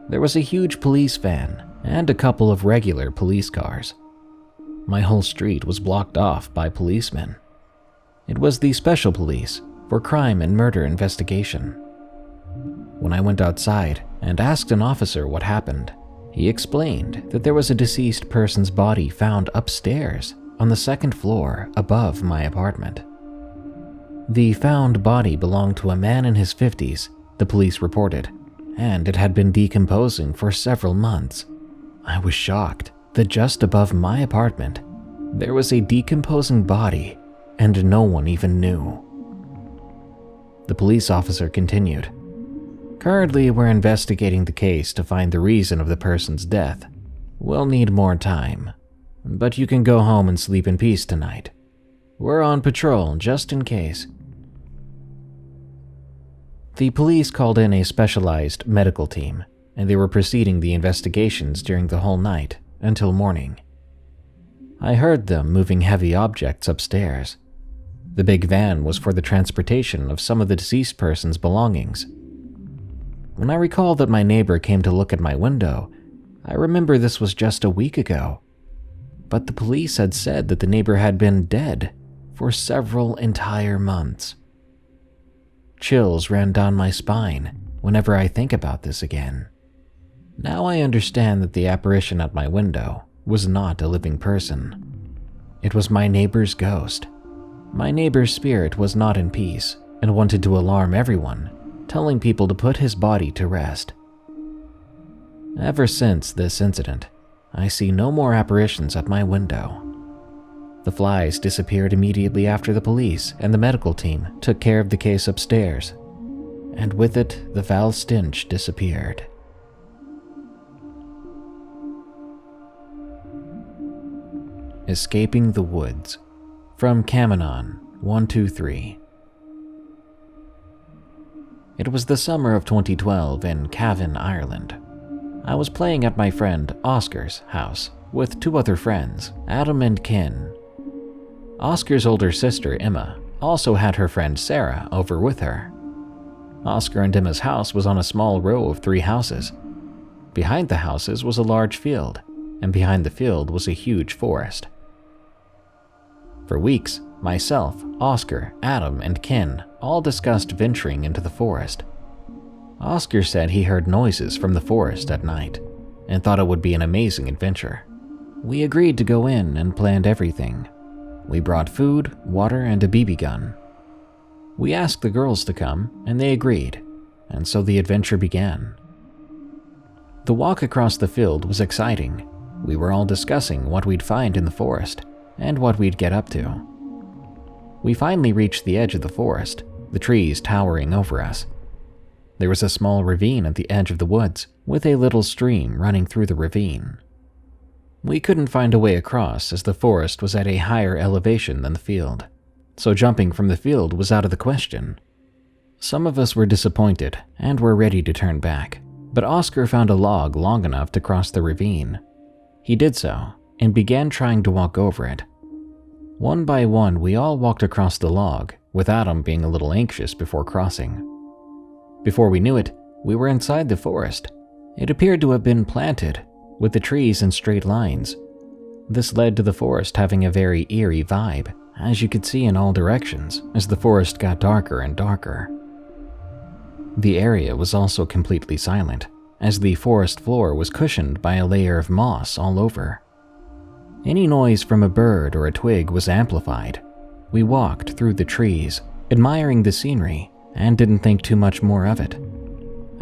There was a huge police van and a couple of regular police cars. My whole street was blocked off by policemen. It was the Special Police for Crime and Murder Investigation. When I went outside and asked an officer what happened, he explained that there was a deceased person's body found upstairs on the second floor above my apartment. The found body belonged to a man in his 50s, the police reported, and it had been decomposing for several months. I was shocked that just above my apartment, there was a decomposing body and no one even knew. The police officer continued, "Currently, we're investigating the case to find the reason of the person's death. We'll need more time, but you can go home and sleep in peace tonight. We're on patrol just in case." The police called in a specialized medical team, and they were proceeding the investigations during the whole night until morning. I heard them moving heavy objects upstairs. The big van was for the transportation of some of the deceased person's belongings. When I recall that my neighbor came to look at my window, I remember this was just a week ago. But the police had said that the neighbor had been dead for several entire months. Chills ran down my spine whenever I think about this again. Now I understand that the apparition at my window was not a living person. It was my neighbor's ghost. My neighbor's spirit was not in peace and wanted to alarm everyone, telling people to put his body to rest. Ever since this incident, I see no more apparitions at my window. The flies disappeared immediately after the police and the medical team took care of the case upstairs, and with it, the foul stench disappeared. Escaping the Woods, from Caminon 123. It was the summer of 2012 in Cavan, Ireland. I was playing at my friend Oscar's house with two other friends, Adam and Ken. Oscar's older sister, Emma, also had her friend Sarah over with her. Oscar and Emma's house was on a small row of 3 houses. Behind the houses was a large field, and behind the field was a huge forest. For weeks, myself, Oscar, Adam, and Ken all discussed venturing into the forest. Oscar said he heard noises from the forest at night and thought it would be an amazing adventure. We agreed to go in and planned everything. We brought food, water, and a BB gun. We asked the girls to come, and they agreed, and so the adventure began. The walk across the field was exciting. We were all discussing what we'd find in the forest and what we'd get up to. We finally reached the edge of the forest, the trees towering over us. There was a small ravine at the edge of the woods, with a little stream running through the ravine. We couldn't find a way across as the forest was at a higher elevation than the field, so jumping from the field was out of the question. Some of us were disappointed and were ready to turn back, but Oscar found a log long enough to cross the ravine. He did so, and began trying to walk over it. One by one, we all walked across the log, with Adam being a little anxious before crossing. Before we knew it, we were inside the forest. It appeared to have been planted, with the trees in straight lines. This led to the forest having a very eerie vibe, as you could see in all directions as the forest got darker and darker. The area was also completely silent, as the forest floor was cushioned by a layer of moss all over. Any noise from a bird or a twig was amplified. We walked through the trees, admiring the scenery, and didn't think too much more of it.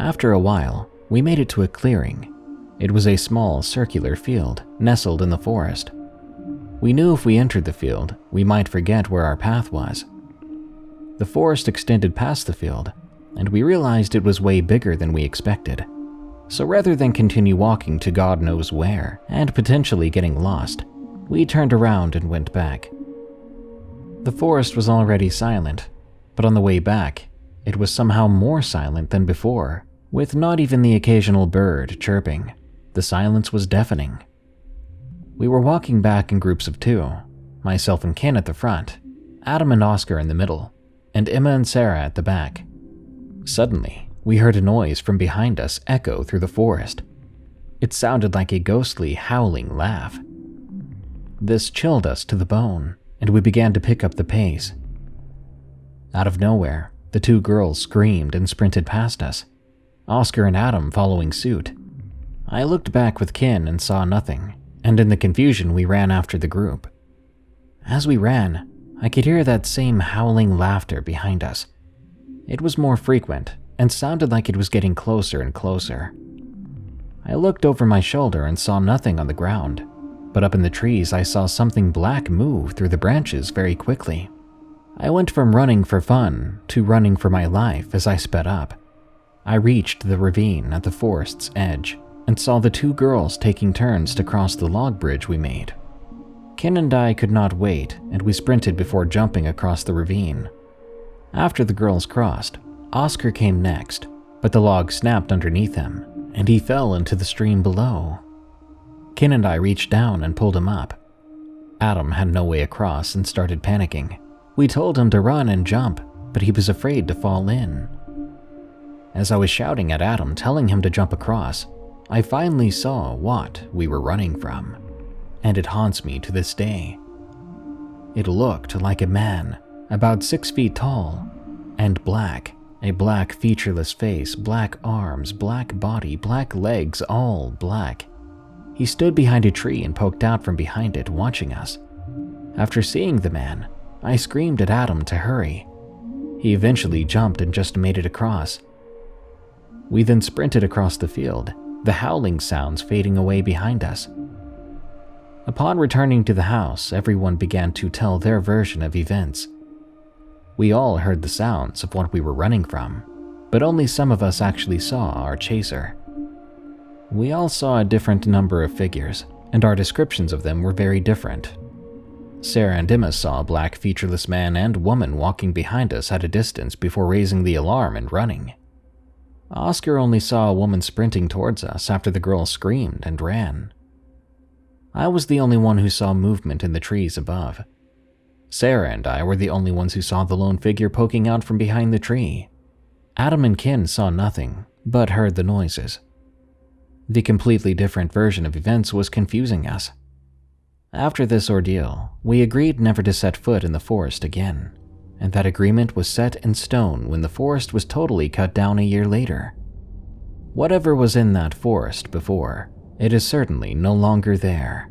After a while, we made it to a clearing. It was a small circular field nestled in the forest. We knew if we entered the field, we might forget where our path was. The forest extended past the field, and we realized it was way bigger than we expected. So rather than continue walking to God knows where and potentially getting lost, we turned around and went back. The forest was already silent, but on the way back, it was somehow more silent than before, with not even the occasional bird chirping. The silence was deafening. We were walking back in groups of 2, myself and Ken at the front, Adam and Oscar in the middle, and Emma and Sarah at the back. Suddenly, we heard a noise from behind us echo through the forest. It sounded like a ghostly, howling laugh. This chilled us to the bone, and we began to pick up the pace. Out of nowhere, the two girls screamed and sprinted past us, Oscar and Adam following suit. I looked back with Kin and saw nothing, and in the confusion we ran after the group. As we ran, I could hear that same howling laughter behind us. It was more frequent and sounded like it was getting closer and closer. I looked over my shoulder and saw nothing on the ground, but up in the trees I saw something black move through the branches very quickly. I went from running for fun to running for my life as I sped up. I reached the ravine at the forest's edge and saw the two girls taking turns to cross the log bridge we made. Kin and I could not wait, and we sprinted before jumping across the ravine. After the girls crossed, Oscar came next, but the log snapped underneath him, and he fell into the stream below. Kin and I reached down and pulled him up. Adam had no way across and started panicking. We told him to run and jump, but he was afraid to fall in. As I was shouting at Adam, telling him to jump across, I finally saw what we were running from, and it haunts me to this day. It looked like a man, about 6 feet tall, and black, a black featureless face, black arms, black body, black legs, all black. He stood behind a tree and poked out from behind it, watching us. After seeing the man, I screamed at Adam to hurry. He eventually jumped and just made it across. We then sprinted across the field, the howling sounds fading away behind us. Upon returning to the house, everyone began to tell their version of events. We all heard the sounds of what we were running from, but only some of us actually saw our chaser. We all saw a different number of figures, and our descriptions of them were very different. Sarah and Emma saw a black featureless man and woman walking behind us at a distance before raising the alarm and running. Oscar only saw a woman sprinting towards us after the girl screamed and ran. I was the only one who saw movement in the trees above. Sarah and I were the only ones who saw the lone figure poking out from behind the tree. Adam and Kin saw nothing, but heard the noises. The completely different version of events was confusing us. After this ordeal, we agreed never to set foot in the forest again, and that agreement was set in stone when the forest was totally cut down a year later. Whatever was in that forest before, it is certainly no longer there.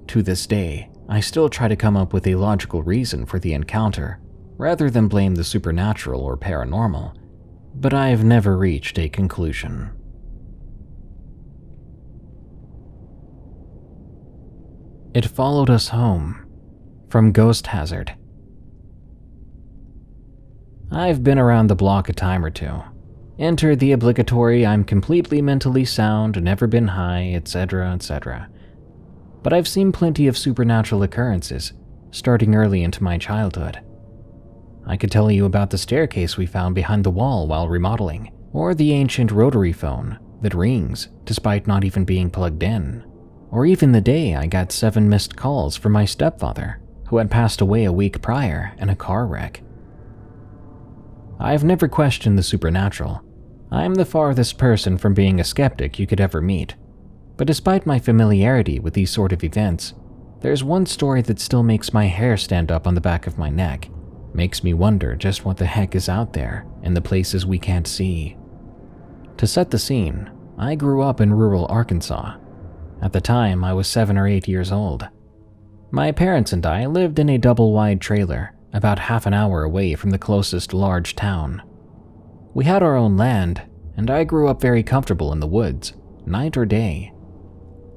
To this day, I still try to come up with a logical reason for the encounter, rather than blame the supernatural or paranormal, but I have never reached a conclusion. It Followed Us Home, from GhostHazard. I've been around the block a time or two. Enter the obligatory I'm completely mentally sound, never been high, etc., etc. But I've seen plenty of supernatural occurrences, starting early into my childhood. I could tell you about the staircase we found behind the wall while remodeling, or the ancient rotary phone that rings despite not even being plugged in, or even the day I got 7 missed calls from my stepfather, who had passed away a week prior in a car wreck. I've never questioned the supernatural. I'm the farthest person from being a skeptic you could ever meet. But despite my familiarity with these sort of events, there's one story that still makes my hair stand up on the back of my neck, makes me wonder just what the heck is out there in the places we can't see. To set the scene, I grew up in rural Arkansas. At the time, I was 7 or 8 years old. My parents and I lived in a double-wide trailer about half an hour away from the closest large town. We had our own land, and I grew up very comfortable in the woods, night or day.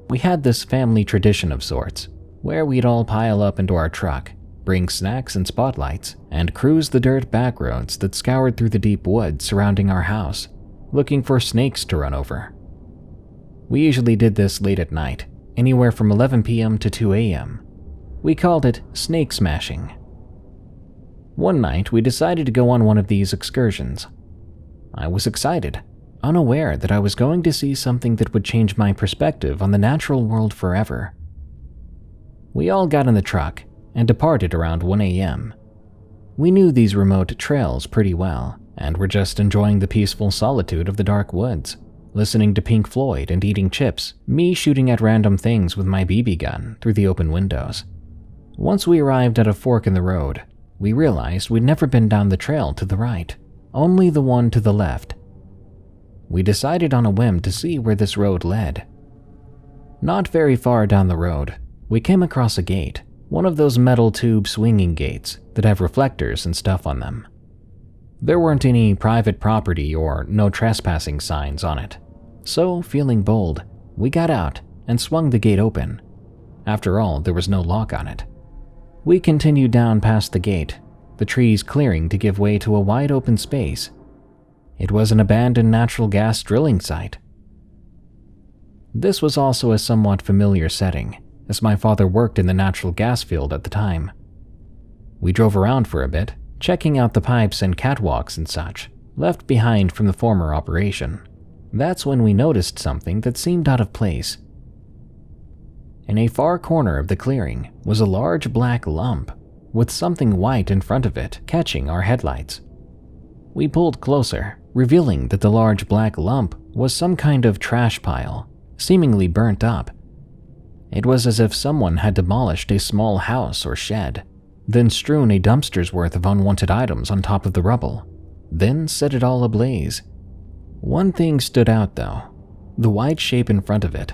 We had this family tradition of sorts, where we'd all pile up into our truck, bring snacks and spotlights, and cruise the dirt back roads that scoured through the deep woods surrounding our house, looking for snakes to run over. We usually did this late at night, anywhere from 11 p.m. to 2 a.m. We called it snake smashing. One night, we decided to go on one of these excursions. I was excited, unaware that I was going to see something that would change my perspective on the natural world forever. We all got in the truck and departed around 1 a.m. We knew these remote trails pretty well, and were just enjoying the peaceful solitude of the dark woods, listening to Pink Floyd and eating chips, me shooting at random things with my BB gun through the open windows. Once we arrived at a fork in the road, we realized we'd never been down the trail to the right, only the one to the left. We decided on a whim to see where this road led. Not very far down the road, we came across a gate, one of those metal tube swinging gates that have reflectors and stuff on them. There weren't any private property or no trespassing signs on it, so feeling bold, we got out and swung the gate open. After all, there was no lock on it. We continued down past the gate, the trees clearing to give way to a wide open space. It was an abandoned natural gas drilling site. This was also a somewhat familiar setting, as my father worked in the natural gas field at the time. We drove around for a bit, checking out the pipes and catwalks and such, left behind from the former operation. That's when we noticed something that seemed out of place. In a far corner of the clearing was a large black lump, with something white in front of it catching our headlights. We pulled closer, revealing that the large black lump was some kind of trash pile, seemingly burnt up. It was as if someone had demolished a small house or shed, then strewn a dumpster's worth of unwanted items on top of the rubble, then set it all ablaze. One thing stood out though, the white shape in front of it,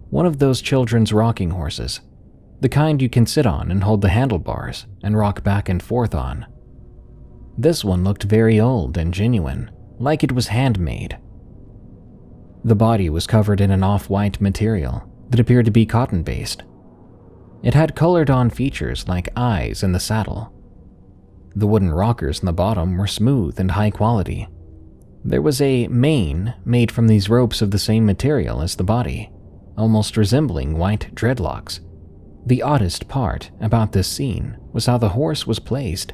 one of those children's rocking horses, the kind you can sit on and hold the handlebars and rock back and forth on. This one looked very old and genuine, like it was handmade. The body was covered in an off-white material that appeared to be cotton-based. It had colored-on features like eyes in the saddle. The wooden rockers in the bottom were smooth and high quality. There was a mane made from these ropes of the same material as the body, almost resembling white dreadlocks. The oddest part about this scene was how the horse was placed.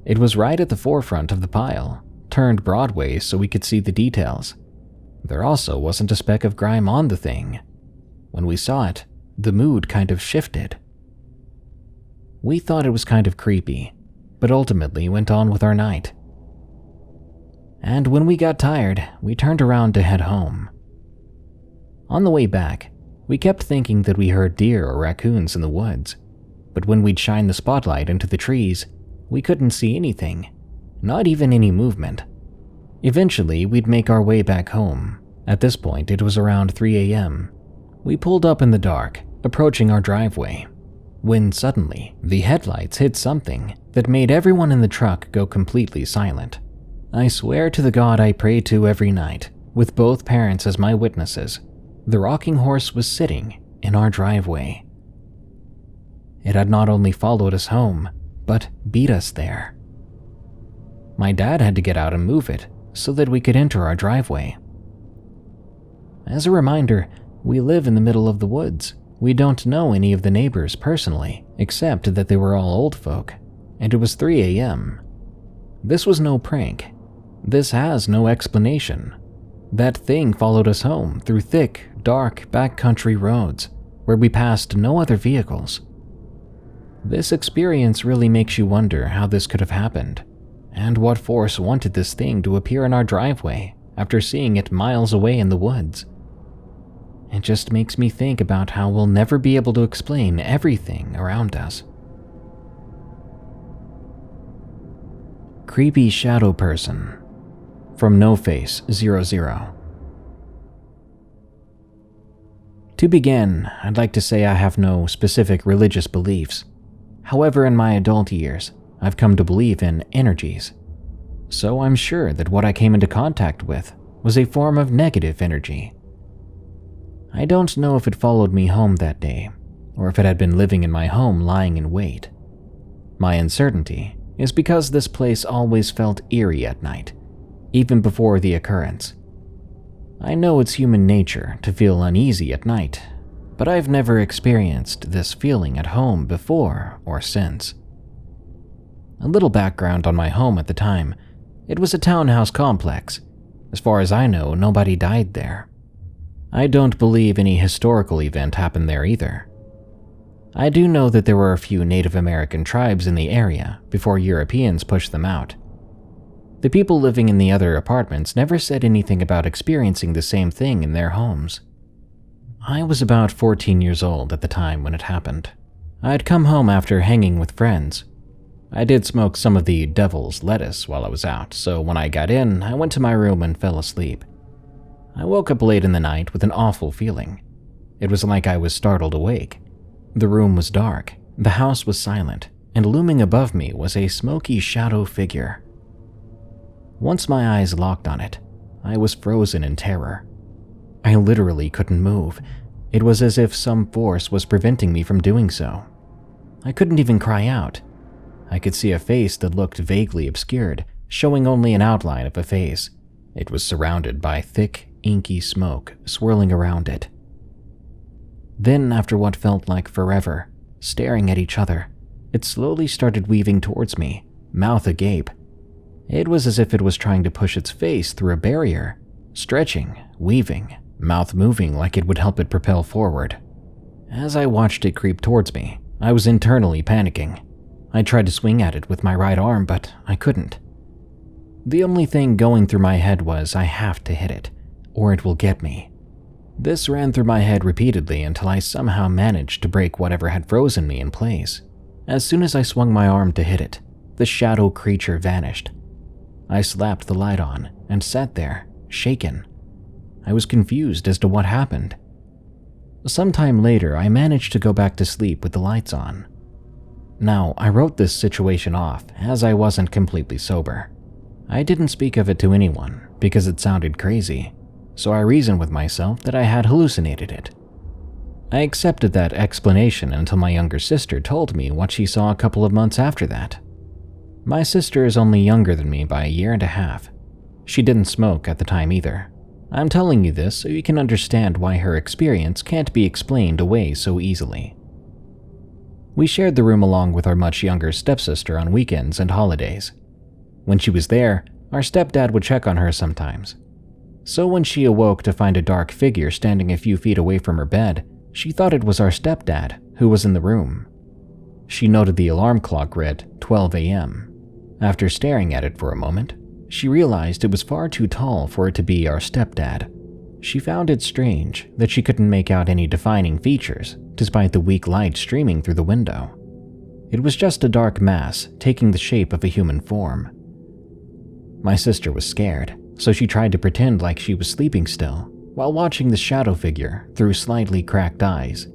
It was right at the forefront of the pile, turned broadways so we could see the details. There also wasn't a speck of grime on the thing. When we saw it, the mood kind of shifted. We thought it was kind of creepy, but ultimately went on with our night. And when we got tired, we turned around to head home. On the way back, we kept thinking that we heard deer or raccoons in the woods, but when we'd shine the spotlight into the trees, we couldn't see anything, not even any movement. Eventually, we'd make our way back home. At this point, it was around 3 a.m. We pulled up in the dark, approaching our driveway, when suddenly, the headlights hit something that made everyone in the truck go completely silent. I swear to the God I pray to every night, with both parents as my witnesses, the rocking horse was sitting in our driveway. It had not only followed us home, but beat us there. My dad had to get out and move it so that we could enter our driveway. As a reminder, we live in the middle of the woods. We don't know any of the neighbors personally, except that they were all old folk, and it was 3 a.m. This was no prank. This has no explanation. That thing followed us home through thick, dark, backcountry roads, where we passed no other vehicles. This experience really makes you wonder how this could have happened, and what force wanted this thing to appear in our driveway after seeing it miles away in the woods. It just makes me think about how we'll never be able to explain everything around us. Creepy Shadow Person from NoFace00. To begin, I'd like to say I have no specific religious beliefs. However, in my adult years, I've come to believe in energies. So I'm sure that what I came into contact with was a form of negative energy. I don't know if it followed me home that day, or if it had been living in my home lying in wait. My uncertainty is because this place always felt eerie at night, even before the occurrence. I know it's human nature to feel uneasy at night, but I've never experienced this feeling at home before or since. A little background on my home at the time. It was a townhouse complex. As far as I know, nobody died there. I don't believe any historical event happened there either. I do know that there were a few Native American tribes in the area before Europeans pushed them out. The people living in the other apartments never said anything about experiencing the same thing in their homes. I was about 14 years old at the time when it happened. I had come home after hanging with friends. I did smoke some of the devil's lettuce while I was out, so when I got in, I went to my room and fell asleep. I woke up late in the night with an awful feeling. It was like I was startled awake. The room was dark, the house was silent, and looming above me was a smoky shadow figure. Once my eyes locked on it, I was frozen in terror. I literally couldn't move. It was as if some force was preventing me from doing so. I couldn't even cry out. I could see a face that looked vaguely obscured, showing only an outline of a face. It was surrounded by thick, inky smoke swirling around it. Then, after what felt like forever, staring at each other, it slowly started weaving towards me, mouth agape. It was as if it was trying to push its face through a barrier, stretching, weaving, mouth moving like it would help it propel forward. As I watched it creep towards me, I was internally panicking. I tried to swing at it with my right arm, but I couldn't. The only thing going through my head was I have to hit it, or it will get me. This ran through my head repeatedly until I somehow managed to break whatever had frozen me in place. As soon as I swung my arm to hit it, the shadow creature vanished. I slapped the light on and sat there, shaken. I was confused as to what happened. Sometime later, I managed to go back to sleep with the lights on. Now, I wrote this situation off as I wasn't completely sober. I didn't speak of it to anyone because it sounded crazy, so I reasoned with myself that I had hallucinated it. I accepted that explanation until my younger sister told me what she saw a couple of months after that. My sister is only younger than me by 1.5 years. She didn't smoke at the time either. I'm telling you this so you can understand why her experience can't be explained away so easily. We shared the room along with our much younger stepsister on weekends and holidays. When she was there, our stepdad would check on her sometimes. So when she awoke to find a dark figure standing a few feet away from her bed, she thought it was our stepdad, who was in the room. She noted the alarm clock read 12 a.m. After staring at it for a moment, she realized it was far too tall for it to be our stepdad. She found it strange that she couldn't make out any defining features, despite the weak light streaming through the window. It was just a dark mass taking the shape of a human form. My sister was scared, so she tried to pretend like she was sleeping still, while watching the shadow figure through slightly cracked eyes.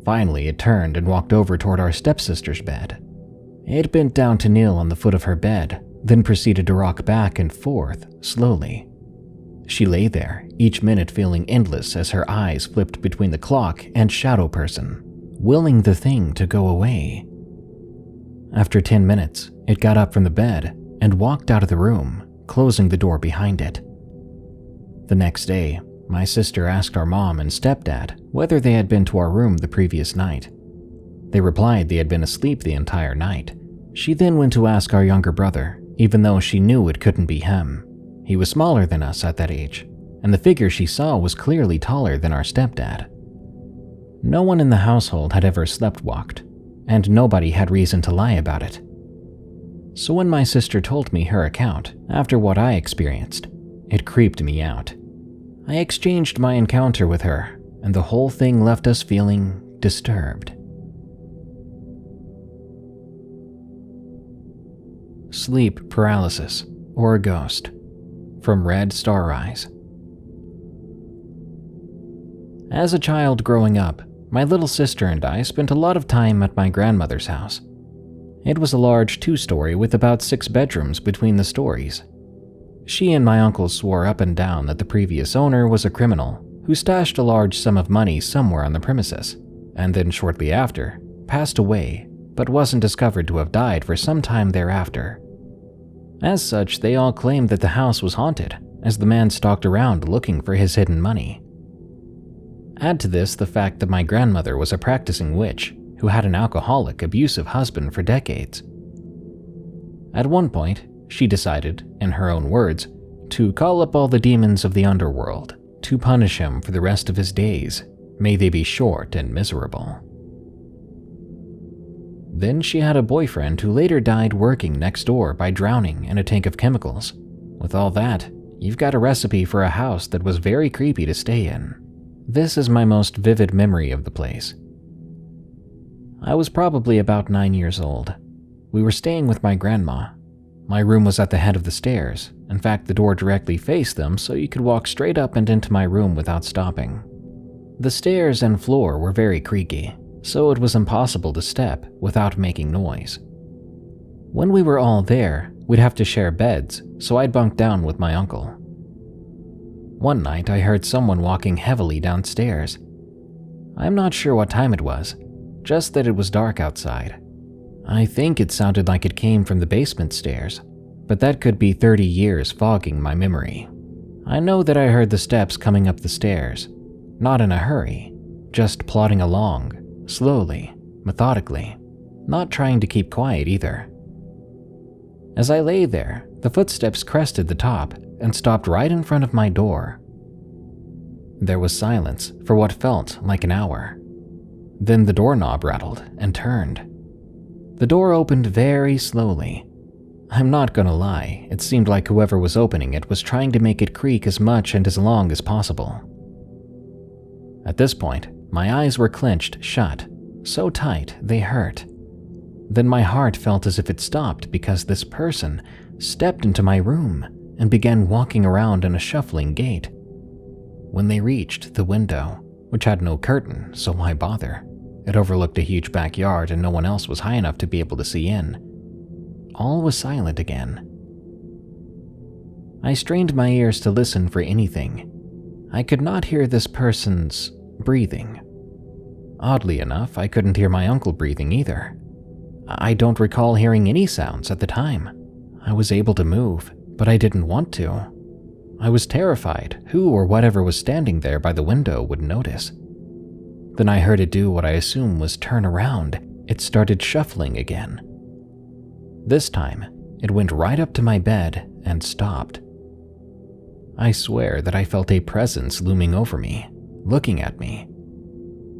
Finally, it turned and walked over toward our stepsister's bed. It bent down to kneel on the foot of her bed, then proceeded to rock back and forth, slowly. She lay there, each minute feeling endless as her eyes flipped between the clock and shadow person, willing the thing to go away. After 10 minutes, it got up from the bed and walked out of the room, closing the door behind it. The next day, my sister asked our mom and stepdad whether they had been to our room the previous night. They replied they had been asleep the entire night. She then went to ask our younger brother, even though she knew it couldn't be him. He was smaller than us at that age, and the figure she saw was clearly taller than our stepdad. No one in the household had ever sleptwalked, and nobody had reason to lie about it. So when my sister told me her account after what I experienced, it creeped me out. I exchanged my encounter with her, and the whole thing left us feeling disturbed. Sleep paralysis, or a ghost, from Red Starrise. As a child growing up, my little sister and I spent a lot of time at my grandmother's house. It was a large 2-story with about 6 bedrooms between the stories. She and my uncle swore up and down that the previous owner was a criminal who stashed a large sum of money somewhere on the premises, and then shortly after, passed away, but wasn't discovered to have died for some time thereafter. As such, they all claimed that the house was haunted, as the man stalked around looking for his hidden money. Add to this the fact that my grandmother was a practicing witch who had an alcoholic, abusive husband for decades. At one point, she decided, in her own words, to call up all the demons of the underworld to punish him for the rest of his days. May they be short and miserable. Then she had a boyfriend who later died working next door by drowning in a tank of chemicals. With all that, you've got a recipe for a house that was very creepy to stay in. This is my most vivid memory of the place. I was probably about 9 years old. We were staying with my grandma. My room was at the head of the stairs. In fact, the door directly faced them, so you could walk straight up and into my room without stopping. The stairs and floor were very creaky, so it was impossible to step without making noise. When we were all there, we'd have to share beds, so I'd bunk down with my uncle. One night, I heard someone walking heavily downstairs. I'm not sure what time it was, just that it was dark outside. I think it sounded like it came from the basement stairs, but that could be 30 years fogging my memory. I know that I heard the steps coming up the stairs, not in a hurry, just plodding along, slowly, methodically, not trying to keep quiet either. As I lay there, the footsteps crested the top and stopped right in front of my door. There was silence for what felt like an hour. Then the doorknob rattled and turned. The door opened very slowly. I'm not gonna lie, it seemed like whoever was opening it was trying to make it creak as much and as long as possible. At this point, my eyes were clenched shut, so tight they hurt. Then my heart felt as if it stopped because this person stepped into my room and began walking around in a shuffling gait. When they reached the window, which had no curtain, so why bother? It overlooked a huge backyard and no one else was high enough to be able to see in. All was silent again. I strained my ears to listen for anything. I could not hear this person's breathing. Oddly enough, I couldn't hear my uncle breathing either. I don't recall hearing any sounds at the time. I was able to move, but I didn't want to. I was terrified who or whatever was standing there by the window would notice. Then I heard it do what I assume was turn around. It started shuffling again. This time, it went right up to my bed and stopped. I swear that I felt a presence looming over me, looking at me.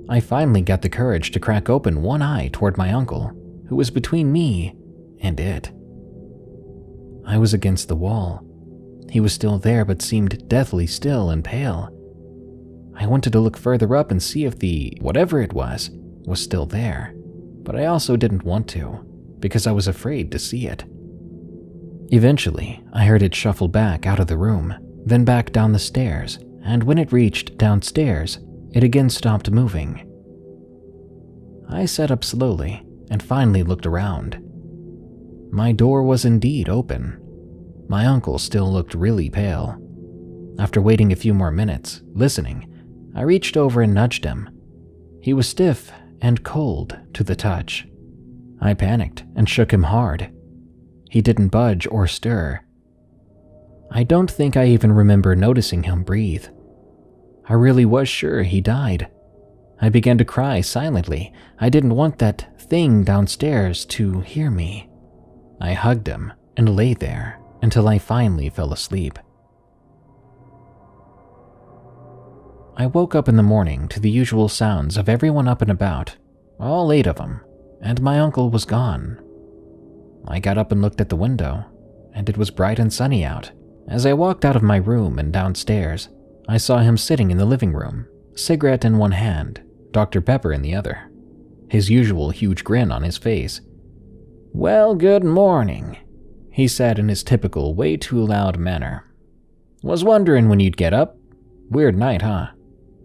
I finally got the courage to crack open one eye toward my uncle, who was between me and it. I was against the wall. He was still there but seemed deathly still and pale. I wanted to look further up and see if the whatever it was still there, but I also didn't want to, because I was afraid to see it. Eventually, I heard it shuffle back out of the room, then back down the stairs, and when it reached downstairs, it again stopped moving. I sat up slowly and finally looked around. My door was indeed open. My uncle still looked really pale. After waiting a few more minutes, listening, I reached over and nudged him. He was stiff and cold to the touch. I panicked and shook him hard. He didn't budge or stir. I don't think I even remember noticing him breathe. I really was sure he died. I began to cry silently. I didn't want that thing downstairs to hear me. I hugged him and lay there until I finally fell asleep. I woke up in the morning to the usual sounds of everyone up and about, all 8 of them, and my uncle was gone. I got up and looked at the window, and it was bright and sunny out. As I walked out of my room and downstairs, I saw him sitting in the living room, cigarette in one hand, Dr. Pepper in the other, his usual huge grin on his face. "Well, good morning," he said in his typical way too loud manner. "Was wondering when you'd get up. Weird night, huh?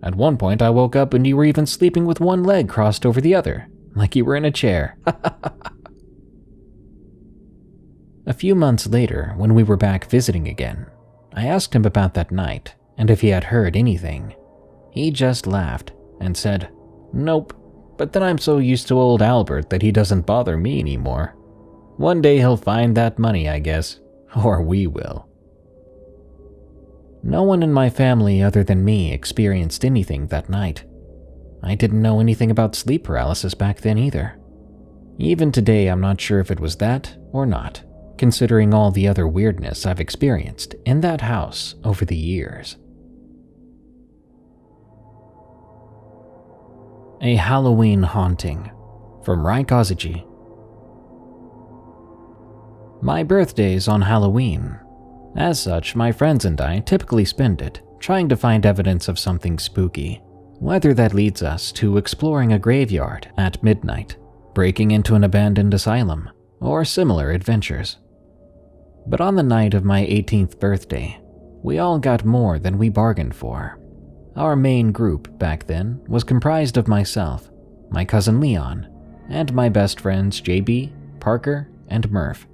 At one point I woke up and you were even sleeping with one leg crossed over the other, like you were in a chair." A few months later, when we were back visiting again, I asked him about that night and if he had heard anything. He just laughed and said, "Nope, but then I'm so used to old Albert that he doesn't bother me anymore. One day he'll find that money, I guess, or we will." No one in my family other than me experienced anything that night. I didn't know anything about sleep paralysis back then either. Even today, I'm not sure if it was that or not, considering all the other weirdness I've experienced in that house over the years. A Halloween Haunting from Raikazuchi. My birthday's on Halloween. As such, my friends and I typically spend it trying to find evidence of something spooky, whether that leads us to exploring a graveyard at midnight, breaking into an abandoned asylum, or similar adventures. But on the night of my 18th birthday, we all got more than we bargained for. Our main group back then was comprised of myself, my cousin Leon, and my best friends JB, Parker, and Murph.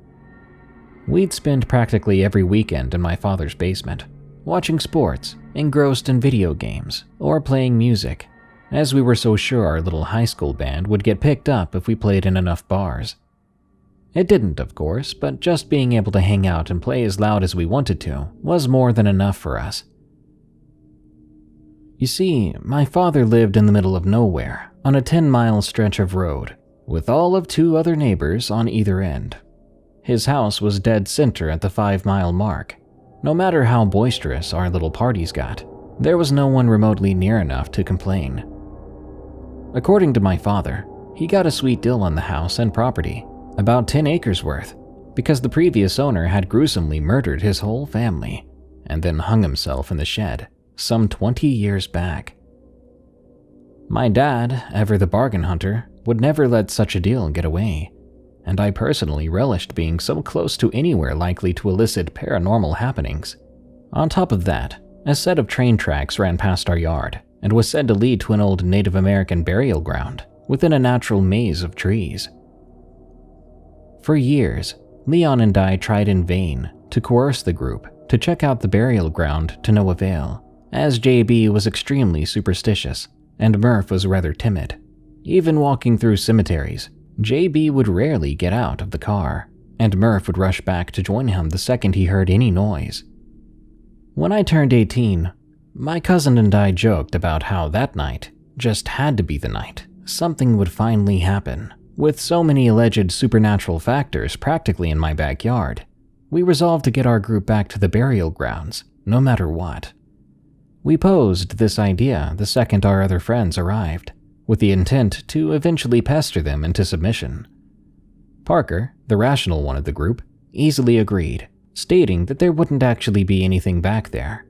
We'd spend practically every weekend in my father's basement, watching sports, engrossed in video games, or playing music, as we were so sure our little high school band would get picked up if we played in enough bars. It didn't, of course, but just being able to hang out and play as loud as we wanted to was more than enough for us. You see, my father lived in the middle of nowhere, on a 10-mile stretch of road, with all of 2 other neighbors on either end. His house was dead center at the 5-mile mark. No matter how boisterous our little parties got, there was no one remotely near enough to complain. According to my father, he got a sweet deal on the house and property, about 10 acres worth, because the previous owner had gruesomely murdered his whole family, and then hung himself in the shed, some 20 years back. My dad, ever the bargain hunter, would never let such a deal get away, and I personally relished being so close to anywhere likely to elicit paranormal happenings. On top of that, a set of train tracks ran past our yard and was said to lead to an old Native American burial ground within a natural maze of trees. For years, Leon and I tried in vain to coerce the group to check out the burial ground to no avail, as JB was extremely superstitious and Murph was rather timid. Even walking through cemeteries, JB would rarely get out of the car, and Murph would rush back to join him the second he heard any noise. When I turned 18, my cousin and I joked about how that night just had to be the night something would finally happen. With so many alleged supernatural factors practically in my backyard, we resolved to get our group back to the burial grounds, no matter what. We posed this idea the second our other friends arrived, with the intent to eventually pester them into submission. Parker, the rational one of the group, easily agreed, stating that there wouldn't actually be anything back there.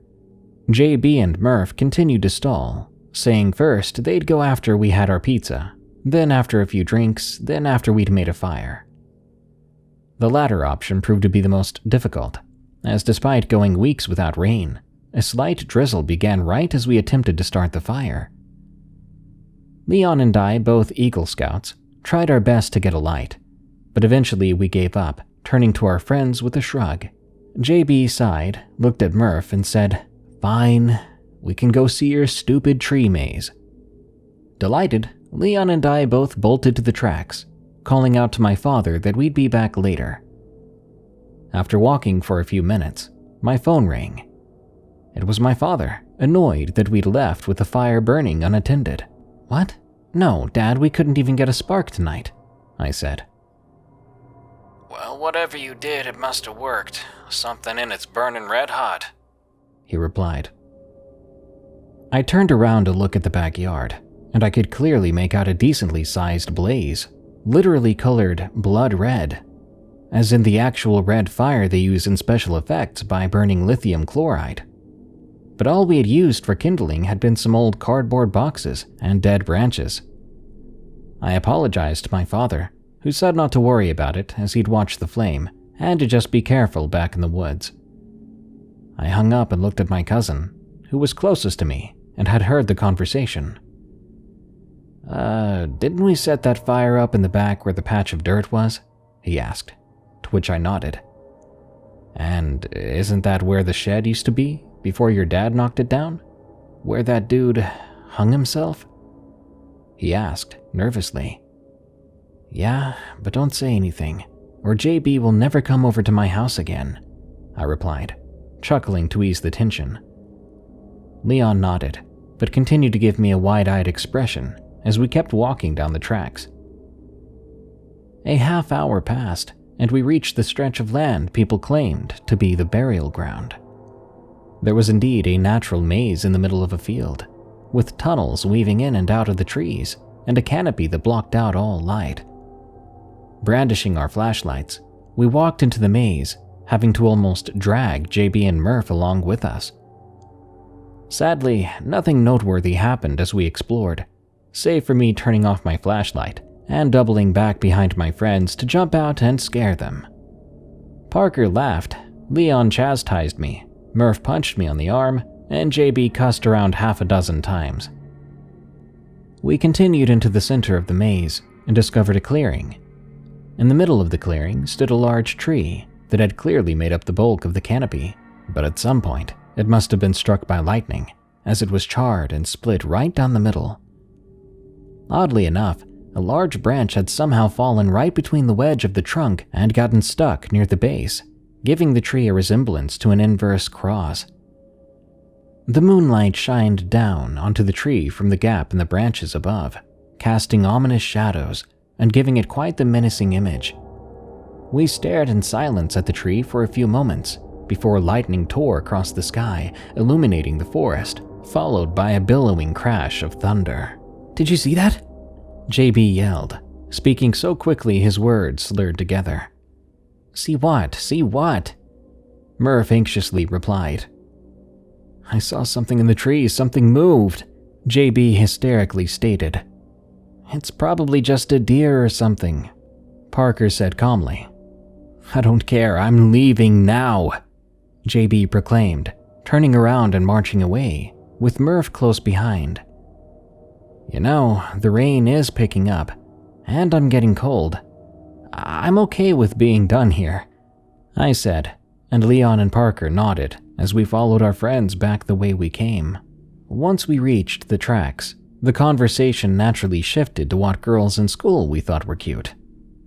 JB and Murph continued to stall, saying first they'd go after we had our pizza, then after a few drinks, then after we'd made a fire. The latter option proved to be the most difficult, as despite going weeks without rain, a slight drizzle began right as we attempted to start the fire. Leon and I, both Eagle Scouts, tried our best to get a light, but eventually we gave up, turning to our friends with a shrug. JB sighed, looked at Murph, and said, "Fine, we can go see your stupid tree maze." Delighted, Leon and I both bolted to the tracks, calling out to my father that we'd be back later. After walking for a few minutes, my phone rang. It was my father, annoyed that we'd left with the fire burning unattended. "What? No, Dad, we couldn't even get a spark tonight," I said. "Well, whatever you did, it must have worked. Something in it's burning red hot," he replied. I turned around to look at the backyard, and I could clearly make out a decently sized blaze, literally colored blood red, as in the actual red fire they use in special effects by burning lithium chloride. But all we had used for kindling had been some old cardboard boxes and dead branches. I apologized to my father, who said not to worry about it as he'd watch the flame and to just be careful back in the woods. I hung up and looked at my cousin, who was closest to me and had heard the conversation. Didn't we set that fire up in the back where the patch of dirt was?" he asked, to which I nodded. "And isn't that where the shed used to be before your dad knocked it down? Where that dude hung himself?" he asked, nervously. "Yeah, but don't say anything, or JB will never come over to my house again," I replied, chuckling to ease the tension. Leon nodded, but continued to give me a wide-eyed expression as we kept walking down the tracks. A half hour passed, and we reached the stretch of land people claimed to be the burial ground. There was indeed a natural maze in the middle of a field, with tunnels weaving in and out of the trees, and a canopy that blocked out all light. Brandishing our flashlights, we walked into the maze, having to almost drag JB and Murph along with us. Sadly, nothing noteworthy happened as we explored, save for me turning off my flashlight and doubling back behind my friends to jump out and scare them. Parker laughed, Leon chastised me, Murph punched me on the arm, and JB cussed around half a dozen times. We continued into the center of the maze and discovered a clearing. In the middle of the clearing stood a large tree that had clearly made up the bulk of the canopy, but at some point it must have been struck by lightning, as it was charred and split right down the middle. Oddly enough, a large branch had somehow fallen right between the wedge of the trunk and gotten stuck near the base, giving the tree a resemblance to an inverse cross. The moonlight shined down onto the tree from the gap in the branches above, casting ominous shadows and giving it quite the menacing image. We stared in silence at the tree for a few moments before lightning tore across the sky, illuminating the forest, followed by a billowing crash of thunder. "Did you see that?" JB yelled, speaking so quickly his words slurred together. "See what? See what?" Murph anxiously replied. "I saw something in the trees, something moved," JB hysterically stated. "It's probably just a deer or something," Parker said calmly. "I don't care, I'm leaving now," JB proclaimed, turning around and marching away, with Murph close behind. "You know, the rain is picking up, and I'm getting cold. I'm okay with being done here," I said, and Leon and Parker nodded as we followed our friends back the way we came. Once we reached the tracks, the conversation naturally shifted to what girls in school we thought were cute,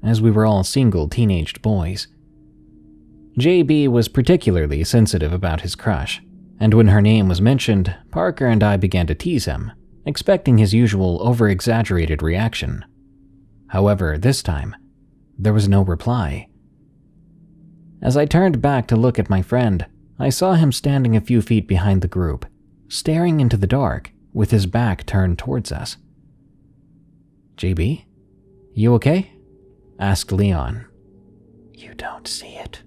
as we were all single teenaged boys. JB was particularly sensitive about his crush, and when her name was mentioned, Parker and I began to tease him, expecting his usual over-exaggerated reaction. However, this time, there was no reply. As I turned back to look at my friend, I saw him standing a few feet behind the group, staring into the dark with his back turned towards us. "JB, you okay?" asked Leon. "You don't see it,"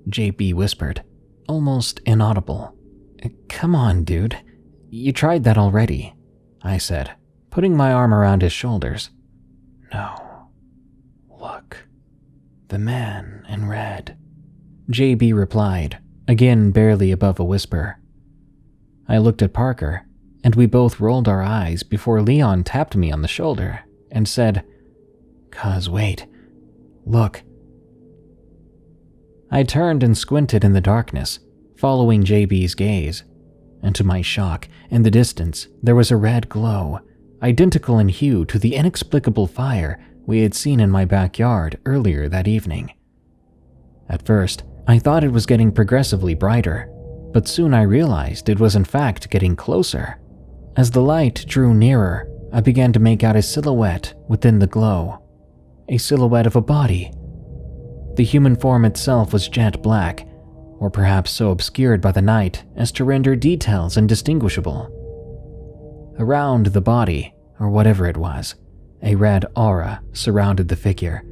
JB whispered, almost inaudible. "Come on, dude. You tried that already," I said, putting my arm around his shoulders. "No. Look. The man in red," JB replied, again barely above a whisper. I looked at Parker, and we both rolled our eyes before Leon tapped me on the shoulder and said, "Cuz, wait. Look." I turned and squinted in the darkness, following JB's gaze, and to my shock, in the distance, there was a red glow, identical in hue to the inexplicable fire we had seen in my backyard earlier that evening. At first, I thought it was getting progressively brighter, but soon I realized it was in fact getting closer. As the light drew nearer, I began to make out a silhouette within the glow. A silhouette of a body. The human form itself was jet black, or perhaps so obscured by the night as to render details indistinguishable. Around the body, or whatever it was, a red aura surrounded the figure,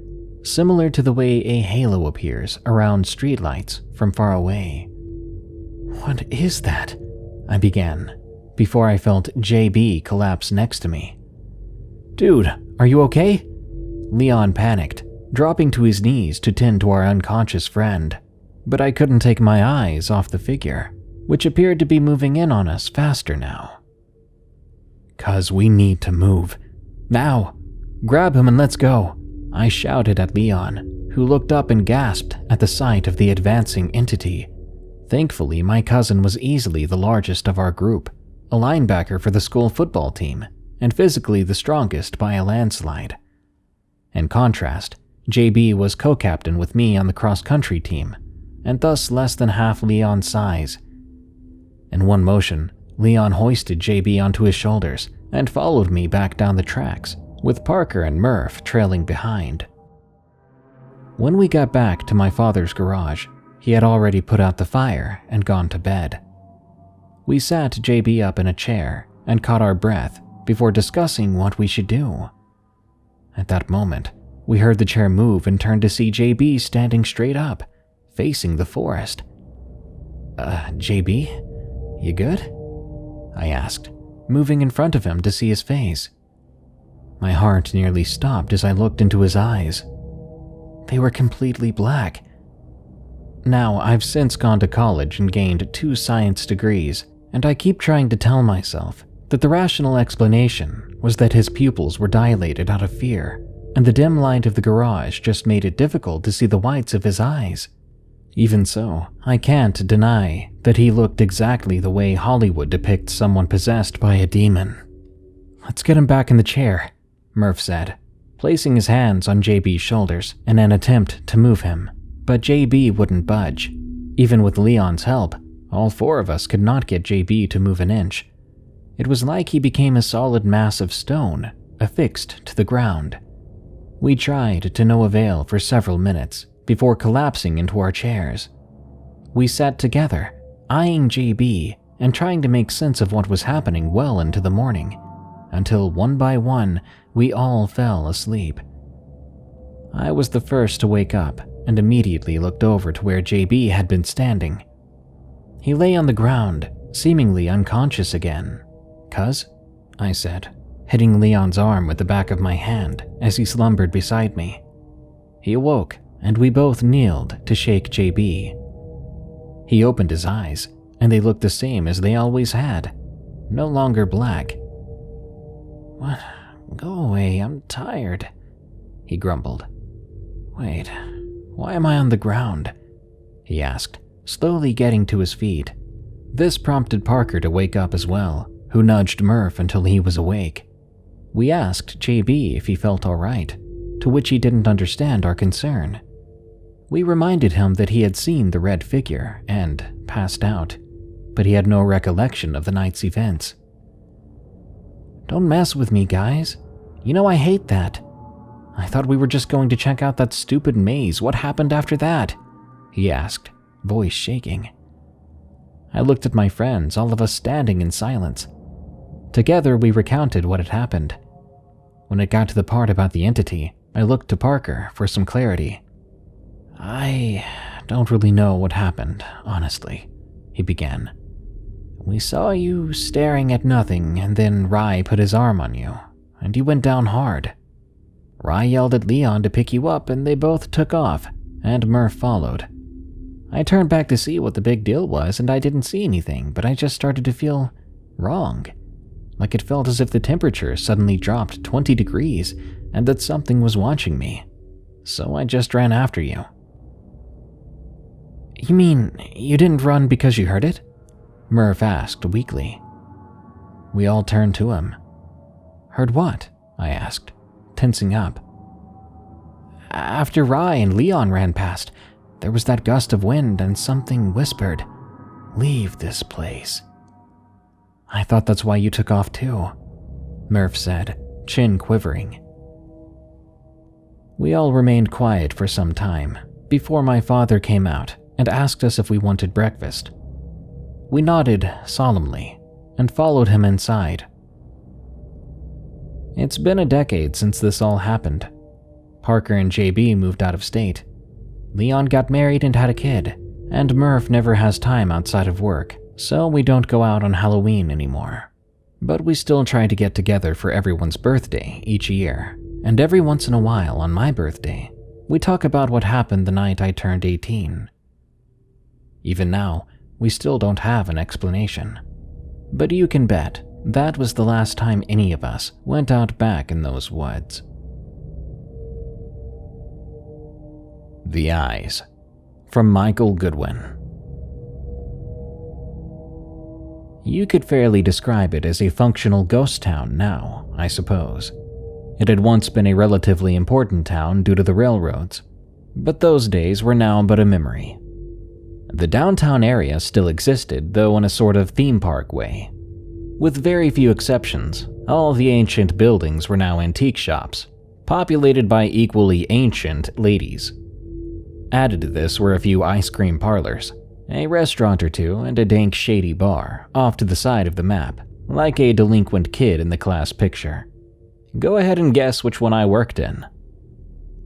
similar to the way a halo appears around streetlights from far away. "What is that?" I began, before I felt JB collapse next to me. "Dude, are you okay?" Leon panicked, dropping to his knees to tend to our unconscious friend, but I couldn't take my eyes off the figure, which appeared to be moving in on us faster now. "'Cause we need to move. Now! Grab him and let's go!" I shouted at Leon, who looked up and gasped at the sight of the advancing entity. Thankfully, my cousin was easily the largest of our group, a linebacker for the school football team, and physically the strongest by a landslide. In contrast, JB was co-captain with me on the cross-country team, and thus less than half Leon's size. In one motion, Leon hoisted JB onto his shoulders and followed me back down the tracks, with Parker and Murph trailing behind. When we got back to my father's garage, he had already put out the fire and gone to bed. We sat JB up in a chair and caught our breath before discussing what we should do. At that moment, we heard the chair move and turned to see JB standing straight up, facing the forest. JB, you good?" I asked, moving in front of him to see his face. My heart nearly stopped as I looked into his eyes. They were completely black. Now, I've since gone to college and gained 2 science degrees, and I keep trying to tell myself that the rational explanation was that his pupils were dilated out of fear, and the dim light of the garage just made it difficult to see the whites of his eyes. Even so, I can't deny that he looked exactly the way Hollywood depicts someone possessed by a demon. "Let's get him back in the chair," Murph said, placing his hands on JB's shoulders in an attempt to move him, but JB wouldn't budge. Even with Leon's help, all 4 of us could not get JB to move an inch. It was like he became a solid mass of stone, affixed to the ground. We tried to no avail for several minutes before collapsing into our chairs. We sat together, eyeing JB and trying to make sense of what was happening well into the morning, until one by one we all fell asleep. I was the first to wake up and immediately looked over to where JB had been standing. He lay on the ground, seemingly unconscious again. "Cuz?" I said, hitting Leon's arm with the back of my hand as he slumbered beside me. He awoke, and we both kneeled to shake JB. He opened his eyes, and they looked the same as they always had, no longer black. "What? Go away, I'm tired," he grumbled. "Wait, why am I on the ground?" he asked, slowly getting to his feet. This prompted Parker to wake up as well, who nudged Murph until he was awake. We asked JB if he felt all right, to which he didn't understand our concern. We reminded him that he had seen the red figure and passed out, but he had no recollection of the night's events. "Don't mess with me, guys. You know I hate that. I thought we were just going to check out that stupid maze. What happened after that?" he asked, voice shaking. I looked at my friends, all of us standing in silence. Together, we recounted what had happened. When it got to the part about the entity, I looked to Parker for some clarity. "I don't really know what happened, honestly," he began. "We saw you staring at nothing, and then Rai put his arm on you, and you went down hard. Rai yelled at Leon to pick you up, and they both took off, and Murph followed. I turned back to see what the big deal was, and I didn't see anything, but I just started to feel wrong. Like it felt as if the temperature suddenly dropped 20 degrees, and that something was watching me. So I just ran after you." "You mean you didn't run because you heard it?" Murph asked weakly. We all turned to him. "Heard what?" I asked, tensing up. "After Rai and Leon ran past, there was that gust of wind and something whispered, 'Leave this place.' I thought that's why you took off too," Murph said, chin quivering. We all remained quiet for some time before my father came out and asked us if we wanted breakfast. We nodded solemnly and followed him inside. It's been a decade since this all happened. Parker and JB moved out of state. Leon got married and had a kid, and Murph never has time outside of work, so we don't go out on Halloween anymore. But we still try to get together for everyone's birthday each year, and every once in a while on my birthday, we talk about what happened the night I turned 18. Even now, we still don't have an explanation. But you can bet that was the last time any of us went out back in those woods. The Eyes, from Michael Goodwin. You could fairly describe it as a functional ghost town now, I suppose. It had once been a relatively important town due to the railroads, but those days were now but a memory. The downtown area still existed, though in a sort of theme park way. With very few exceptions, all the ancient buildings were now antique shops, populated by equally ancient ladies. Added to this were a few ice cream parlors, a restaurant or two, and a dank shady bar off to the side of the map, like a delinquent kid in the class picture. Go ahead and guess which one I worked in.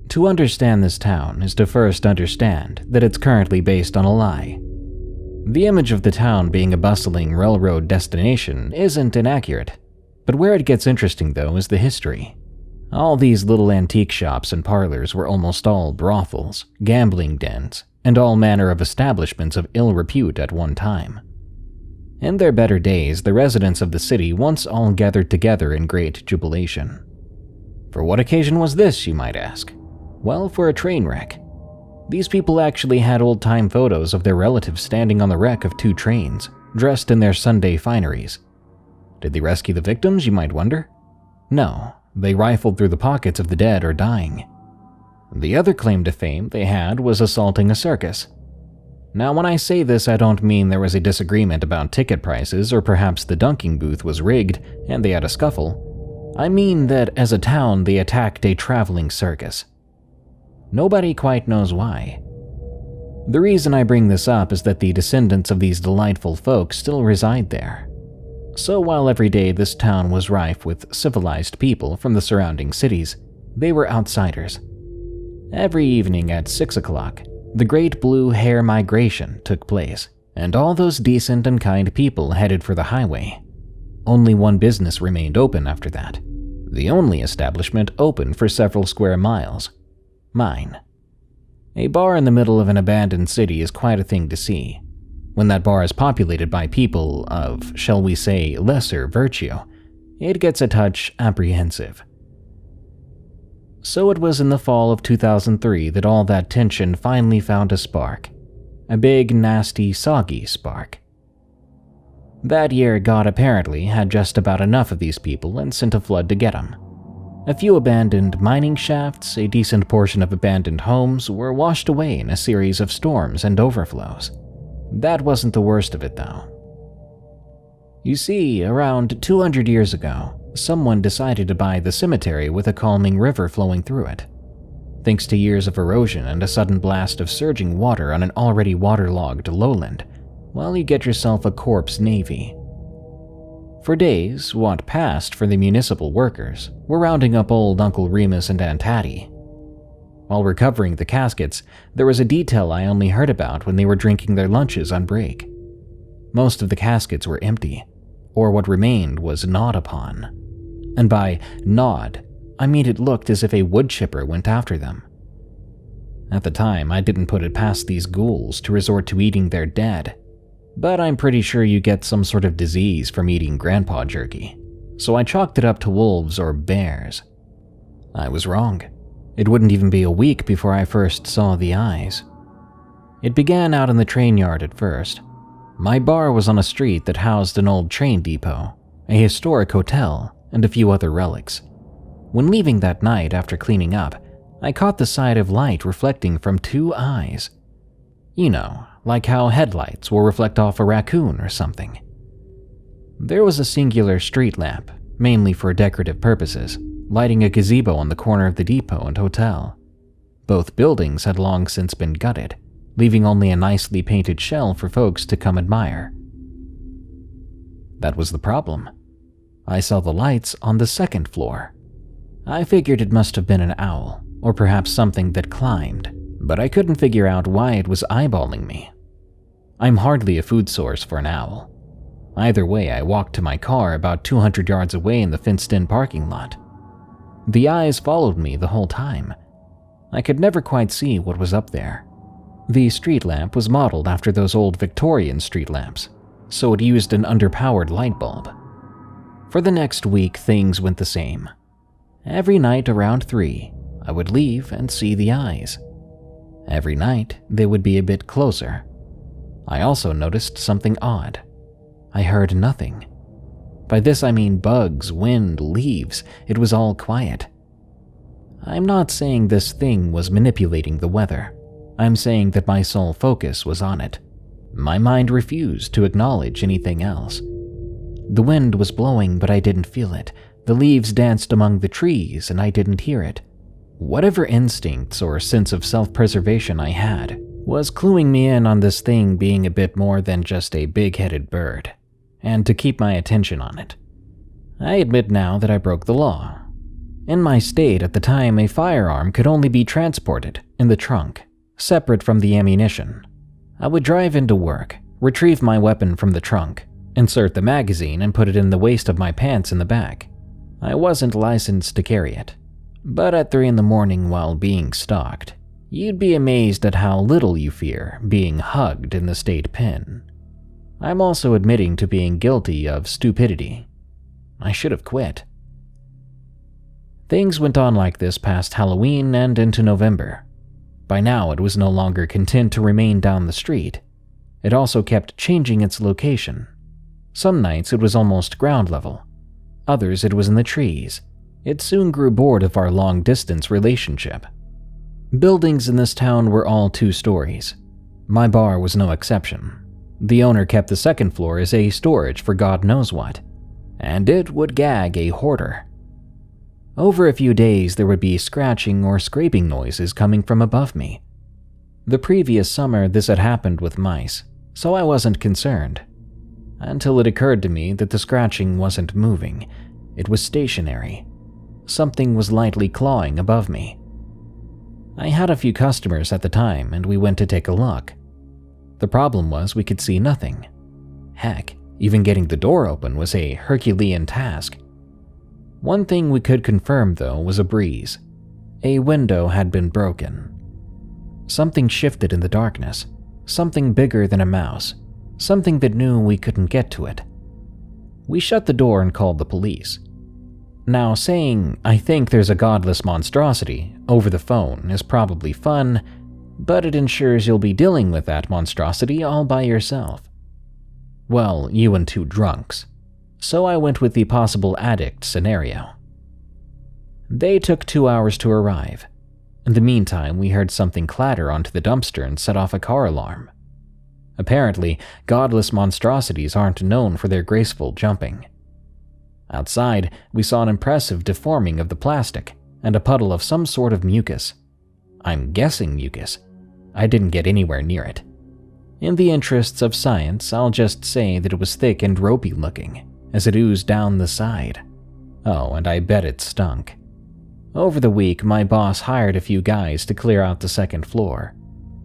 To understand this town is to first understand that it's currently based on a lie. The image of the town being a bustling railroad destination isn't inaccurate, but where it gets interesting though is the history. All these little antique shops and parlors were almost all brothels, gambling dens, and all manner of establishments of ill repute at one time. In their better days, the residents of the city once all gathered together in great jubilation. For what occasion was this, you might ask? Well, for a train wreck. These people actually had old-time photos of their relatives standing on the wreck of 2 trains, dressed in their Sunday fineries. Did they rescue the victims, you might wonder? No, they rifled through the pockets of the dead or dying. The other claim to fame they had was assaulting a circus. Now, when I say this, I don't mean there was a disagreement about ticket prices or perhaps the dunking booth was rigged and they had a scuffle. I mean that as a town they attacked a traveling circus. Nobody quite knows why. The reason I bring this up is that the descendants of these delightful folk still reside there. So while every day this town was rife with civilized people from the surrounding cities, they were outsiders. Every evening at 6 o'clock, the Great Blue Hair Migration took place, and all those decent and kind people headed for the highway. Only one business remained open after that, the only establishment open for several square miles. Mine. A bar in the middle of an abandoned city is quite a thing to see. When that bar is populated by people of, shall we say, lesser virtue, it gets a touch apprehensive. So it was in the fall of 2003 that all that tension finally found a spark. A big, nasty, soggy spark. That year, God apparently had just about enough of these people and sent a flood to get them. A few abandoned mining shafts, a decent portion of abandoned homes were washed away in a series of storms and overflows. That wasn't the worst of it, though. You see, around 200 years ago, someone decided to buy the cemetery with a calming river flowing through it. Thanks to years of erosion and a sudden blast of surging water on an already waterlogged lowland, well, you get yourself a corpse navy. For days, what passed for the municipal workers were rounding up old Uncle Remus and Aunt Hattie. While recovering the caskets, there was a detail I only heard about when they were drinking their lunches on break. Most of the caskets were empty, or what remained was gnawed upon. And by gnawed, I mean it looked as if a wood chipper went after them. At the time, I didn't put it past these ghouls to resort to eating their dead, but I'm pretty sure you get some sort of disease from eating grandpa jerky, so I chalked it up to wolves or bears. I was wrong. It wouldn't even be a week before I first saw the eyes. It began out in the train yard at first. My bar was on a street that housed an old train depot, a historic hotel, and a few other relics. When leaving that night after cleaning up, I caught the sight of light reflecting from 2 eyes. You know, like how headlights will reflect off a raccoon or something. There was a singular street lamp, mainly for decorative purposes, lighting a gazebo on the corner of the depot and hotel. Both buildings had long since been gutted, leaving only a nicely painted shell for folks to come admire. That was the problem. I saw the lights on the 2nd floor. I figured it must have been an owl, or perhaps something that climbed, but I couldn't figure out why it was eyeballing me. I'm hardly a food source for an owl. Either way, I walked to my car about 200 yards away in the fenced-in parking lot. The eyes followed me the whole time. I could never quite see what was up there. The street lamp was modeled after those old Victorian street lamps, so it used an underpowered light bulb. For the next week, things went the same. Every night around 3, I would leave and see the eyes. Every night, they would be a bit closer. I also noticed something odd. I heard nothing. By this I mean bugs, wind, leaves. It was all quiet. I'm not saying this thing was manipulating the weather. I'm saying that my sole focus was on it. My mind refused to acknowledge anything else. The wind was blowing, but I didn't feel it. The leaves danced among the trees, and I didn't hear it. Whatever instincts or sense of self-preservation I had was cluing me in on this thing being a bit more than just a big-headed bird, and to keep my attention on it. I admit now that I broke the law. In my state at the time, a firearm could only be transported in the trunk, separate from the ammunition. I would drive into work, retrieve my weapon from the trunk, insert the magazine, and put it in the waist of my pants in the back. I wasn't licensed to carry it. But at 3 in the morning while being stalked, you'd be amazed at how little you fear being hugged in the state pen. I'm also admitting to being guilty of stupidity. I should have quit. Things went on like this past Halloween and into November. By now, it was no longer content to remain down the street. It also kept changing its location. Some nights it was almost ground level. Others it was in the trees. It soon grew bored of our long-distance relationship. Buildings in this town were all 2 stories. My bar was no exception. The owner kept the second floor as a storage for God knows what, and it would gag a hoarder. Over a few days, there would be scratching or scraping noises coming from above me. The previous summer, this had happened with mice, so I wasn't concerned. Until it occurred to me that the scratching wasn't moving, it was stationary. Something was lightly clawing above me. I had a few customers at the time, and we went to take a look. The problem was we could see nothing. Heck, even getting the door open was a Herculean task. One thing we could confirm, though, was a breeze. A window had been broken. Something shifted in the darkness, something bigger than a mouse, something that knew we couldn't get to it. We shut the door and called the police. Now, saying, "I think there's a godless monstrosity," over the phone is probably fun, but it ensures you'll be dealing with that monstrosity all by yourself. Well, you and 2 drunks. So I went with the possible addict scenario. They took 2 hours to arrive. In the meantime, we heard something clatter onto the dumpster and set off a car alarm. Apparently, godless monstrosities aren't known for their graceful jumping. Outside, we saw an impressive deforming of the plastic and a puddle of some sort of mucus. I'm guessing mucus. I didn't get anywhere near it. In the interests of science, I'll just say that it was thick and ropey looking, as it oozed down the side. Oh, and I bet it stunk. Over the week, my boss hired a few guys to clear out the second floor.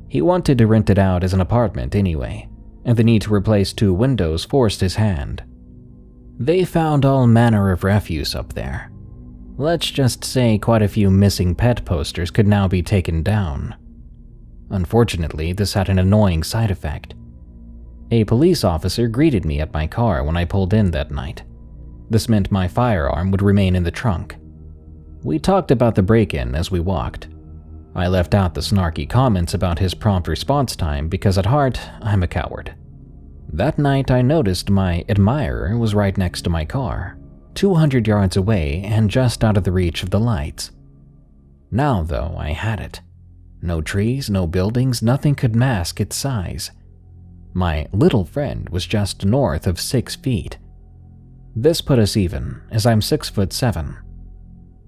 He wanted to rent it out as an apartment anyway, and the need to replace 2 windows forced his hand. They found all manner of refuse up there. Let's just say quite a few missing pet posters could now be taken down. Unfortunately, this had an annoying side effect. A police officer greeted me at my car when I pulled in that night. This meant my firearm would remain in the trunk. We talked about the break-in as we walked. I left out the snarky comments about his prompt response time because at heart, I'm a coward. That night I noticed my admirer was right next to my car, 200 yards away and just out of the reach of the lights. Now though, I had it. No trees, no buildings, nothing could mask its size. My little friend was just north of 6 feet. This put us even, as I'm 6'7".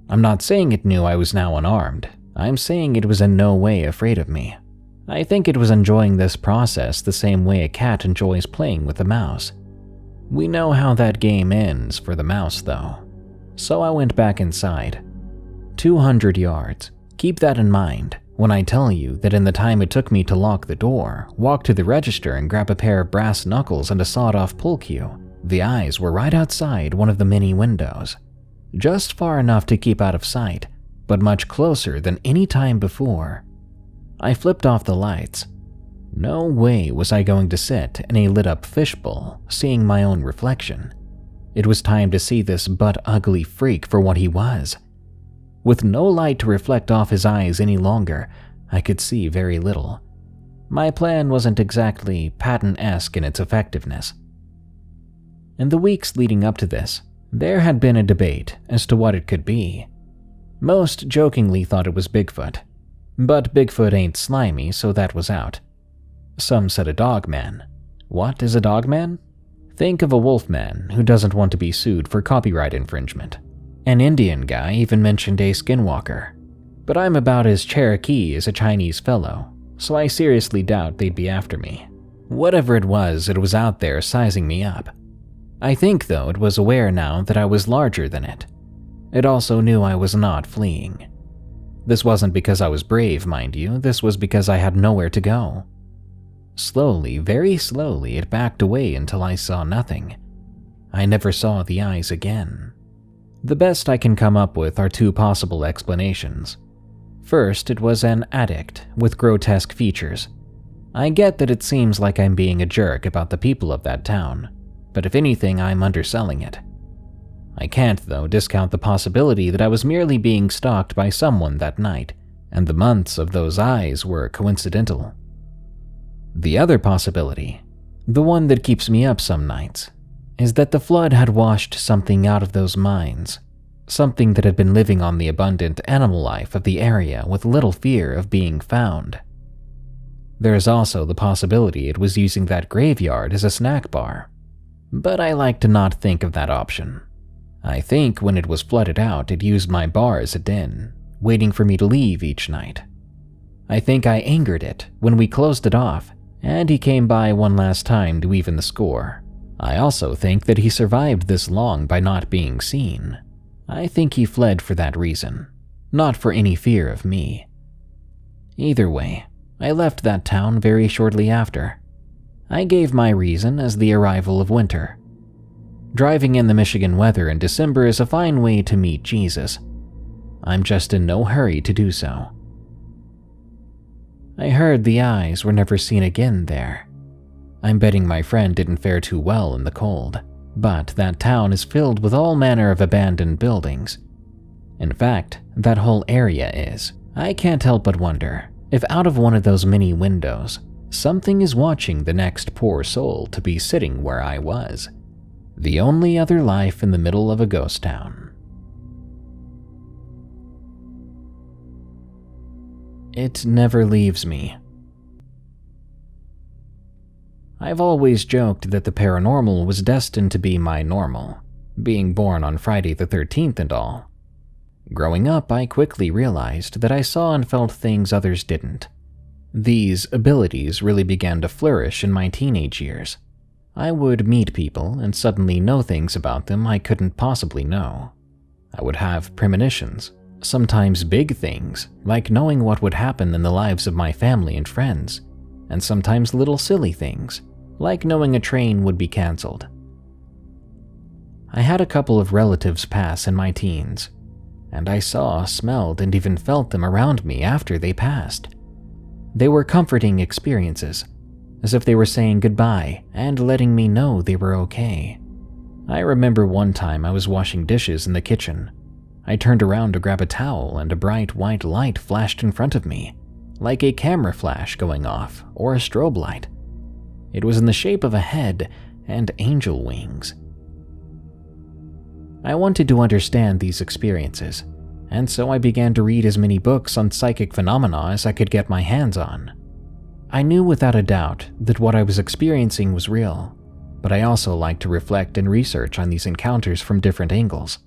I'm not saying it knew I was now unarmed. I'm saying it was in no way afraid of me. I think it was enjoying this process the same way a cat enjoys playing with a mouse. We know how that game ends for the mouse though. So I went back inside. 200 yards. Keep that in mind when I tell you that in the time it took me to lock the door, walk to the register and grab a pair of brass knuckles and a sawed-off pull cue, the eyes were right outside one of the many windows. Just far enough to keep out of sight, but much closer than any time before. I flipped off the lights. No way was I going to sit in a lit-up fishbowl, seeing my own reflection. It was time to see this butt-ugly freak for what he was. With no light to reflect off his eyes any longer, I could see very little. My plan wasn't exactly Patton-esque in its effectiveness. In the weeks leading up to this, there had been a debate as to what it could be. Most jokingly thought it was Bigfoot. But Bigfoot ain't slimy, so that was out. Some said a dogman. What is a dogman? Think of a wolfman who doesn't want to be sued for copyright infringement. An Indian guy even mentioned a skinwalker. But I'm about as Cherokee as a Chinese fellow, so I seriously doubt they'd be after me. Whatever it was out there sizing me up. I think, though, it was aware now that I was larger than it. It also knew I was not fleeing. This wasn't because I was brave, mind you, this was because I had nowhere to go. Slowly, very slowly, it backed away until I saw nothing. I never saw the eyes again. The best I can come up with are two possible explanations. First, it was an addict with grotesque features. I get that it seems like I'm being a jerk about the people of that town, but if anything, I'm underselling it. I can't, though, discount the possibility that I was merely being stalked by someone that night, and the months of those eyes were coincidental. The other possibility, the one that keeps me up some nights, is that the flood had washed something out of those mines, something that had been living on the abundant animal life of the area with little fear of being found. There is also the possibility it was using that graveyard as a snack bar, but I like to not think of that option. I think when it was flooded out, it used my bar as a den, waiting for me to leave each night. I think I angered it when we closed it off, and he came by one last time to even the score. I also think that he survived this long by not being seen. I think he fled for that reason, not for any fear of me. Either way, I left that town very shortly after. I gave my reason as the arrival of winter. Driving in the Michigan weather in December is a fine way to meet Jesus. I'm just in no hurry to do so. I heard the eyes were never seen again there. I'm betting my friend didn't fare too well in the cold, but that town is filled with all manner of abandoned buildings. In fact, that whole area is. I can't help but wonder if out of one of those many windows, something is watching the next poor soul to be sitting where I was. The only other life in the middle of a ghost town. It never leaves me. I've always joked that the paranormal was destined to be my normal, being born on Friday the 13th and all. Growing up, I quickly realized that I saw and felt things others didn't. These abilities really began to flourish in my teenage years. I would meet people and suddenly know things about them I couldn't possibly know. I would have premonitions, sometimes big things, like knowing what would happen in the lives of my family and friends, and sometimes little silly things, like knowing a train would be canceled. I had a couple of relatives pass in my teens, and I saw, smelled, and even felt them around me after they passed. They were comforting experiences, as if they were saying goodbye and letting me know they were okay. I remember one time I was washing dishes in the kitchen. I turned around to grab a towel and a bright white light flashed in front of me, like a camera flash going off or a strobe light. It was in the shape of a head and angel wings. I wanted to understand these experiences, and so I began to read as many books on psychic phenomena as I could get my hands on. I knew without a doubt that what I was experiencing was real, but I also liked to reflect and research on these encounters from different angles.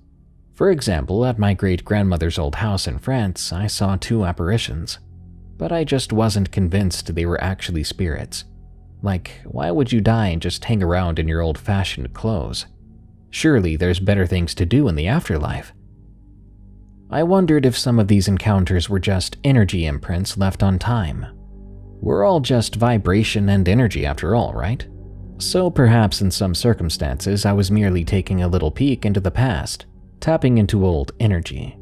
For example, at my great-grandmother's old house in France, I saw 2 apparitions, but I just wasn't convinced they were actually spirits. Like, why would you die and just hang around in your old-fashioned clothes? Surely there's better things to do in the afterlife. I wondered if some of these encounters were just energy imprints left on time. We're all just vibration and energy after all, right? So perhaps in some circumstances I was merely taking a little peek into the past, tapping into old energy.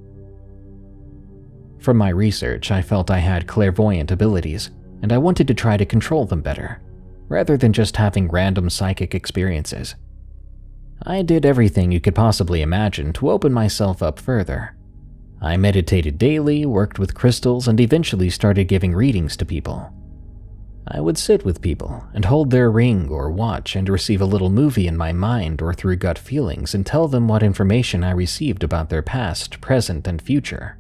From my research, I felt I had clairvoyant abilities, and I wanted to try to control them better, rather than just having random psychic experiences. I did everything you could possibly imagine to open myself up further. I meditated daily, worked with crystals, and eventually started giving readings to people. I would sit with people and hold their ring or watch and receive a little movie in my mind or through gut feelings and tell them what information I received about their past, present, and future.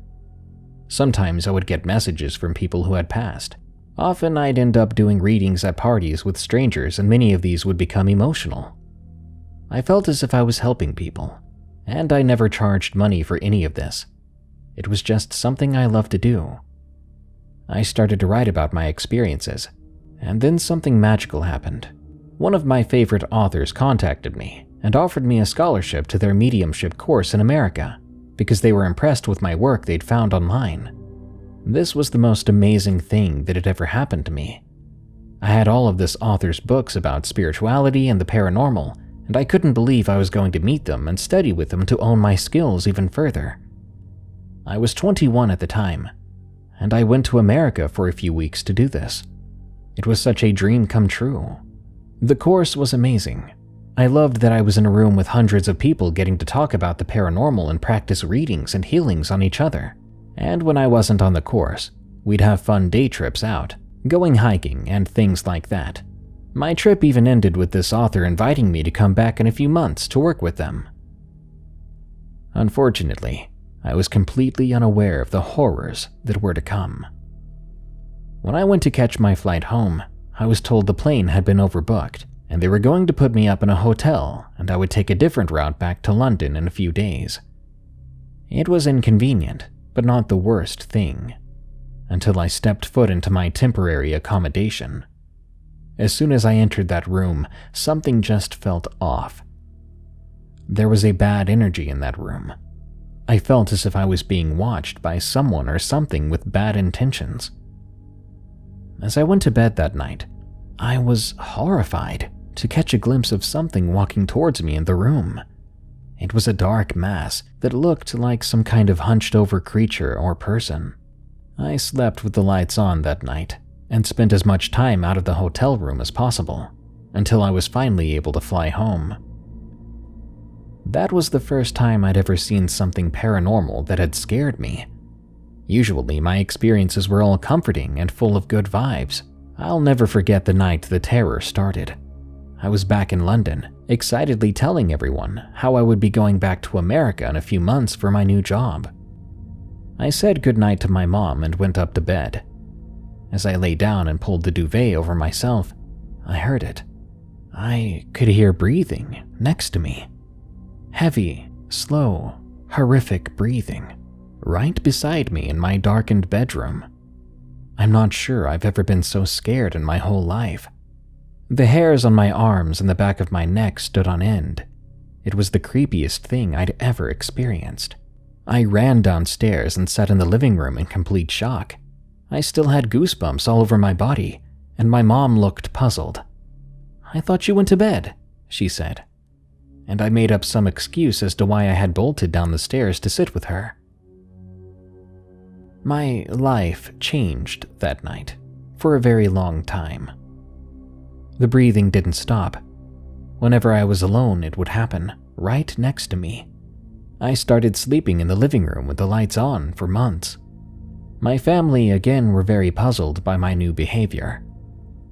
Sometimes I would get messages from people who had passed. Often I'd end up doing readings at parties with strangers, and many of these would become emotional. I felt as if I was helping people, and I never charged money for any of this. It was just something I loved to do. I started to write about my experiences, and then something magical happened. One of my favorite authors contacted me and offered me a scholarship to their mediumship course in America because they were impressed with my work they'd found online. This was the most amazing thing that had ever happened to me. I had all of this author's books about spirituality and the paranormal, and I couldn't believe I was going to meet them and study with them to own my skills even further. I was 21 at the time, and I went to America for a few weeks to do this. It was such a dream come true. The course was amazing. I loved that I was in a room with hundreds of people getting to talk about the paranormal and practice readings and healings on each other. And when I wasn't on the course, we'd have fun day trips out, going hiking and things like that. My trip even ended with this author inviting me to come back in a few months to work with them. Unfortunately, I was completely unaware of the horrors that were to come. When I went to catch my flight home, I was told the plane had been overbooked, and they were going to put me up in a hotel and I would take a different route back to London in a few days. It was inconvenient, but not the worst thing, until I stepped foot into my temporary accommodation. As soon as I entered that room, something just felt off. There was a bad energy in that room. I felt as if I was being watched by someone or something with bad intentions. As I went to bed that night, I was horrified to catch a glimpse of something walking towards me in the room. It was a dark mass that looked like some kind of hunched-over creature or person. I slept with the lights on that night and spent as much time out of the hotel room as possible until I was finally able to fly home. That was the first time I'd ever seen something paranormal that had scared me. Usually, my experiences were all comforting and full of good vibes. I'll never forget the night the terror started. I was back in London, excitedly telling everyone how I would be going back to America in a few months for my new job. I said goodnight to my mom and went up to bed. As I lay down and pulled the duvet over myself, I heard it. I could hear breathing next to me. Heavy, slow, horrific breathing, right beside me in my darkened bedroom. I'm not sure I've ever been so scared in my whole life. The hairs on my arms and the back of my neck stood on end. It was the creepiest thing I'd ever experienced. I ran downstairs and sat in the living room in complete shock. I still had goosebumps all over my body, and my mom looked puzzled. "I thought you went to bed," she said. And I made up some excuse as to why I had bolted down the stairs to sit with her. My life changed that night, for a very long time. The breathing didn't stop. Whenever I was alone, it would happen, right next to me. I started sleeping in the living room with the lights on for months. My family again were very puzzled by my new behavior.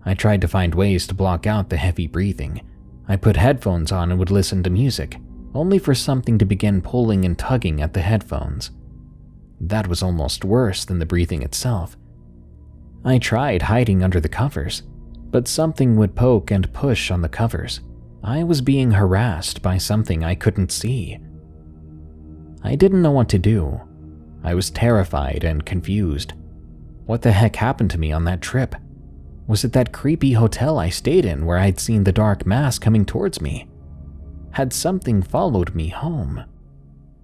I tried to find ways to block out the heavy breathing. I put headphones on and would listen to music, only for something to begin pulling and tugging at the headphones. That was almost worse than the breathing itself. I tried hiding under the covers, but something would poke and push on the covers. I was being harassed by something I couldn't see. I didn't know what to do. I was terrified and confused. What the heck happened to me on that trip? Was it that creepy hotel I stayed in where I'd seen the dark mass coming towards me? Had something followed me home?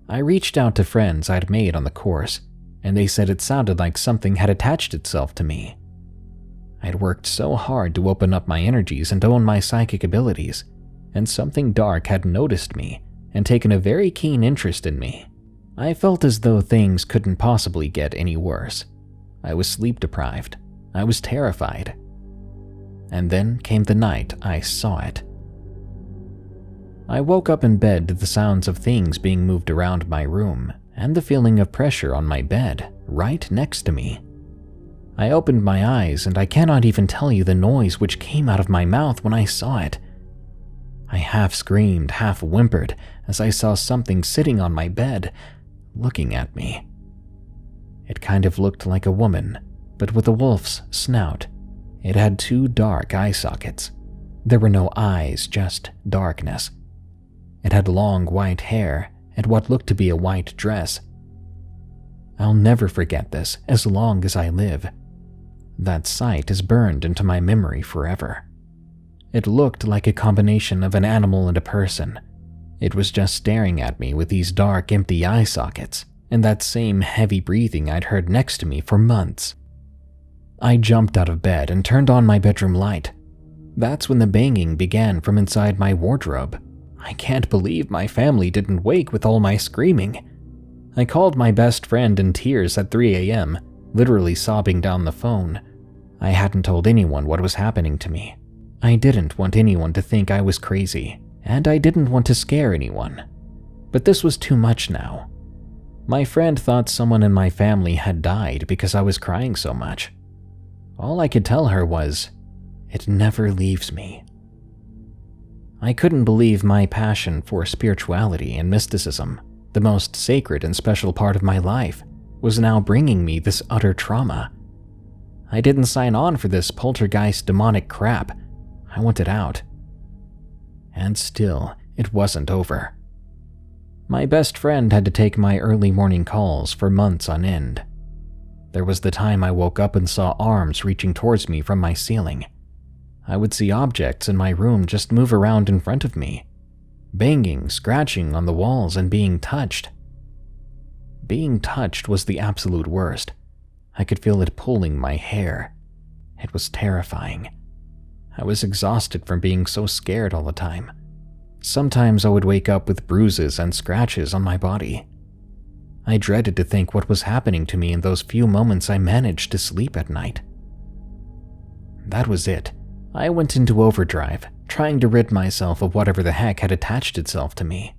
I reached out to friends I'd made on the course, and they said it sounded like something had attached itself to me. I'd worked so hard to open up my energies and own my psychic abilities, and something dark had noticed me and taken a very keen interest in me. I felt as though things couldn't possibly get any worse. I was sleep deprived. I was terrified. And then came the night I saw it. I woke up in bed to the sounds of things being moved around my room and the feeling of pressure on my bed right next to me. I opened my eyes and I cannot even tell you the noise which came out of my mouth when I saw it. I half screamed, half whimpered as I saw something sitting on my bed, looking at me. It kind of looked like a woman, but with a wolf's snout. It had 2 dark eye sockets. There were no eyes, just darkness. It had long white hair and what looked to be a white dress. I'll never forget this as long as I live. That sight is burned into my memory forever. It looked like a combination of an animal and a person. It was just staring at me with these dark, empty eye sockets and that same heavy breathing I'd heard next to me for months. I jumped out of bed and turned on my bedroom light. That's when the banging began from inside my wardrobe. I can't believe my family didn't wake with all my screaming. I called my best friend in tears at 3 a.m., literally sobbing down the phone. I hadn't told anyone what was happening to me. I didn't want anyone to think I was crazy, and I didn't want to scare anyone. But this was too much now. My friend thought someone in my family had died because I was crying so much. All I could tell her was, "It never leaves me." I couldn't believe my passion for spirituality and mysticism, the most sacred and special part of my life, was now bringing me this utter trauma. I didn't sign on for this poltergeist demonic crap. I wanted out. And still, it wasn't over. My best friend had to take my early morning calls for months on end. There was the time I woke up and saw arms reaching towards me from my ceiling. I would see objects in my room just move around in front of me, banging, scratching on the walls, and being touched. Being touched was the absolute worst. I could feel it pulling my hair. It was terrifying. I was exhausted from being so scared all the time. Sometimes I would wake up with bruises and scratches on my body. I dreaded to think what was happening to me in those few moments I managed to sleep at night. That was it. I went into overdrive, trying to rid myself of whatever the heck had attached itself to me.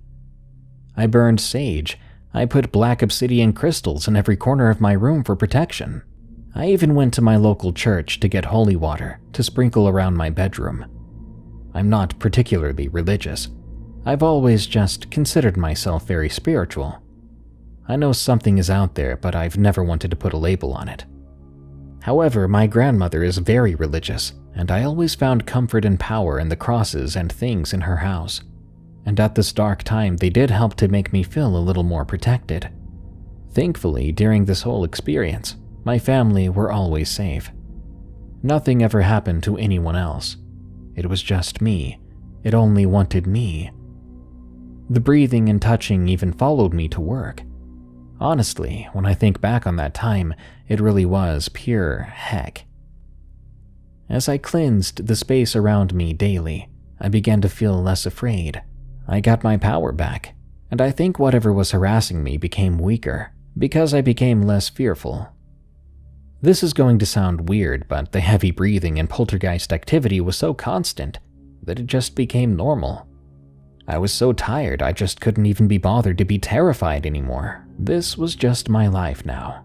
I burned sage. I put black obsidian crystals in every corner of my room for protection. I even went to my local church to get holy water to sprinkle around my bedroom. I'm not particularly religious. I've always just considered myself very spiritual. I know something is out there, but I've never wanted to put a label on it. However, my grandmother is very religious, and I always found comfort and power in the crosses and things in her house. And at this dark time, they did help to make me feel a little more protected. Thankfully, during this whole experience, my family were always safe. Nothing ever happened to anyone else. It was just me. It only wanted me. The breathing and touching even followed me to work. Honestly, when I think back on that time, it really was pure heck. As I cleansed the space around me daily, I began to feel less afraid. I got my power back, and I think whatever was harassing me became weaker because I became less fearful. This is going to sound weird, but the heavy breathing and poltergeist activity was so constant that it just became normal. I was so tired I just couldn't even be bothered to be terrified anymore. This was just my life now.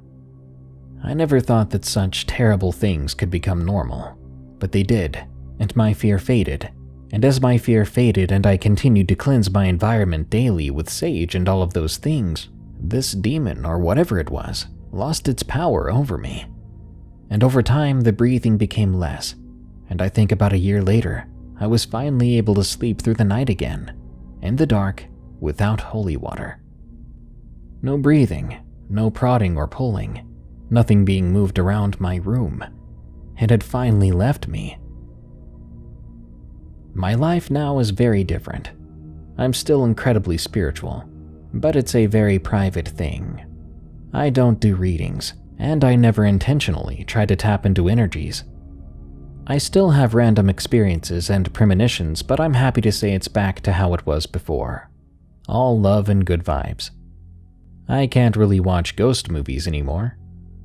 I never thought that such terrible things could become normal, but they did, and my fear faded. And as my fear faded and I continued to cleanse my environment daily with sage and all of those things, this demon, or whatever it was, lost its power over me. And over time, the breathing became less, and I think about a year later, I was finally able to sleep through the night again, in the dark, without holy water. No breathing, no prodding or pulling, nothing being moved around my room. It had finally left me. My life now is very different. I'm still incredibly spiritual, but it's a very private thing. I don't do readings, and I never intentionally try to tap into energies. I still have random experiences and premonitions, but I'm happy to say it's back to how it was before. All love and good vibes. I can't really watch ghost movies anymore.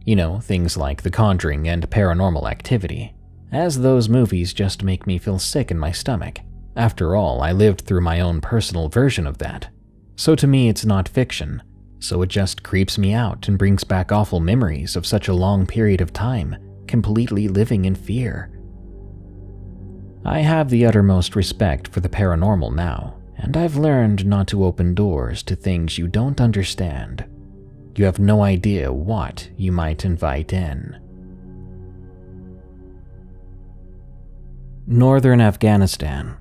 You know, things like The Conjuring and Paranormal Activity, as those movies just make me feel sick in my stomach. After all, I lived through my own personal version of that. So to me, it's not fiction, so it just creeps me out and brings back awful memories of such a long period of time, completely living in fear. I have the uttermost respect for the paranormal now, and I've learned not to open doors to things you don't understand. You have no idea what you might invite in. Northern Afghanistan.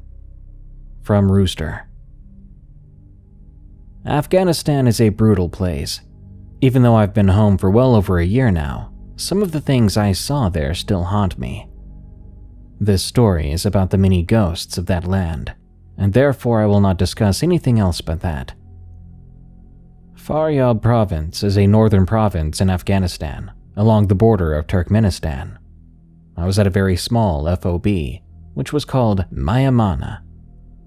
From Rooster. Afghanistan is a brutal place. Even though I've been home for well over a year now, some of the things I saw there still haunt me. This story is about the many ghosts of that land, and therefore I will not discuss anything else but that. Faryab province is a northern province in Afghanistan, along the border of Turkmenistan. I was at a very small FOB, which was called Mayamana.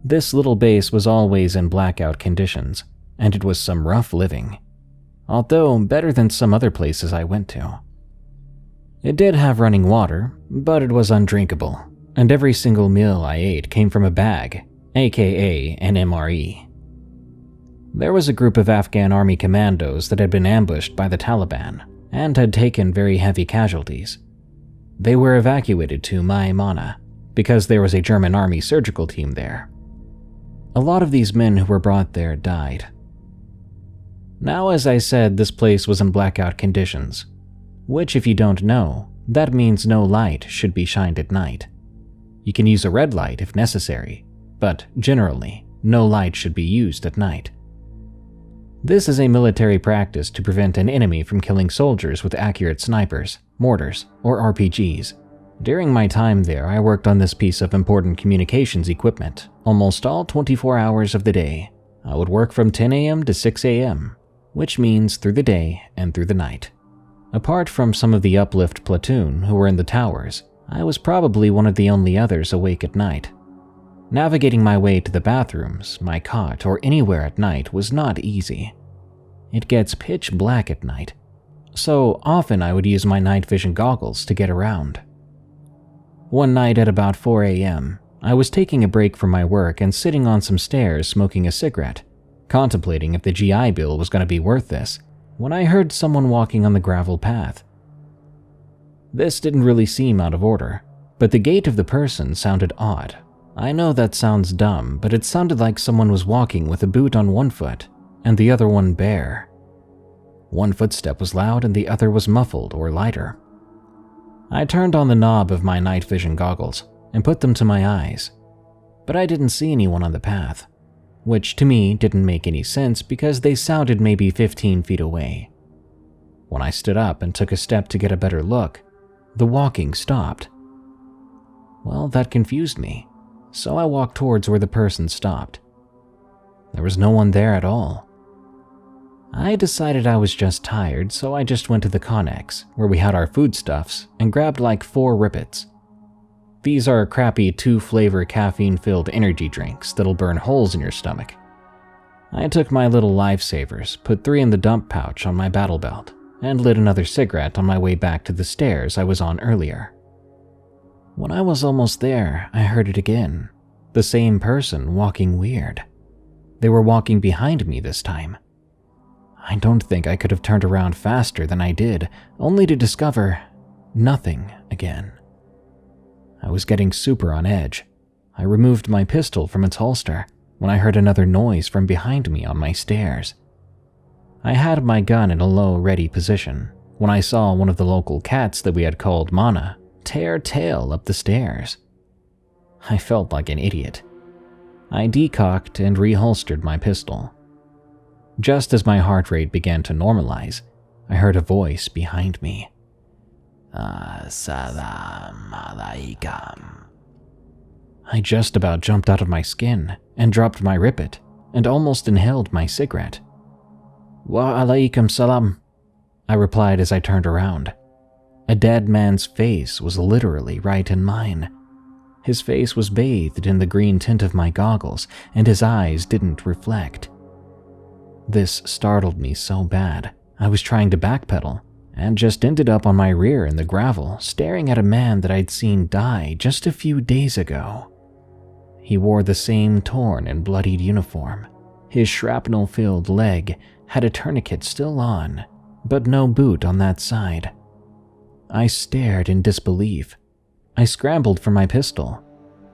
This little base was always in blackout conditions, and it was some rough living, although better than some other places I went to. It did have running water, but it was undrinkable, and every single meal I ate came from a bag, aka an MRE. There was a group of Afghan army commandos that had been ambushed by the Taliban and had taken very heavy casualties. They were evacuated to Maimana because there was a German army surgical team there. A lot of these men who were brought there died. Now, as I said, this place was in blackout conditions, which, if you don't know, that means no light should be shined at night. You can use a red light if necessary, but generally, no light should be used at night. This is a military practice to prevent an enemy from killing soldiers with accurate snipers, mortars, or RPGs. During my time there, I worked on this piece of important communications equipment almost all 24 hours of the day. I would work from 10 a.m. to 6 a.m., which means through the day and through the night. Apart from some of the uplift platoon who were in the towers, I was probably one of the only others awake at night. Navigating my way to the bathrooms, my cot, or anywhere at night was not easy. It gets pitch black at night, so often I would use my night vision goggles to get around. One night at about 4 a.m., I was taking a break from my work and sitting on some stairs smoking a cigarette, contemplating if the GI Bill was going to be worth this, when I heard someone walking on the gravel path. This didn't really seem out of order, but the gait of the person sounded odd. I know that sounds dumb, but it sounded like someone was walking with a boot on one foot and the other one bare. One footstep was loud and the other was muffled or lighter. I turned on the knob of my night vision goggles and put them to my eyes, but I didn't see anyone on the path, which to me didn't make any sense because they sounded maybe 15 feet away. When I stood up and took a step to get a better look, the walking stopped. Well, that confused me, so I walked towards where the person stopped. There was no one there at all. I decided I was just tired, so I just went to the Connex, where we had our foodstuffs, and grabbed like 4 Rippets. These are crappy 2-flavor caffeine-filled energy drinks that'll burn holes in your stomach. I took my little lifesavers, put 3 in the dump pouch on my battle belt, and lit another cigarette on my way back to the stairs I was on earlier. When I was almost there, I heard it again. The same person walking weird. They were walking behind me this time. I don't think I could have turned around faster than I did, only to discover nothing again. I was getting super on edge. I removed my pistol from its holster when I heard another noise from behind me on my stairs. I had my gun in a low, ready position when I saw one of the local cats that we had called Mana tear tail up the stairs. I felt like an idiot. I decocked and reholstered my pistol. Just as my heart rate began to normalize, I heard a voice behind me. Salam alaikum. I just about jumped out of my skin and dropped my Rippet and almost inhaled my cigarette. Wa alaikum salam, I replied as I turned around. A dead man's face was literally right in mine. His face was bathed in the green tint of my goggles, and his eyes didn't reflect. This startled me so bad, I was trying to backpedal, and just ended up on my rear in the gravel, staring at a man that I'd seen die just a few days ago. He wore the same torn and bloodied uniform. His shrapnel-filled leg had a tourniquet still on, but no boot on that side. I stared in disbelief. I scrambled for my pistol,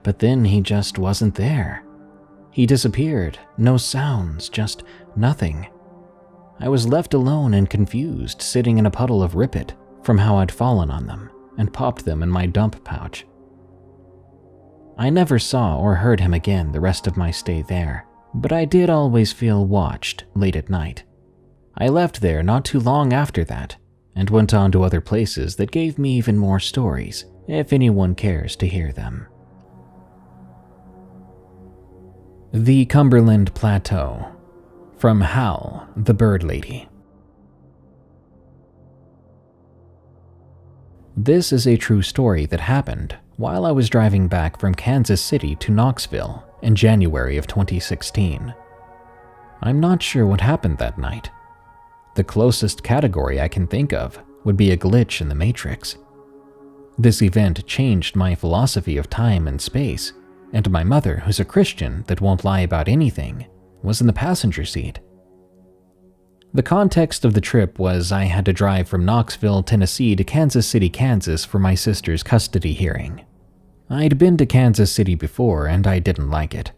but then he just wasn't there. He disappeared, no sounds, just nothing. I was left alone and confused, sitting in a puddle of Rippet from how I'd fallen on them and popped them in my dump pouch. I never saw or heard him again the rest of my stay there, but I did always feel watched late at night. I left there not too long after that and went on to other places that gave me even more stories, if anyone cares to hear them. The Cumberland Plateau, from Hal, the birdlady. This is a true story that happened while I was driving back from Kansas City to Knoxville in January of 2016. I'm not sure what happened that night. The closest category I can think of would be a glitch in the Matrix. This event changed my philosophy of time and space, and my mother, who's a Christian that won't lie about anything, was in the passenger seat. The context of the trip was I had to drive from Knoxville, Tennessee to Kansas City, Kansas for my sister's custody hearing. I'd been to Kansas City before and I didn't like it.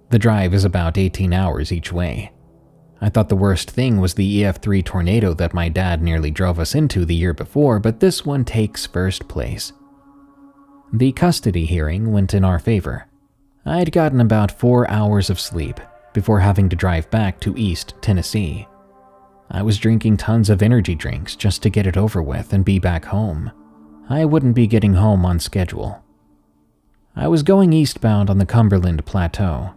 The drive is about 18 hours each way. I thought the worst thing was the EF3 tornado that my dad nearly drove us into the year before, but this one takes first place. The custody hearing went in our favor. I'd gotten about 4 hours of sleep before having to drive back to East Tennessee. I was drinking tons of energy drinks just to get it over with and be back home. I wouldn't be getting home on schedule. I was going eastbound on the Cumberland Plateau.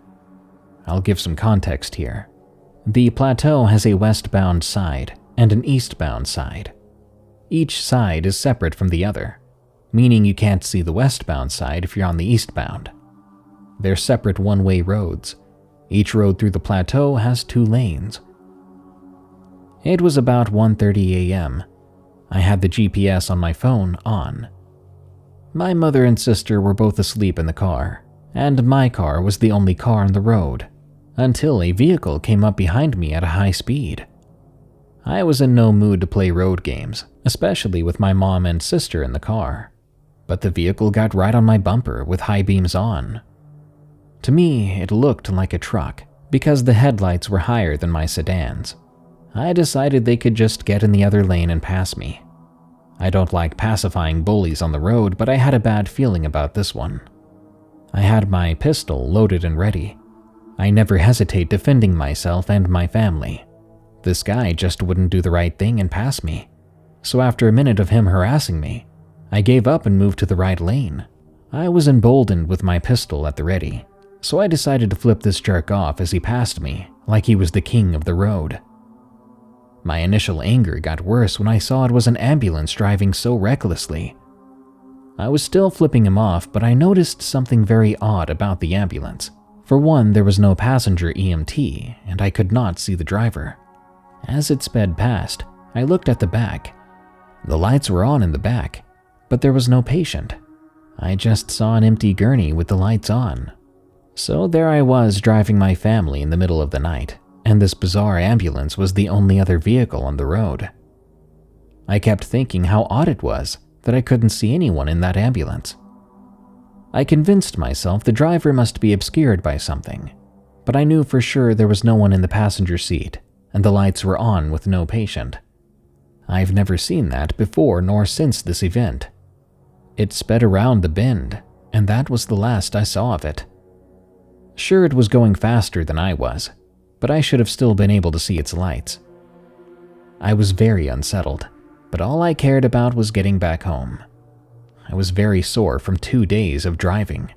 I'll give some context here. The plateau has a westbound side and an eastbound side. Each side is separate from the other, meaning you can't see the westbound side if you're on the eastbound. They're separate one-way roads. Each road through the plateau has 2 lanes. It was about 1:30 a.m. I had the GPS on my phone on. My mother and sister were both asleep in the car, and my car was the only car on the road, until a vehicle came up behind me at a high speed. I was in no mood to play road games, especially with my mom and sister in the car, but the vehicle got right on my bumper with high beams on. To me, it looked like a truck because the headlights were higher than my sedans. I decided they could just get in the other lane and pass me. I don't like pacifying bullies on the road, but I had a bad feeling about this one. I had my pistol loaded and ready. I never hesitate defending myself and my family. This guy just wouldn't do the right thing and pass me. So after a minute of him harassing me, I gave up and moved to the right lane. I was emboldened with my pistol at the ready, so I decided to flip this jerk off as he passed me, like he was the king of the road. My initial anger got worse when I saw it was an ambulance driving so recklessly. I was still flipping him off, but I noticed something very odd about the ambulance. For one, there was no passenger EMT, and I could not see the driver. As it sped past, I looked at the back. The lights were on in the back, but there was no patient. I just saw an empty gurney with the lights on. So there I was driving my family in the middle of the night, and this bizarre ambulance was the only other vehicle on the road. I kept thinking how odd it was that I couldn't see anyone in that ambulance. I convinced myself the driver must be obscured by something, but I knew for sure there was no one in the passenger seat, and the lights were on with no patient. I've never seen that before nor since this event. It sped around the bend, and that was the last I saw of it. Sure, it was going faster than I was, but I should have still been able to see its lights. I was very unsettled, but all I cared about was getting back home. I was very sore from 2 days of driving.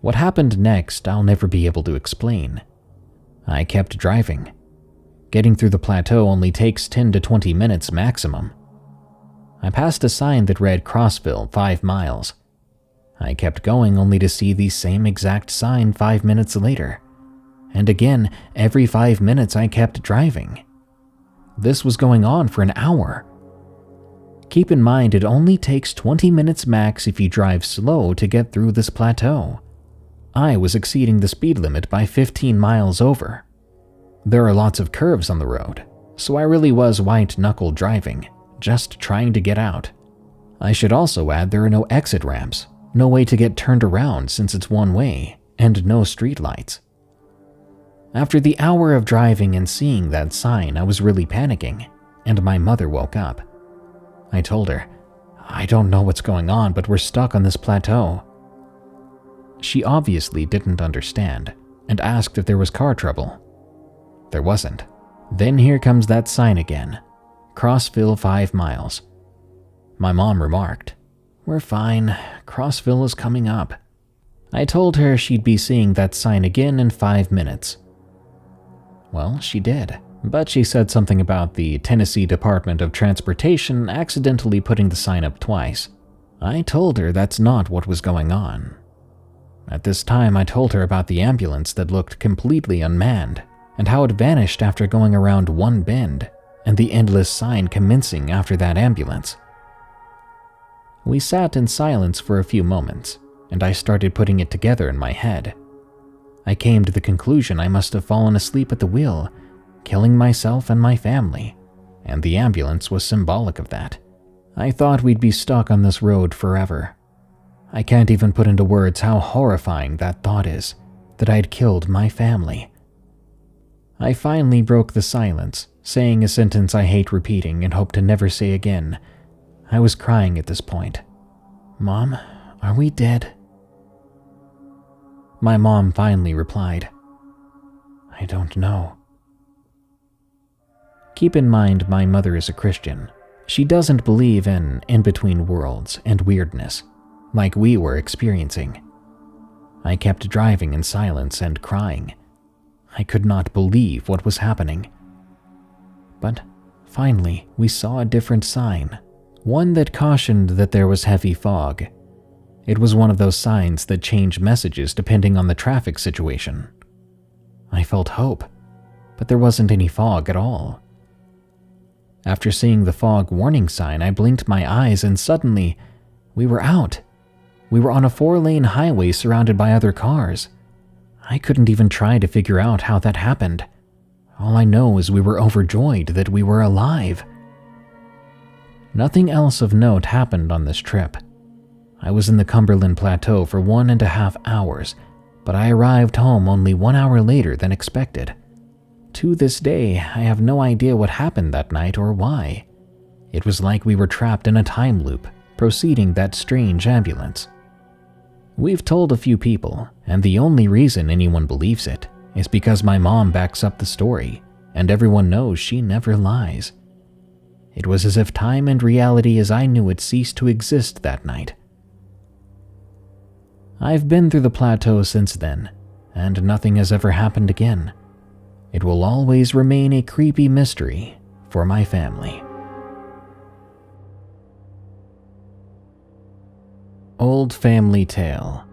What happened next, I'll never be able to explain. I kept driving. Getting through the plateau only takes 10 to 20 minutes maximum. I passed a sign that read Crossville 5 miles. I kept going only to see the same exact sign 5 minutes later. And again, every 5 minutes I kept driving. This was going on for an hour. Keep in mind it only takes 20 minutes max if you drive slow to get through this plateau. I was exceeding the speed limit by 15 miles over. There are lots of curves on the road, so I really was white-knuckle driving, just trying to get out. I should also add there are no exit ramps, no way to get turned around since it's one way, and no street lights. After the hour of driving and seeing that sign, I was really panicking, and my mother woke up. I told her, "I don't know what's going on, but we're stuck on this plateau." She obviously didn't understand, and asked if there was car trouble. There wasn't. Then here comes that sign again, Crossville 5 miles. My mom remarked, "We're fine, Crossville is coming up." I told her she'd be seeing that sign again in 5 minutes. Well, she did, but she said something about the Tennessee Department of Transportation accidentally putting the sign up twice. I told her that's not what was going on. At this time, I told her about the ambulance that looked completely unmanned and how it vanished after going around one bend, and the endless sign commencing after that ambulance. We sat in silence for a few moments, and I started putting it together in my head. I came to the conclusion I must have fallen asleep at the wheel, killing myself and my family, and the ambulance was symbolic of that. I thought we'd be stuck on this road forever. I can't even put into words how horrifying that thought is, that I'd killed my family. I finally broke the silence, saying a sentence I hate repeating and hope to never say again. I was crying at this point. "Mom, are we dead?" My mom finally replied, "I don't know." Keep in mind my mother is a Christian. She doesn't believe in in-between worlds and weirdness, like we were experiencing. I kept driving in silence and crying. I could not believe what was happening. But finally, we saw a different sign, one that cautioned that there was heavy fog. It was one of those signs that change messages depending on the traffic situation. I felt hope, but there wasn't any fog at all. After seeing the fog warning sign, I blinked my eyes and suddenly, we were out. We were on a 4-lane highway surrounded by other cars. I couldn't even try to figure out how that happened. All I know is we were overjoyed that we were alive. Nothing else of note happened on this trip. I was in the Cumberland Plateau for 1.5 hours, but I arrived home only 1 hour later than expected. To this day, I have no idea what happened that night or why. It was like we were trapped in a time loop, preceding that strange ambulance. We've told a few people, and the only reason anyone believes it is because my mom backs up the story, and everyone knows she never lies. It was as if time and reality as I knew it ceased to exist that night. I've been through the plateau since then, and nothing has ever happened again. It will always remain a creepy mystery for my family. Old Family Tale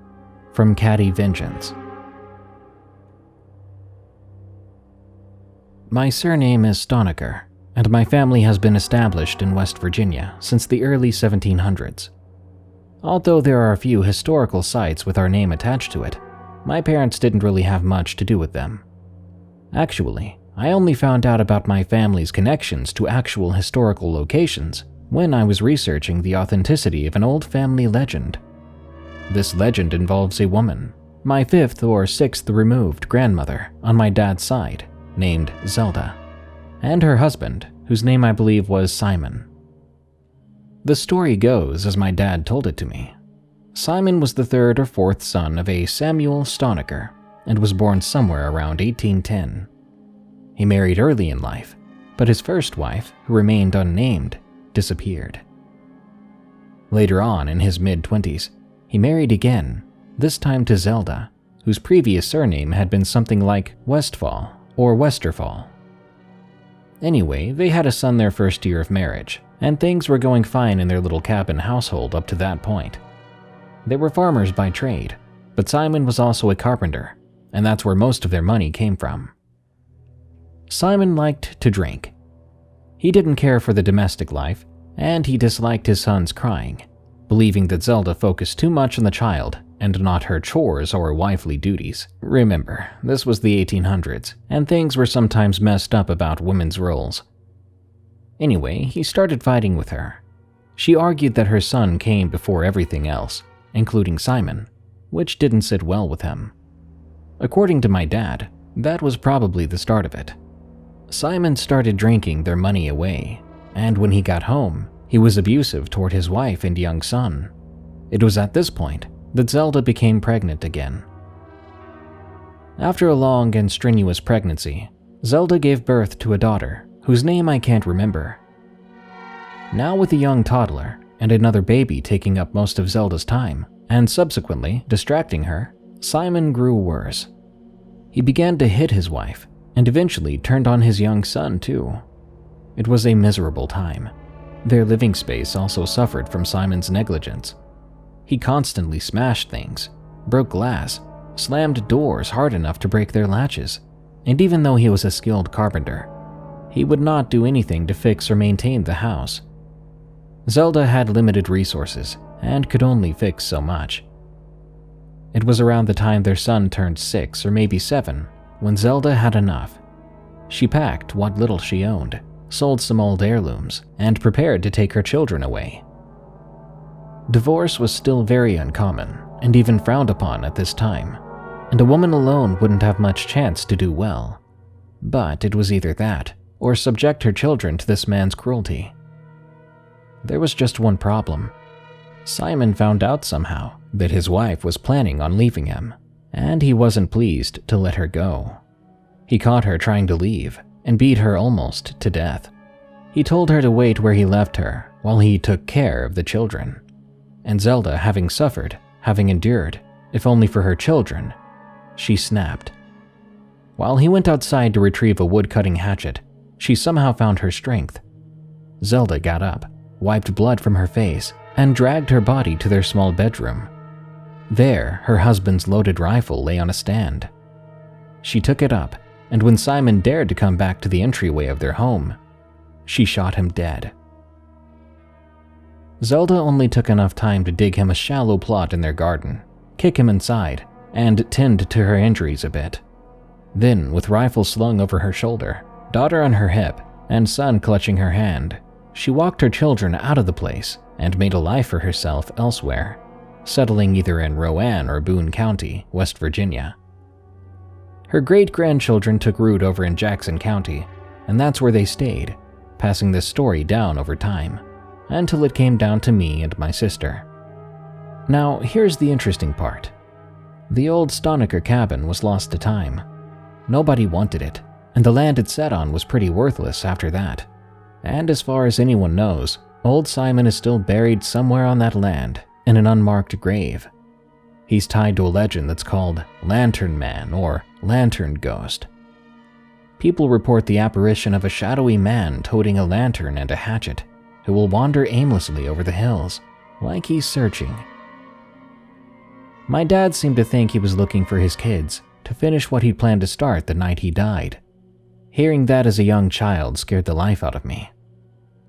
from Katty Vengeance. My surname is Stonecker, and my family has been established in West Virginia since the early 1700s. Although there are a few historical sites with our name attached to it, my parents didn't really have much to do with them. Actually, I only found out about my family's connections to actual historical locations when I was researching the authenticity of an old family legend. This legend involves a woman, my 5th or 6th removed grandmother on my dad's side, named Zelda, and her husband, whose name I believe was Simon. The story goes as my dad told it to me. Simon was the 3rd or 4th son of a Samuel Stonecker and was born somewhere around 1810. He married early in life, but his first wife, who remained unnamed, disappeared. Later on, in his mid-20s, he married again, this time to Zelda, whose previous surname had been something like Westfall or Westerfall. Anyway, they had a son their first year of marriage, and things were going fine in their little cabin household up to that point. They were farmers by trade, but Simon was also a carpenter, and that's where most of their money came from. Simon liked to drink. He didn't care for the domestic life, and he disliked his son's crying, believing that Zelda focused too much on the child and not her chores or wifely duties. Remember, this was the 1800s, and things were sometimes messed up about women's roles. Anyway, he started fighting with her. She argued that her son came before everything else, including Simon, which didn't sit well with him. According to my dad, that was probably the start of it. Simon started drinking their money away, and when he got home, he was abusive toward his wife and young son. It was at this point that Zelda became pregnant again. After a long and strenuous pregnancy, Zelda gave birth to a daughter, whose name I can't remember. Now with a young toddler and another baby taking up most of Zelda's time, and subsequently distracting her, Simon grew worse. He began to hit his wife, and eventually turned on his young son too. It was a miserable time. Their living space also suffered from Simon's negligence. He constantly smashed things, broke glass, slammed doors hard enough to break their latches, and even though he was a skilled carpenter, he would not do anything to fix or maintain the house. Zelda had limited resources and could only fix so much. It was around the time their son turned 6 or maybe 7 when Zelda had enough. She packed what little she owned, sold some old heirlooms, and prepared to take her children away. Divorce was still very uncommon and even frowned upon at this time, and a woman alone wouldn't have much chance to do well. But it was either that or subject her children to this man's cruelty. There was just one problem. Simon found out somehow that his wife was planning on leaving him, and he wasn't pleased to let her go. He caught her trying to leave and beat her almost to death. He told her to wait where he left her while he took care of the children. And Zelda, having suffered, having endured, if only for her children, she snapped. While he went outside to retrieve a wood-cutting hatchet, she somehow found her strength. Zelda got up, wiped blood from her face, and dragged her body to their small bedroom. There, her husband's loaded rifle lay on a stand. She took it up, and when Simon dared to come back to the entryway of their home, she shot him dead. Zelda only took enough time to dig him a shallow plot in their garden, kick him inside, and tend to her injuries a bit. Then, with rifle slung over her shoulder, daughter on her hip, and son clutching her hand, she walked her children out of the place and made a life for herself elsewhere, settling either in Rowan or Boone County, West Virginia. Her great-grandchildren took root over in Jackson County, and that's where they stayed, passing this story down over time, until it came down to me and my sister. Now, here's the interesting part. The old Stonecker cabin was lost to time. Nobody wanted it, and the land it sat on was pretty worthless after that. And as far as anyone knows, old Simon is still buried somewhere on that land in an unmarked grave. He's tied to a legend that's called Lantern Man or Lantern Ghost. People report the apparition of a shadowy man toting a lantern and a hatchet who will wander aimlessly over the hills, like he's searching. My dad seemed to think he was looking for his kids to finish what he'd planned to start the night he died. Hearing that as a young child scared the life out of me.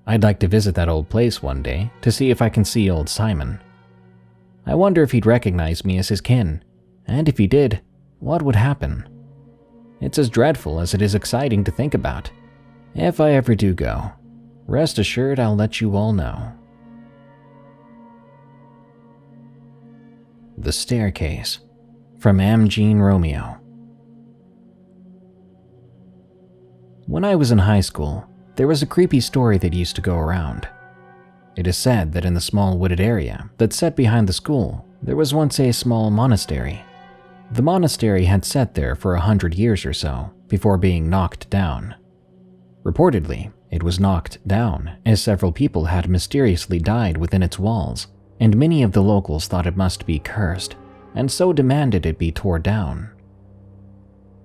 I'd like to visit that old place one day to see if I can see old Simon. I wonder if he'd recognize me as his kin, and if he did, what would happen? It's as dreadful as it is exciting to think about. If I ever do go, rest assured I'll let you all know. The Staircase, from AmmeJeanRomeo. When I was in high school, there was a creepy story that used to go around. It is said that in the small wooded area that sat behind the school, there was once a small monastery. The monastery had sat there for 100 years or so before being knocked down. Reportedly, it was knocked down as several people had mysteriously died within its walls, and many of the locals thought it must be cursed, and so demanded it be torn down.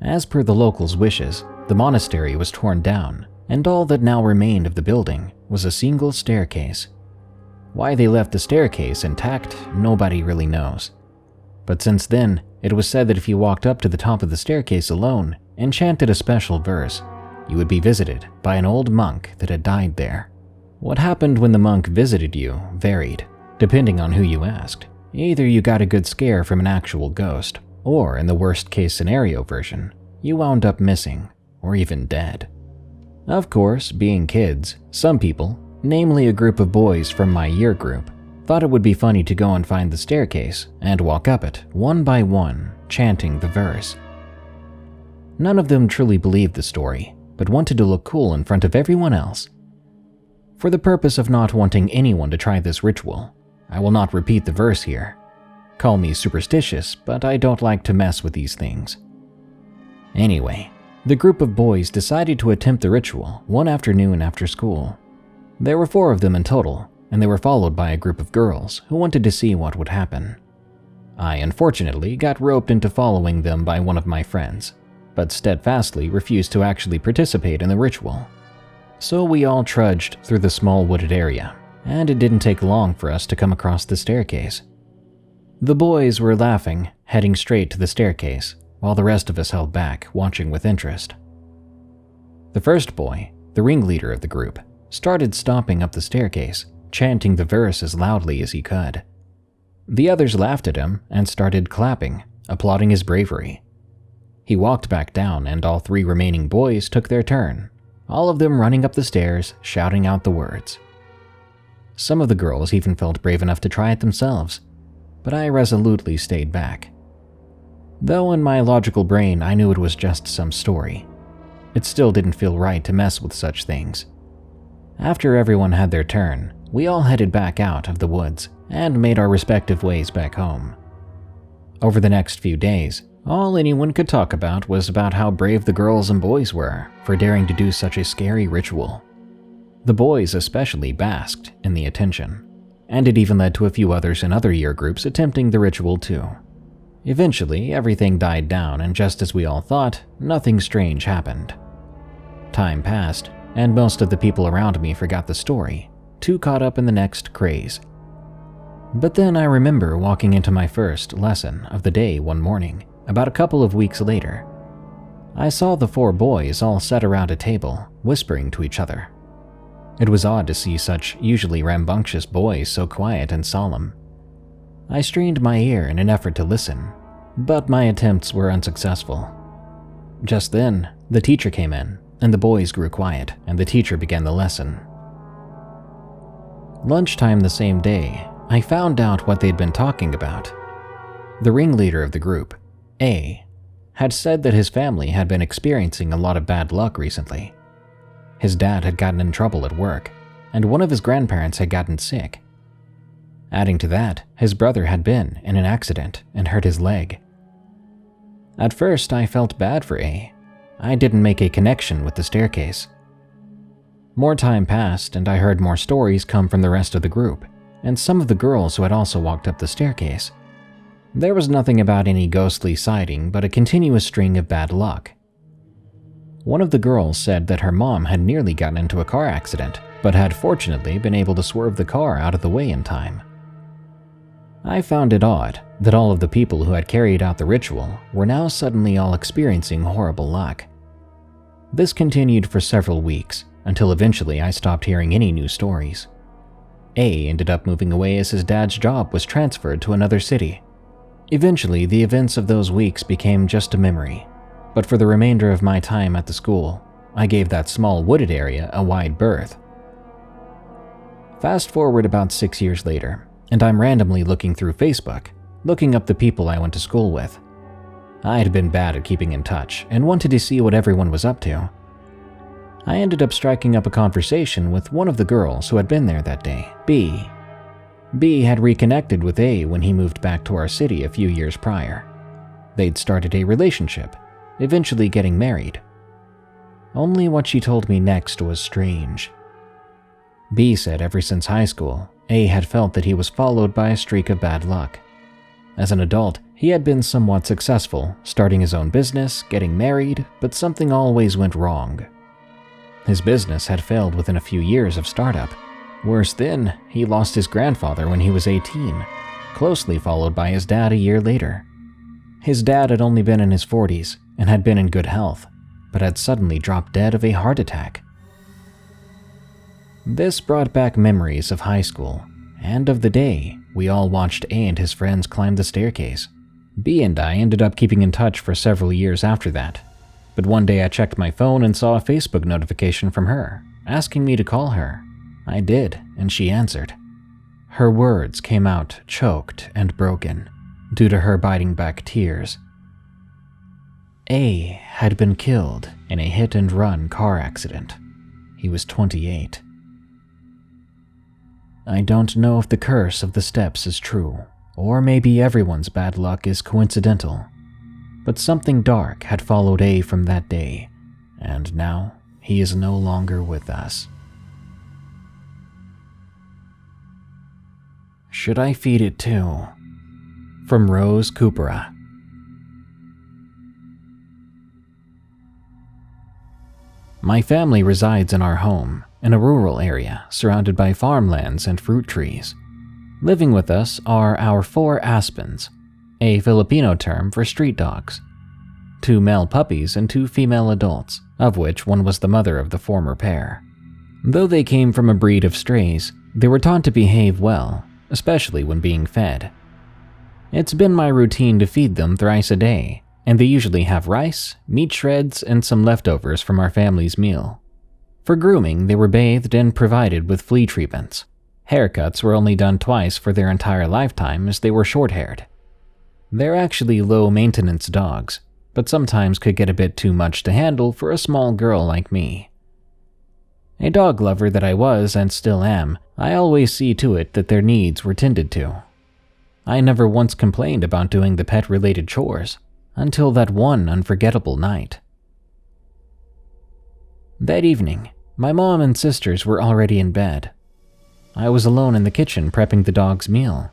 As per the locals' wishes, the monastery was torn down, and all that now remained of the building was a single staircase. Why they left the staircase intact, nobody really knows. But since then, it was said that if you walked up to the top of the staircase alone and chanted a special verse, you would be visited by an old monk that had died there. What happened when the monk visited you varied, depending on who you asked. Either you got a good scare from an actual ghost, or in the worst case scenario version, you wound up missing, or even dead. Of course, being kids, some people, namely a group of boys from my year group, thought it would be funny to go and find the staircase and walk up it one by one, chanting the verse. None of them truly believed the story, but wanted to look cool in front of everyone else. For the purpose of not wanting anyone to try this ritual, I will not repeat the verse here. Call me superstitious, but I don't like to mess with these things. Anyway, the group of boys decided to attempt the ritual one afternoon after school. There were 4 of them in total, and they were followed by a group of girls who wanted to see what would happen. I unfortunately got roped into following them by one of my friends, but steadfastly refused to actually participate in the ritual. So we all trudged through the small wooded area, and it didn't take long for us to come across the staircase. The boys were laughing, heading straight to the staircase, while the rest of us held back, watching with interest. The first boy, the ringleader of the group, started stomping up the staircase, chanting the verse as loudly as he could. The others laughed at him and started clapping, applauding his bravery. He walked back down, and all 3 remaining boys took their turn, all of them running up the stairs, shouting out the words. Some of the girls even felt brave enough to try it themselves, but I resolutely stayed back. Though in my logical brain I knew it was just some story, it still didn't feel right to mess with such things. After everyone had their turn, we all headed back out of the woods and made our respective ways back home. Over the next few days, all anyone could talk about was about how brave the girls and boys were for daring to do such a scary ritual. The boys especially basked in the attention, and it even led to a few others in other year groups attempting the ritual too. Eventually, everything died down, and just as we all thought, nothing strange happened. Time passed, and most of the people around me forgot the story, too caught up in the next craze. But then I remember walking into my first lesson of the day one morning, about a couple of weeks later. I saw the 4 boys all sat around a table, whispering to each other. It was odd to see such usually rambunctious boys so quiet and solemn. I strained my ear in an effort to listen, but my attempts were unsuccessful. Just then, the teacher came in, and the boys grew quiet, and the teacher began the lesson. Lunchtime the same day, I found out what they'd been talking about. The ringleader of the group, A, had said that his family had been experiencing a lot of bad luck recently. His dad had gotten in trouble at work, and one of his grandparents had gotten sick. Adding to that, his brother had been in an accident and hurt his leg. At first, I felt bad for A. I didn't make a connection with the staircase. More time passed, and I heard more stories come from the rest of the group, and some of the girls who had also walked up the staircase. There was nothing about any ghostly sighting, but a continuous string of bad luck. One of the girls said that her mom had nearly gotten into a car accident, but had fortunately been able to swerve the car out of the way in time. I found it odd that all of the people who had carried out the ritual were now suddenly all experiencing horrible luck. This continued for several weeks, until eventually I stopped hearing any new stories. A ended up moving away as his dad's job was transferred to another city. Eventually, the events of those weeks became just a memory, but for the remainder of my time at the school, I gave that small wooded area a wide berth. Fast forward about 6 years later, and I'm randomly looking through Facebook, looking up the people I went to school with. I had been bad at keeping in touch and wanted to see what everyone was up to. I ended up striking up a conversation with one of the girls who had been there that day, B. B had reconnected with A when he moved back to our city a few years prior. They'd started a relationship, eventually getting married. Only what she told me next was strange. B said ever since high school, A had felt that he was followed by a streak of bad luck. As an adult, he had been somewhat successful, starting his own business, getting married, but something always went wrong. His business had failed within a few years of startup. Worse then, he lost his grandfather when he was 18, closely followed by his dad a year later. His dad had only been in his 40s and had been in good health, but had suddenly dropped dead of a heart attack. This brought back memories of high school, and of the day we all watched A and his friends climb the staircase. B and I ended up keeping in touch for several years after that, but one day I checked my phone and saw a Facebook notification from her, asking me to call her. I did, and she answered. Her words came out choked and broken, due to her biting back tears. A had been killed in a hit-and-run car accident. He was 28. I don't know if the curse of the steps is true, or maybe everyone's bad luck is coincidental, but something dark had followed A from that day, and now he is no longer with us. Should I feed it too? From Rose Coopera. My family resides in our home, in a rural area surrounded by farmlands and fruit trees. Living with us are our 4 aspens, a Filipino term for street dogs, 2 male puppies and 2 female adults, of which one was the mother of the former pair. Though they came from a breed of strays, they were taught to behave well, especially when being fed. It's been my routine to feed them thrice a day, and they usually have rice, meat shreds, and some leftovers from our family's meal. For grooming, they were bathed and provided with flea treatments. Haircuts were only done twice for their entire lifetime as they were short-haired. They're actually low-maintenance dogs, but sometimes could get a bit too much to handle for a small girl like me. A dog lover that I was and still am, I always see to it that their needs were tended to. I never once complained about doing the pet-related chores, until that one unforgettable night. That evening, my mom and sisters were already in bed. I was alone in the kitchen prepping the dog's meal.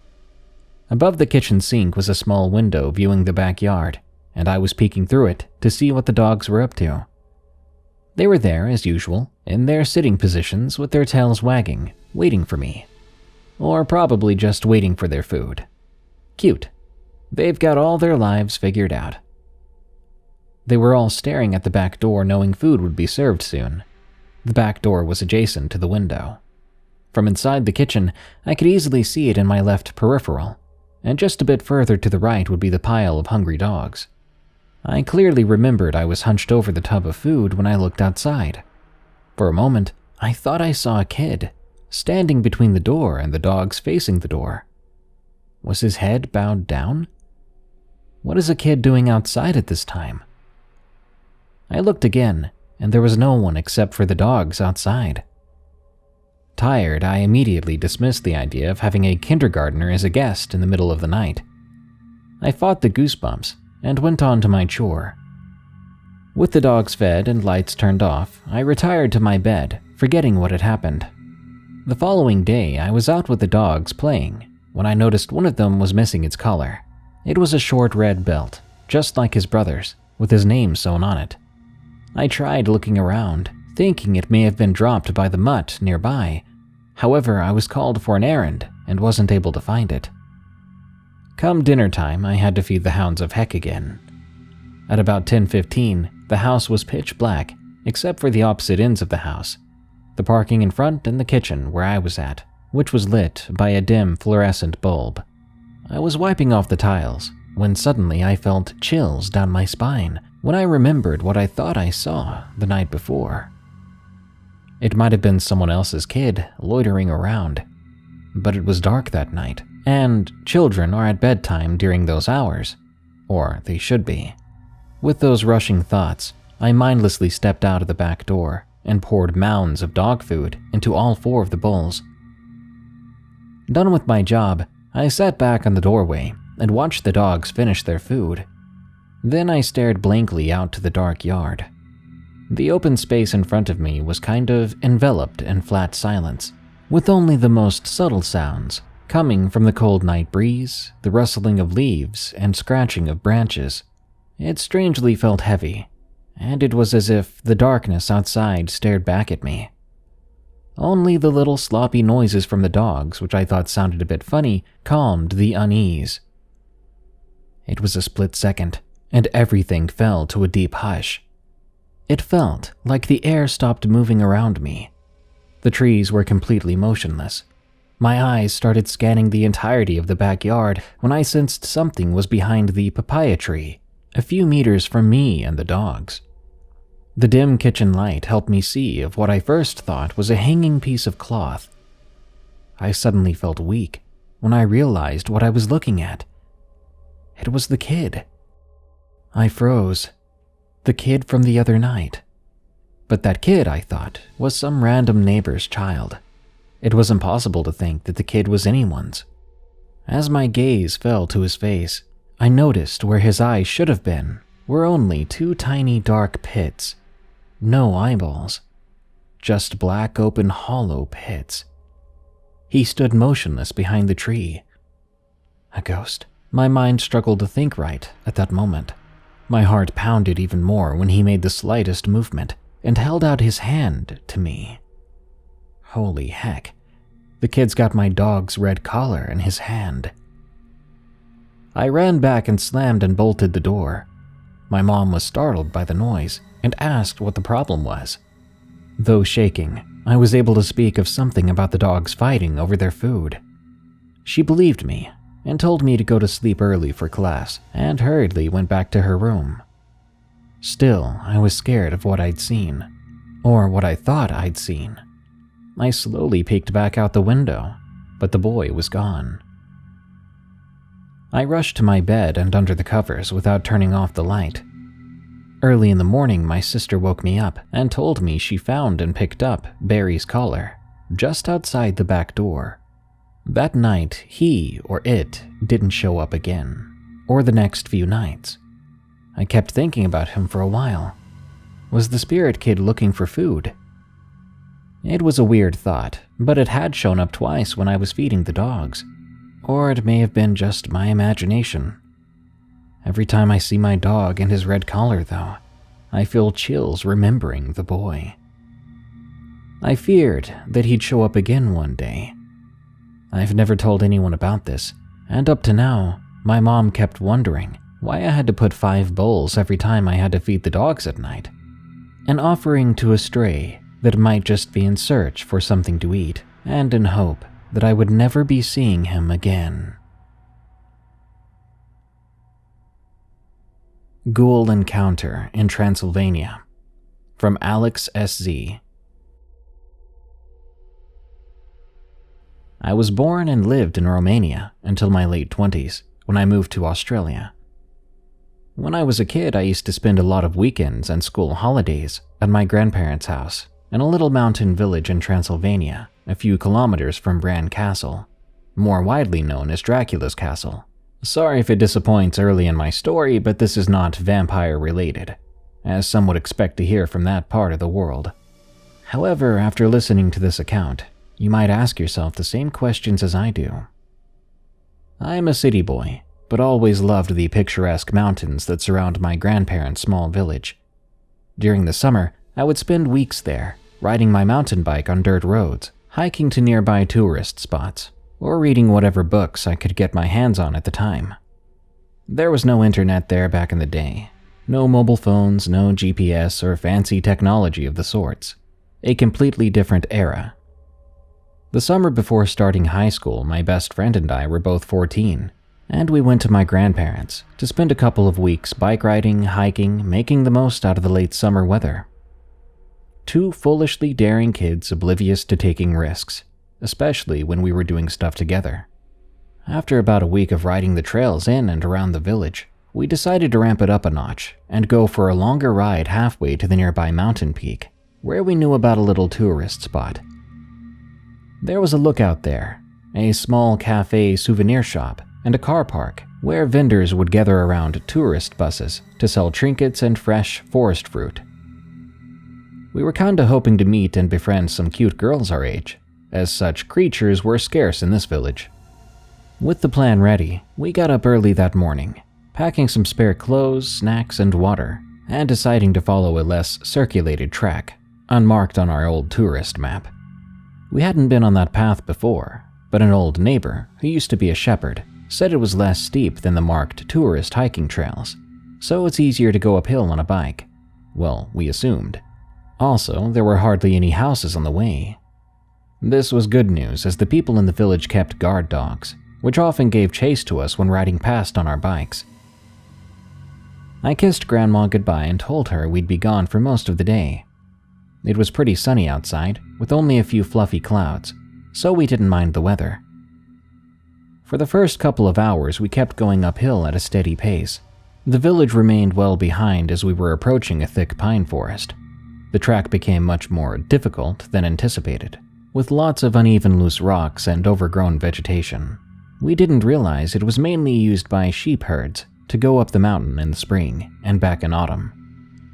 Above the kitchen sink was a small window viewing the backyard, and I was peeking through it to see what the dogs were up to. They were there, as usual, in their sitting positions with their tails wagging, waiting for me. Or probably just waiting for their food. Cute. They've got all their lives figured out. They were all staring at the back door knowing food would be served soon. The back door was adjacent to the window. From inside the kitchen, I could easily see it in my left peripheral, and just a bit further to the right would be the pile of hungry dogs. I clearly remembered I was hunched over the tub of food when I looked outside. For a moment, I thought I saw a kid, standing between the door and the dogs facing the door. Was his head bowed down? What is a kid doing outside at this time? I looked again, and there was no one except for the dogs outside. Tired, I immediately dismissed the idea of having a kindergartner as a guest in the middle of the night. I fought the goosebumps and went on to my chore. With the dogs fed and lights turned off, I retired to my bed, forgetting what had happened. The following day, I was out with the dogs playing when I noticed one of them was missing its collar. It was a short red belt, just like his brother's, with his name sewn on it. I tried looking around, thinking it may have been dropped by the mutt nearby. However, I was called for an errand and wasn't able to find it. Come dinner time, I had to feed the hounds of heck again. At about 10:15, the house was pitch black, except for the opposite ends of the house, the parking in front and the kitchen where I was at, which was lit by a dim fluorescent bulb. I was wiping off the tiles when suddenly I felt chills down my spine when I remembered what I thought I saw the night before. It might have been someone else's kid loitering around, but it was dark that night, and children are at bedtime during those hours, or they should be. With those rushing thoughts, I mindlessly stepped out of the back door and poured mounds of dog food into all 4 of the bowls. Done with my job, I sat back on the doorway and watched the dogs finish their food. Then I stared blankly out to the dark yard. The open space in front of me was kind of enveloped in flat silence, with only the most subtle sounds coming from the cold night breeze, the rustling of leaves, and scratching of branches. It strangely felt heavy, and it was as if the darkness outside stared back at me. Only the little sloppy noises from the dogs, which I thought sounded a bit funny, calmed the unease. It was a split second, and everything fell to a deep hush. It felt like the air stopped moving around me. The trees were completely motionless. My eyes started scanning the entirety of the backyard when I sensed something was behind the papaya tree, a few meters from me and the dogs. The dim kitchen light helped me see of what I first thought was a hanging piece of cloth. I suddenly felt weak when I realized what I was looking at. It was the kid. I froze. The kid from the other night. But that kid, I thought, was some random neighbor's child. It was impossible to think that the kid was anyone's. As my gaze fell to his face, I noticed where his eyes should have been were only 2 tiny dark pits. No eyeballs. Just black open hollow pits. He stood motionless behind the tree. A ghost. My mind struggled to think right at that moment. My heart pounded even more when he made the slightest movement. and held out his hand to me. Holy heck, the kid's got my dog's red collar in his hand. I ran back and slammed and bolted the door. My mom was startled by the noise and asked what the problem was. Though shaking, I was able to speak of something about the dogs fighting over their food. She believed me and told me to go to sleep early for class, and hurriedly went back to her room. Still, I was scared of what I'd seen, or what I thought I'd seen. I slowly peeked back out the window, but the boy was gone. I rushed to my bed and under the covers without turning off the light. Early in the morning, my sister woke me up and told me she found and picked up Barry's collar just outside the back door. That night, he or it didn't show up again, or the next few nights. I kept thinking about him for a while. Was the spirit kid looking for food? It was a weird thought, but it had shown up twice when I was feeding the dogs. Or it may have been just my imagination. Every time I see my dog and his red collar, though, I feel chills remembering the boy. I feared that he'd show up again one day. I've never told anyone about this, and up to now, my mom kept wondering why I had to put 5 bowls every time I had to feed the dogs at night, an offering to a stray that might just be in search for something to eat, and in hope that I would never be seeing him again. Ghoul Encounter in Transylvania, from alexsz. I was born and lived in Romania until my late 20s, when I moved to Australia. When I was a kid, I used to spend a lot of weekends and school holidays at my grandparents' house in a little mountain village in Transylvania, a few kilometers from Bran Castle, more widely known as Dracula's Castle. Sorry if it disappoints early in my story, but this is not vampire-related, as some would expect to hear from that part of the world. However, after listening to this account, you might ask yourself the same questions as I do. I'm a city boy, but always loved the picturesque mountains that surround my grandparents' small village. During the summer, I would spend weeks there, riding my mountain bike on dirt roads, hiking to nearby tourist spots, or reading whatever books I could get my hands on at the time. There was no internet there back in the day, no mobile phones, no GPS or fancy technology of the sorts. A completely different era. The summer before starting high school, my best friend and I were both 14, and we went to my grandparents to spend a couple of weeks bike riding, hiking, making the most out of the late summer weather. 2 foolishly daring kids oblivious to taking risks, especially when we were doing stuff together. After about a week of riding the trails in and around the village, we decided to ramp it up a notch and go for a longer ride halfway to the nearby mountain peak, where we knew about a little tourist spot. There was a lookout there, a small cafe souvenir shop, and a car park where vendors would gather around tourist buses to sell trinkets and fresh forest fruit. We were kinda hoping to meet and befriend some cute girls our age, as such creatures were scarce in this village. With the plan ready, we got up early that morning, packing some spare clothes, snacks, and water, and deciding to follow a less circulated track, unmarked on our old tourist map. We hadn't been on that path before, but an old neighbor, who used to be a shepherd, said it was less steep than the marked tourist hiking trails, so it's easier to go uphill on a bike. Well, we assumed. Also, there were hardly any houses on the way. This was good news, as the people in the village kept guard dogs, which often gave chase to us when riding past on our bikes. I kissed Grandma goodbye and told her we'd be gone for most of the day. It was pretty sunny outside, with only a few fluffy clouds, so we didn't mind the weather. For the first couple of hours, we kept going uphill at a steady pace. The village remained well behind as we were approaching a thick pine forest. The track became much more difficult than anticipated, with lots of uneven loose rocks and overgrown vegetation. We didn't realize it was mainly used by sheep herds to go up the mountain in the spring and back in autumn.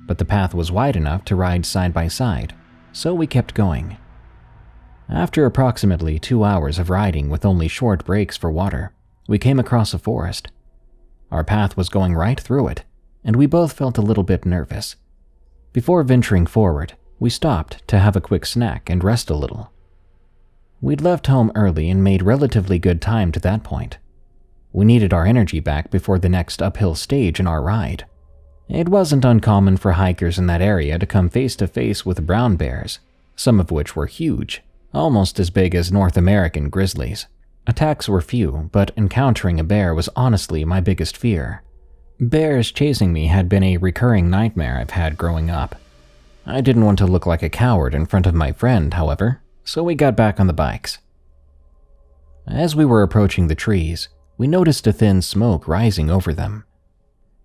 But the path was wide enough to ride side by side, so we kept going. After approximately 2 hours of riding with only short breaks for water, we came across a forest. Our path was going right through it, and we both felt a little bit nervous. Before venturing forward, we stopped to have a quick snack and rest a little. We'd left home early and made relatively good time to that point. We needed our energy back before the next uphill stage in our ride. It wasn't uncommon for hikers in that area to come face to face with brown bears, some of which were huge, almost as big as North American grizzlies. Attacks were few, but encountering a bear was honestly my biggest fear. Bears chasing me had been a recurring nightmare I've had growing up. I didn't want to look like a coward in front of my friend, however, so we got back on the bikes. As we were approaching the trees, we noticed a thin smoke rising over them.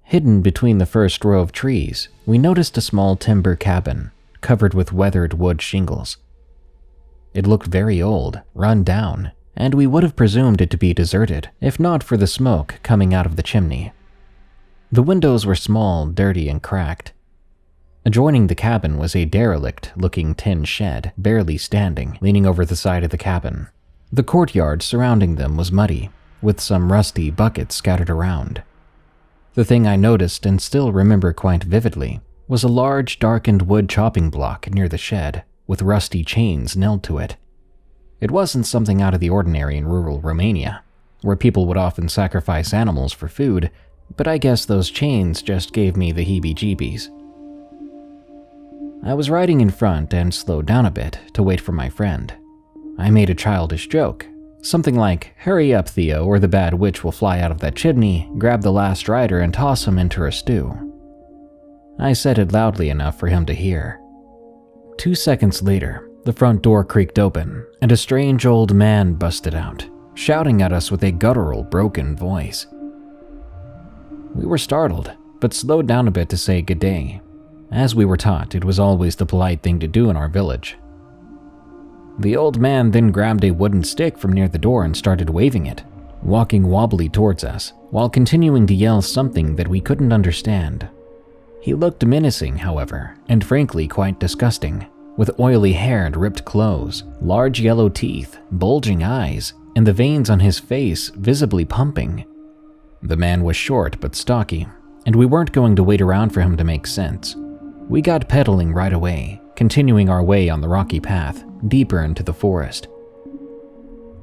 Hidden between the first row of trees, we noticed a small timber cabin, covered with weathered wood shingles. It looked very old, run down, and we would have presumed it to be deserted, if not for the smoke coming out of the chimney. The windows were small, dirty, and cracked. Adjoining the cabin was a derelict-looking tin shed, barely standing, leaning over the side of the cabin. The courtyard surrounding them was muddy, with some rusty buckets scattered around. The thing I noticed and still remember quite vividly was a large, darkened wood chopping block near the shed, with rusty chains nailed to it. It wasn't something out of the ordinary in rural Romania, where people would often sacrifice animals for food, but I guess those chains just gave me the heebie-jeebies. I was riding in front and slowed down a bit to wait for my friend. I made a childish joke, something like, "Hurry up, Theo, or the bad witch will fly out of that chimney, grab the last rider and toss him into her stew." I said it loudly enough for him to hear. 2 seconds later, the front door creaked open, and a strange old man busted out, shouting at us with a guttural, broken voice. We were startled, but slowed down a bit to say good day. As we were taught, it was always the polite thing to do in our village. The old man then grabbed a wooden stick from near the door and started waving it, walking wobbly towards us, while continuing to yell something that we couldn't understand. He looked menacing, however, and frankly quite disgusting, with oily hair and ripped clothes, large yellow teeth, bulging eyes, and the veins on his face visibly pumping. The man was short but stocky, and we weren't going to wait around for him to make sense. We got pedaling right away, continuing our way on the rocky path, deeper into the forest.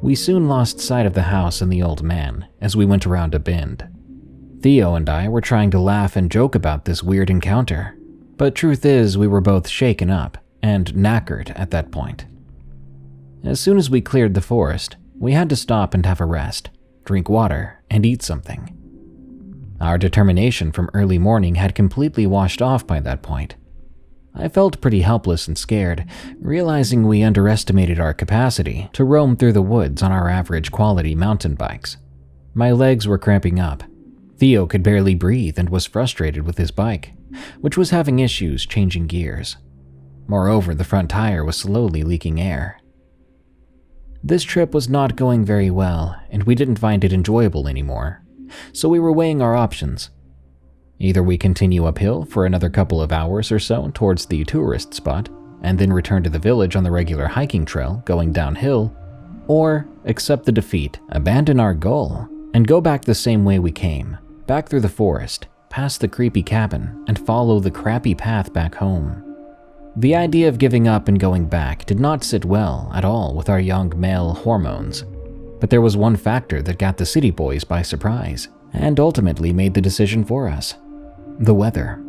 We soon lost sight of the house and the old man as we went around a bend. Theo and I were trying to laugh and joke about this weird encounter, but truth is we were both shaken up and knackered at that point. As soon as we cleared the forest, we had to stop and have a rest, drink water, and eat something. Our determination from early morning had completely washed off by that point. I felt pretty helpless and scared, realizing we underestimated our capacity to roam through the woods on our average quality mountain bikes. My legs were cramping up. Theo could barely breathe and was frustrated with his bike, which was having issues changing gears. Moreover, the front tire was slowly leaking air. This trip was not going very well, and we didn't find it enjoyable anymore, so we were weighing our options. Either we continue uphill for another couple of hours or so towards the tourist spot, and then return to the village on the regular hiking trail going downhill, or accept the defeat, abandon our goal, and go back the same way we came, back through the forest, past the creepy cabin, and follow the crappy path back home. The idea of giving up and going back did not sit well at all with our young male hormones, but there was one factor that got the city boys by surprise, and ultimately made the decision for us: the weather.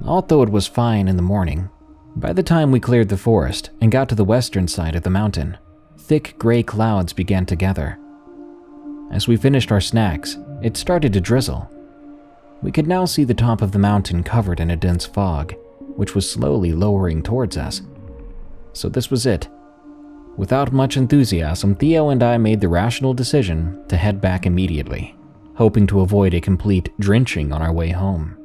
Although it was fine in the morning, by the time we cleared the forest and got to the western side of the mountain, thick gray clouds began to gather. As we finished our snacks, it started to drizzle. We could now see the top of the mountain covered in a dense fog, which was slowly lowering towards us. So this was it. Without much enthusiasm, Theo and I made the rational decision to head back immediately, hoping to avoid a complete drenching on our way home.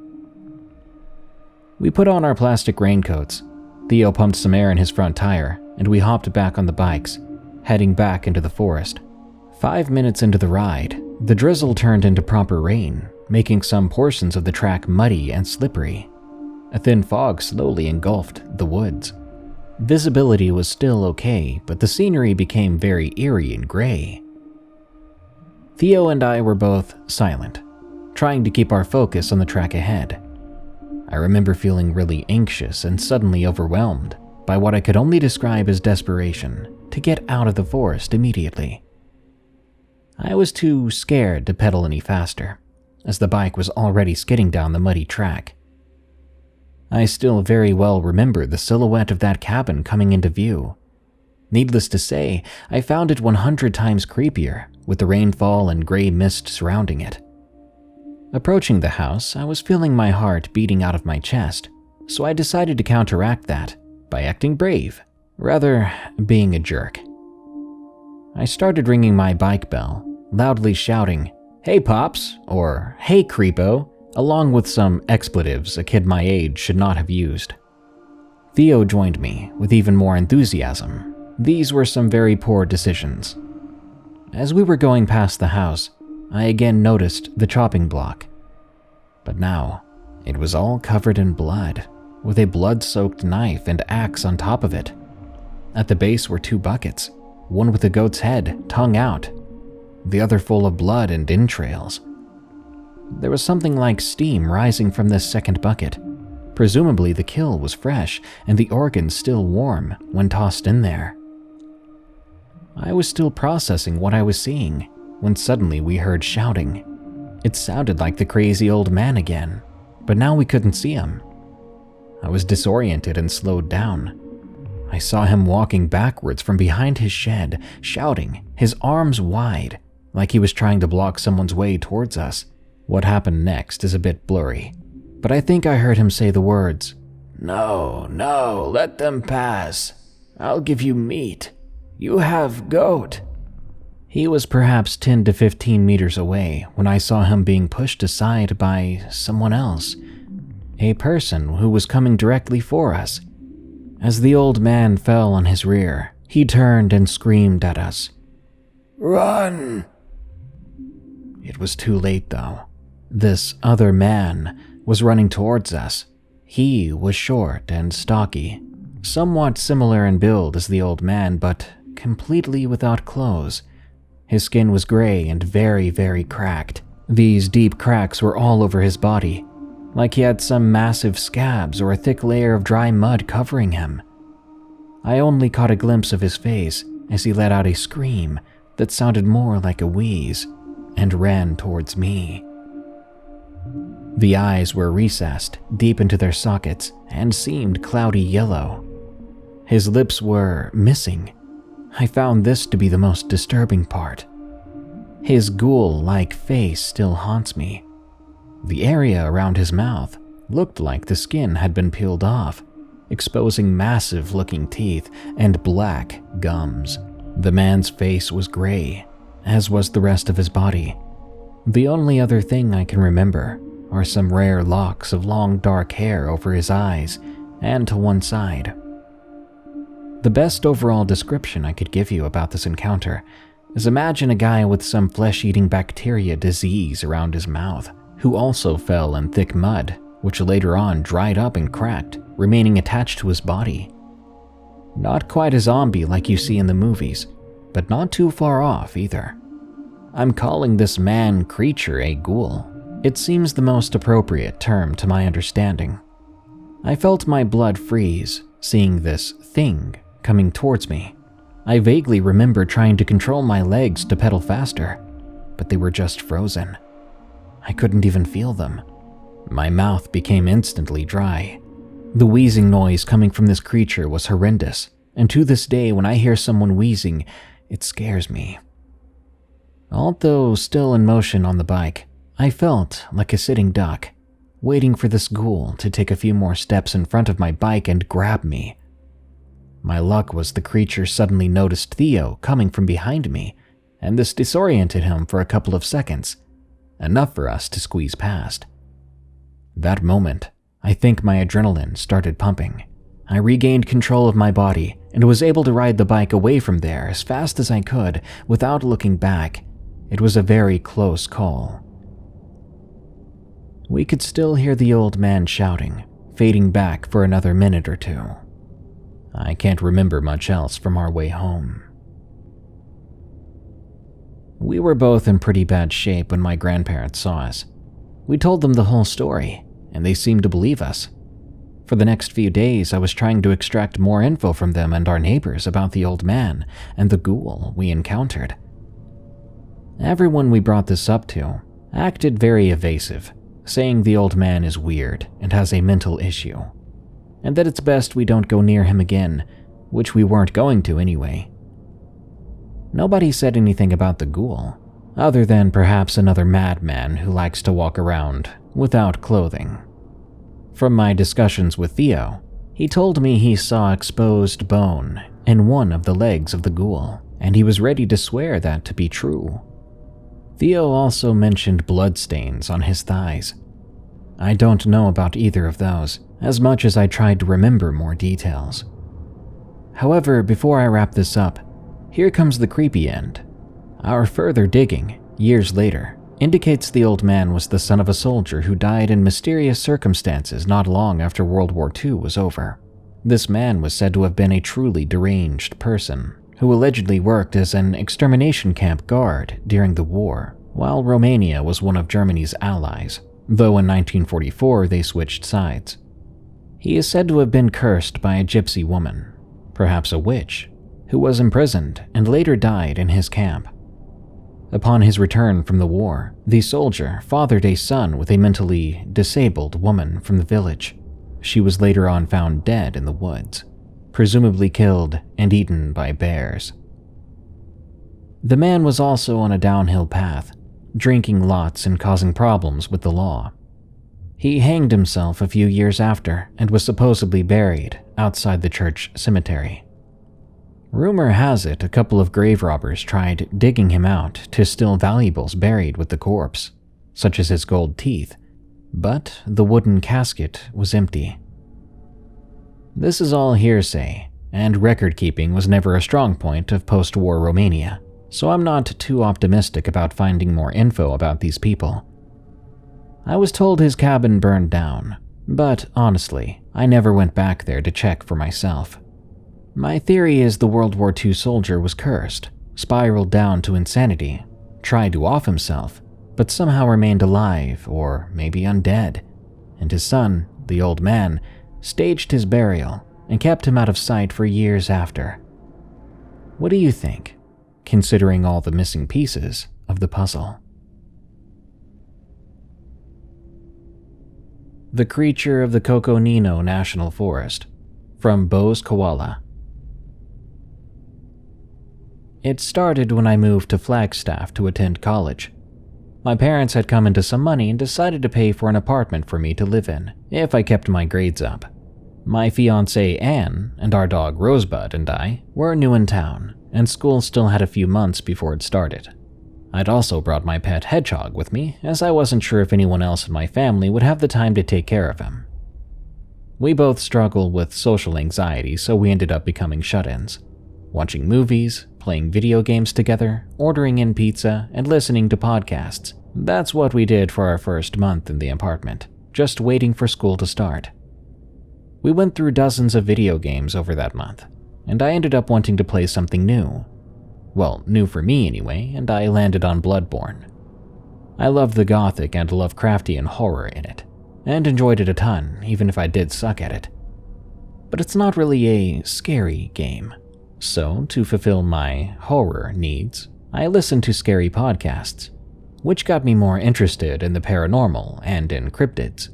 We put on our plastic raincoats. Theo pumped some air in his front tire, and we hopped back on the bikes, heading back into the forest. 5 minutes into the ride, the drizzle turned into proper rain, making some portions of the track muddy and slippery. A thin fog slowly engulfed the woods. Visibility was still okay, but the scenery became very eerie and gray. Theo and I were both silent, trying to keep our focus on the track ahead. I remember feeling really anxious and suddenly overwhelmed by what I could only describe as desperation to get out of the forest immediately. I was too scared to pedal any faster, as the bike was already skidding down the muddy track. I still very well remember the silhouette of that cabin coming into view. Needless to say, I found it 100 times creepier with the rainfall and gray mist surrounding it. Approaching the house, I was feeling my heart beating out of my chest, so I decided to counteract that by acting brave, rather being a jerk. I started ringing my bike bell, loudly shouting, "Hey Pops," or "Hey Creepo," along with some expletives a kid my age should not have used. Theo joined me with even more enthusiasm. These were some very poor decisions. As we were going past the house, I again noticed the chopping block. But now, it was all covered in blood, with a blood-soaked knife and axe on top of it. At the base were 2 buckets, one with a goat's head, tongue out, the other full of blood and entrails. There was something like steam rising from this second bucket. Presumably the kill was fresh and the organs still warm when tossed in there. I was still processing what I was seeing when suddenly we heard shouting. It sounded like the crazy old man again, but now we couldn't see him. I was disoriented and slowed down. I saw him walking backwards from behind his shed, shouting, his arms wide, like he was trying to block someone's way towards us. What happened next is a bit blurry, but I think I heard him say the words, "No, no, let them pass. I'll give you meat. You have goat." He was perhaps 10 to 15 meters away when I saw him being pushed aside by someone else, a person who was coming directly for us. As the old man fell on his rear, he turned and screamed at us, "Run!" It was too late though. This other man was running towards us. He was short and stocky, somewhat similar in build as the old man, but completely without clothes. His skin was gray and very, very cracked. These deep cracks were all over his body, like he had some massive scabs or a thick layer of dry mud covering him. I only caught a glimpse of his face as he let out a scream that sounded more like a wheeze and ran towards me. The eyes were recessed deep into their sockets and seemed cloudy yellow. His lips were missing. I found this to be the most disturbing part. His ghoul-like face still haunts me. The area around his mouth looked like the skin had been peeled off, exposing massive-looking teeth and black gums. The man's face was gray, as was the rest of his body. The only other thing I can remember are some rare locks of long dark hair over his eyes and to one side. The best overall description I could give you about this encounter is imagine a guy with some flesh-eating bacteria disease around his mouth, who also fell in thick mud, which later on dried up and cracked, remaining attached to his body. Not quite a zombie like you see in the movies, but not too far off either. I'm calling this man-creature a ghoul. It seems the most appropriate term to my understanding. I felt my blood freeze, seeing this thing coming towards me. I vaguely remember trying to control my legs to pedal faster, but they were just frozen. I couldn't even feel them. My mouth became instantly dry. The wheezing noise coming from this creature was horrendous, and to this day when I hear someone wheezing, it scares me. Although still in motion on the bike, I felt like a sitting duck, waiting for this ghoul to take a few more steps in front of my bike and grab me. My luck was the creature suddenly noticed Theo coming from behind me, and this disoriented him for a couple of seconds, enough for us to squeeze past. That moment, I think my adrenaline started pumping. I regained control of my body and was able to ride the bike away from there as fast as I could without looking back. It was a very close call. We could still hear the old man shouting, fading back for another minute or two. I can't remember much else from our way home. We were both in pretty bad shape when my grandparents saw us. We told them the whole story, and they seemed to believe us. For the next few days, I was trying to extract more info from them and our neighbors about the old man and the ghoul we encountered. Everyone we brought this up to acted very evasive, saying the old man is weird and has a mental issue, and that it's best we don't go near him again, which we weren't going to anyway. Nobody said anything about the ghoul, other than perhaps another madman who likes to walk around without clothing. From my discussions with Theo, he told me he saw exposed bone in one of the legs of the ghoul, and he was ready to swear that to be true. Theo also mentioned bloodstains on his thighs. I don't know about either of those, as much as I tried to remember more details. However, before I wrap this up, here comes the creepy end. Our further digging, years later, indicates the old man was the son of a soldier who died in mysterious circumstances not long after World War II was over. This man was said to have been a truly deranged person, who allegedly worked as an extermination camp guard during the war, while Romania was one of Germany's allies, though in 1944 they switched sides. He is said to have been cursed by a gypsy woman, perhaps a witch, who was imprisoned and later died in his camp. Upon his return from the war, the soldier fathered a son with a mentally disabled woman from the village. She was later on found dead in the woods, presumably killed and eaten by bears. The man was also on a downhill path, drinking lots and causing problems with the law. He hanged himself a few years after and was supposedly buried outside the church cemetery. Rumor has it a couple of grave robbers tried digging him out to steal valuables buried with the corpse, such as his gold teeth, but the wooden casket was empty. This is all hearsay, and record-keeping was never a strong point of post-war Romania, so I'm not too optimistic about finding more info about these people. I was told his cabin burned down, but honestly, I never went back there to check for myself. My theory is the World War II soldier was cursed, spiraled down to insanity, tried to off himself, but somehow remained alive or maybe undead, and his son, the old man, staged his burial and kept him out of sight for years after. What do you think, considering all the missing pieces of the puzzle? The Creature of the Coconino National Forest, from Beau'sKoala. It started when I moved to Flagstaff to attend college. My parents had come into some money and decided to pay for an apartment for me to live in, if I kept my grades up. My fiancée Anne and our dog Rosebud and I were new in town, and school still had a few months before it started. I'd also brought my pet hedgehog with me, as I wasn't sure if anyone else in my family would have the time to take care of him. We both struggle with social anxiety, so we ended up becoming shut-ins, watching movies, playing video games together, ordering in pizza, and listening to podcasts. That's what we did for our first month in the apartment, just waiting for school to start. We went through dozens of video games over that month, and I ended up wanting to play something new. Well, new for me anyway, and I landed on Bloodborne. I loved the gothic and Lovecraftian horror in it, and enjoyed it a ton, even if I did suck at it. But it's not really a scary game. So, to fulfill my horror needs, I listened to scary podcasts, which got me more interested in the paranormal and in cryptids.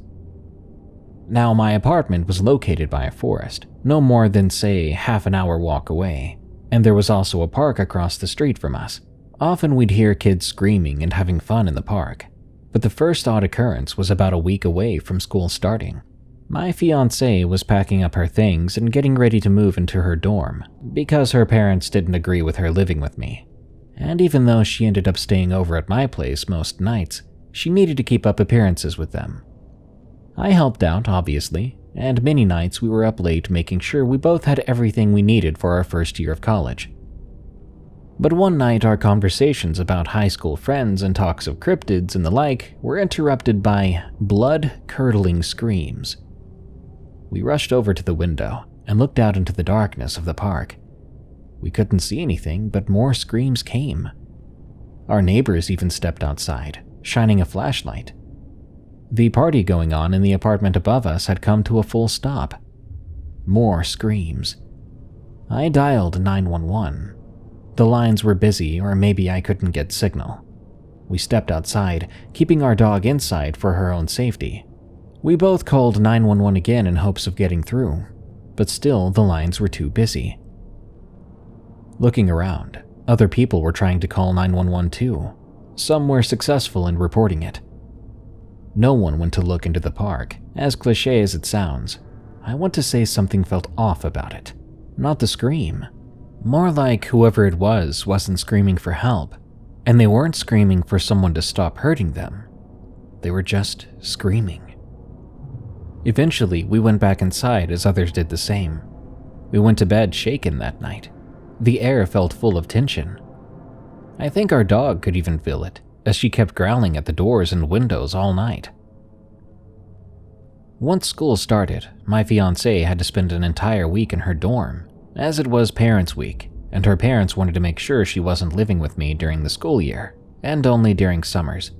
Now, my apartment was located by a forest, no more than, say, half an hour walk away, and there was also a park across the street from us. Often we'd hear kids screaming and having fun in the park, but the first odd occurrence was about a week away from school starting. My fiancée was packing up her things and getting ready to move into her dorm, because her parents didn't agree with her living with me. And even though she ended up staying over at my place most nights, she needed to keep up appearances with them. I helped out, obviously, and many nights we were up late making sure we both had everything we needed for our first year of college. But one night our conversations about high school friends and talks of cryptids and the like were interrupted by blood-curdling screams. We rushed over to the window and looked out into the darkness of the park. We couldn't see anything, but more screams came. Our neighbors even stepped outside, shining a flashlight. The party going on in the apartment above us had come to a full stop. More screams. I dialed 911. The lines were busy, or maybe I couldn't get signal. We stepped outside, keeping our dog inside for her own safety. We both called 911 again in hopes of getting through, but still the lines were too busy. Looking around, other people were trying to call 911 too. Some were successful in reporting it. No one went to look into the park. As cliché as it sounds, I want to say something felt off about it. Not the scream. More like whoever it was wasn't screaming for help, and they weren't screaming for someone to stop hurting them. They were just screaming. Eventually, we went back inside as others did the same. We went to bed shaken that night. The air felt full of tension. I think our dog could even feel it, as she kept growling at the doors and windows all night. Once school started, my fiancée had to spend an entire week in her dorm, as it was Parents' Week, and her parents wanted to make sure she wasn't living with me during the school year, and only during summers.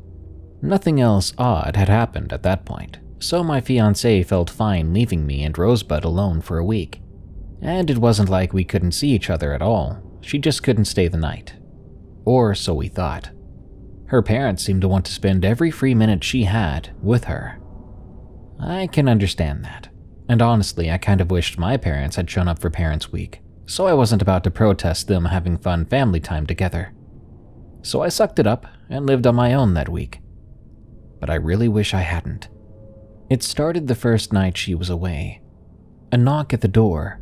Nothing else odd had happened at that point, so my fiancée felt fine leaving me and Rosebud alone for a week. And it wasn't like we couldn't see each other at all, she just couldn't stay the night. Or so we thought. Her parents seemed to want to spend every free minute she had with her. I can understand that, and honestly I kind of wished my parents had shown up for Parents' Week, so I wasn't about to protest them having fun family time together. So I sucked it up and lived on my own that week. But I really wish I hadn't. It started the first night she was away. A knock at the door.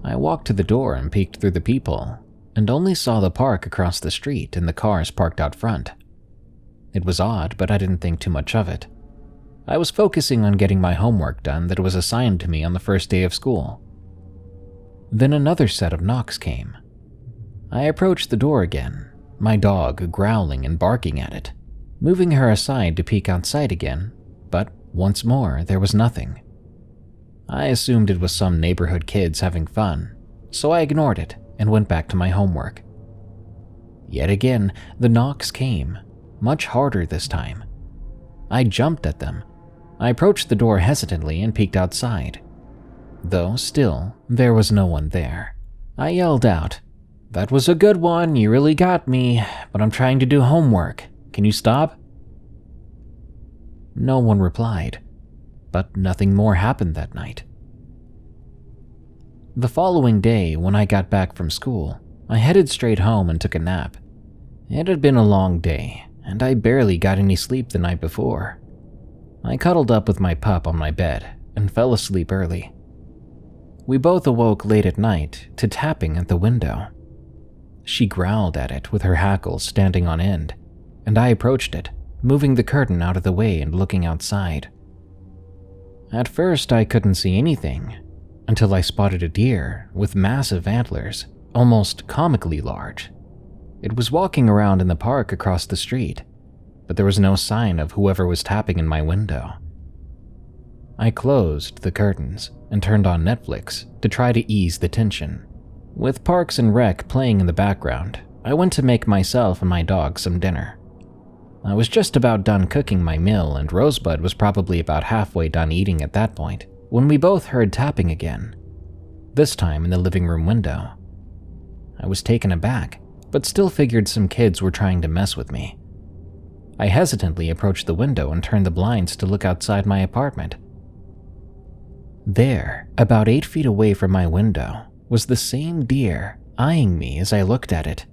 I walked to the door and peeked through the peephole, and only saw the park across the street and the cars parked out front. It was odd, but I didn't think too much of it. I was focusing on getting my homework done that was assigned to me on the first day of school. Then another set of knocks came. I approached the door again, my dog growling and barking at it, moving her aside to peek outside again, but once more there was nothing. I assumed it was some neighborhood kids having fun, so I ignored it and went back to my homework. Yet again, the knocks came, much harder this time. I jumped at them. I approached the door hesitantly and peeked outside. Though still, there was no one there. I yelled out, "That was a good one, you really got me, but I'm trying to do homework. Can you stop?" No one replied, but nothing more happened that night. The following day, when I got back from school, I headed straight home and took a nap. It had been a long day, and I barely got any sleep the night before. I cuddled up with my pup on my bed and fell asleep early. We both awoke late at night to tapping at the window. She growled at it with her hackles standing on end, and I approached it, moving the curtain out of the way and looking outside. At first, I couldn't see anything, until I spotted a deer with massive antlers, almost comically large. It was walking around in the park across the street, but there was no sign of whoever was tapping in my window. I closed the curtains and turned on Netflix to try to ease the tension. With Parks and Rec playing in the background, I went to make myself and my dog some dinner. I was just about done cooking my meal, and Rosebud was probably about halfway done eating at that point, when we both heard tapping again, this time in the living room window. I was taken aback, but still figured some kids were trying to mess with me. I hesitantly approached the window and turned the blinds to look outside my apartment. There, about 8 feet away from my window, was the same deer eyeing me as I looked at it.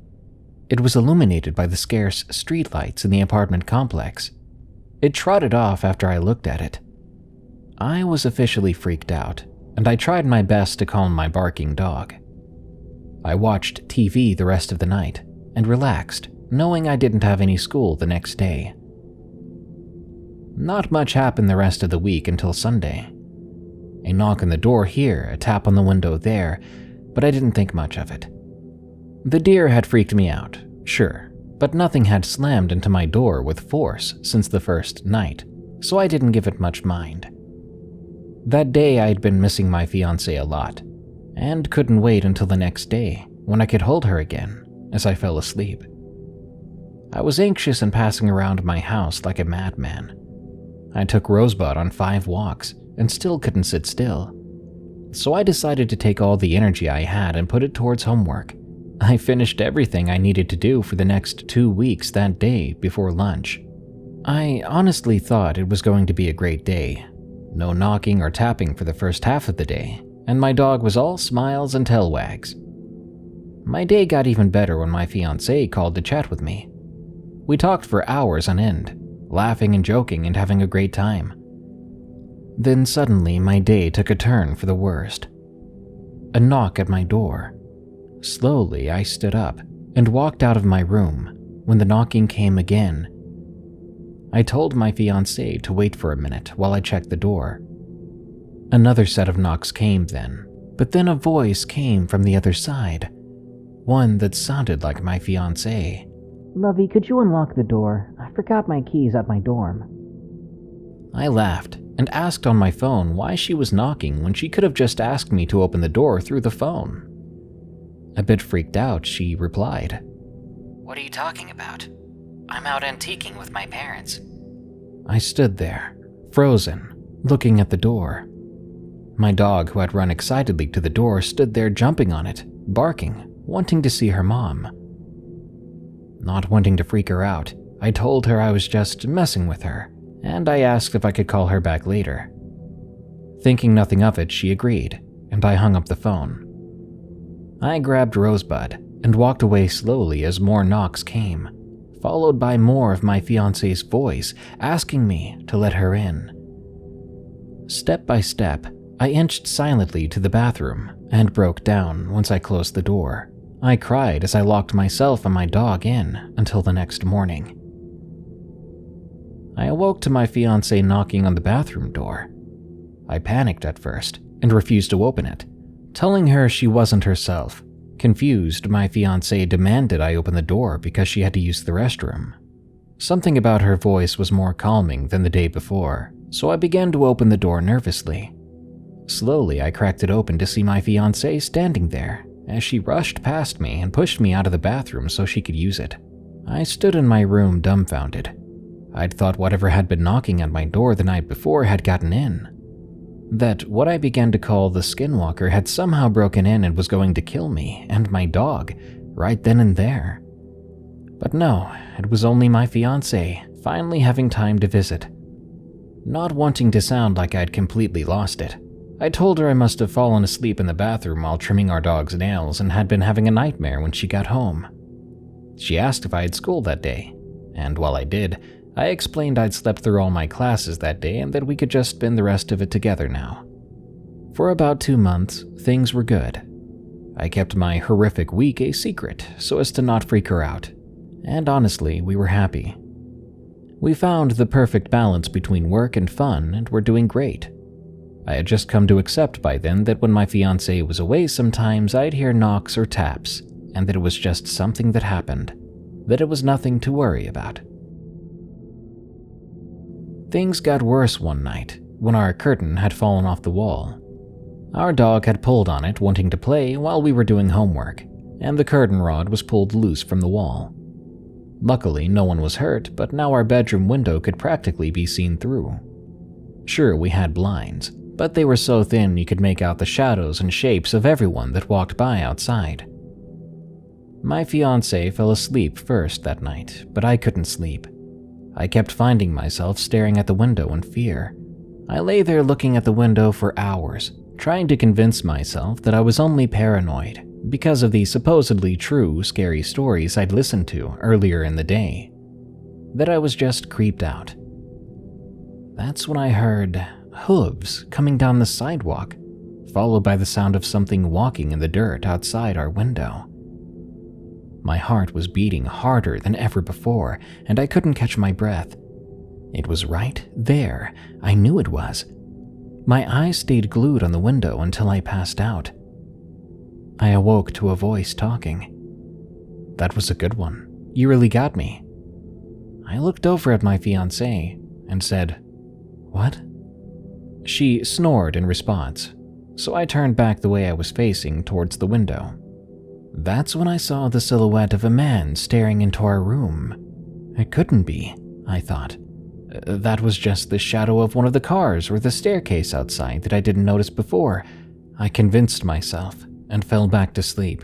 It was illuminated by the scarce streetlights in the apartment complex. It trotted off after I looked at it. I was officially freaked out, and I tried my best to calm my barking dog. I watched TV the rest of the night and relaxed, knowing I didn't have any school the next day. Not much happened the rest of the week until Sunday. A knock on the door here, a tap on the window there, but I didn't think much of it. The deer had freaked me out, sure, but nothing had slammed into my door with force since the first night, so I didn't give it much mind. That day I'd been missing my fiancée a lot, and couldn't wait until the next day when I could hold her again as I fell asleep. I was anxious and passing around my house like a madman. I took Rosebud on 5 walks and still couldn't sit still. So I decided to take all the energy I had and put it towards homework. I finished everything I needed to do for the next 2 weeks that day before lunch. I honestly thought it was going to be a great day. No knocking or tapping for the first half of the day, and my dog was all smiles and tail wags. My day got even better when my fiancé called to chat with me. We talked for hours on end, laughing and joking and having a great time. Then suddenly my day took a turn for the worst. A knock at my door. Slowly I stood up and walked out of my room when the knocking came again. I told my fiancé to wait for a minute while I checked the door. Another set of knocks came then, but then a voice came from the other side. One that sounded like my fiancé. Lovey, could you unlock the door? I forgot my keys at my dorm. I laughed and asked on my phone why she was knocking when she could have just asked me to open the door through the phone. A bit freaked out, she replied, What are you talking about? I'm out antiquing with my parents. I stood there, frozen, looking at the door. My dog, who had run excitedly to the door, stood there jumping on it, barking, wanting to see her mom. Not wanting to freak her out, I told her I was just messing with her, and I asked if I could call her back later. Thinking nothing of it, she agreed, and I hung up the phone. I grabbed Rosebud and walked away slowly as more knocks came, followed by more of my fiancé's voice asking me to let her in. Step by step, I inched silently to the bathroom and broke down once I closed the door. I cried as I locked myself and my dog in until the next morning. I awoke to my fiancé knocking on the bathroom door. I panicked at first and refused to open it, telling her she wasn't herself. Confused, my fiancé demanded I open the door because she had to use the restroom. Something about her voice was more calming than the day before, so I began to open the door nervously. Slowly, I cracked it open to see my fiancé standing there as she rushed past me and pushed me out of the bathroom so she could use it. I stood in my room dumbfounded. I'd thought whatever had been knocking at my door the night before had gotten in. That what I began to call the skinwalker had somehow broken in and was going to kill me and my dog right then and there. But no, it was only my fiancé finally having time to visit. Not wanting to sound like I'd completely lost it, I told her I must have fallen asleep in the bathroom while trimming our dog's nails and had been having a nightmare when she got home. She asked if I had school that day, and while I did, I explained I'd slept through all my classes that day and that we could just spend the rest of it together now. For about 2 months, things were good. I kept my horrific week a secret so as to not freak her out, and honestly, we were happy. We found the perfect balance between work and fun and were doing great. I had just come to accept by then that when my fiancé was away sometimes I'd hear knocks or taps, and that it was just something that happened, that it was nothing to worry about. Things got worse one night when our curtain had fallen off the wall. Our dog had pulled on it wanting to play while we were doing homework, and the curtain rod was pulled loose from the wall. Luckily, no one was hurt, but now our bedroom window could practically be seen through. Sure, we had blinds, but they were so thin you could make out the shadows and shapes of everyone that walked by outside. My fiancé fell asleep first that night, but I couldn't sleep. I kept finding myself staring at the window in fear. I lay there looking at the window for hours, trying to convince myself that I was only paranoid because of the supposedly true scary stories I'd listened to earlier in the day, that I was just creeped out. That's when I heard hooves coming down the sidewalk, followed by the sound of something walking in the dirt outside our window. My heart was beating harder than ever before, and I couldn't catch my breath. It was right there. I knew it was. My eyes stayed glued on the window until I passed out. I awoke to a voice talking. That was a good one. You really got me. I looked over at my fiancé and said, What? She snored in response, so I turned back the way I was facing towards the window. That's when I saw the silhouette of a man staring into our room. It couldn't be, I thought. That was just the shadow of one of the cars or the staircase outside that I didn't notice before. I convinced myself and fell back to sleep.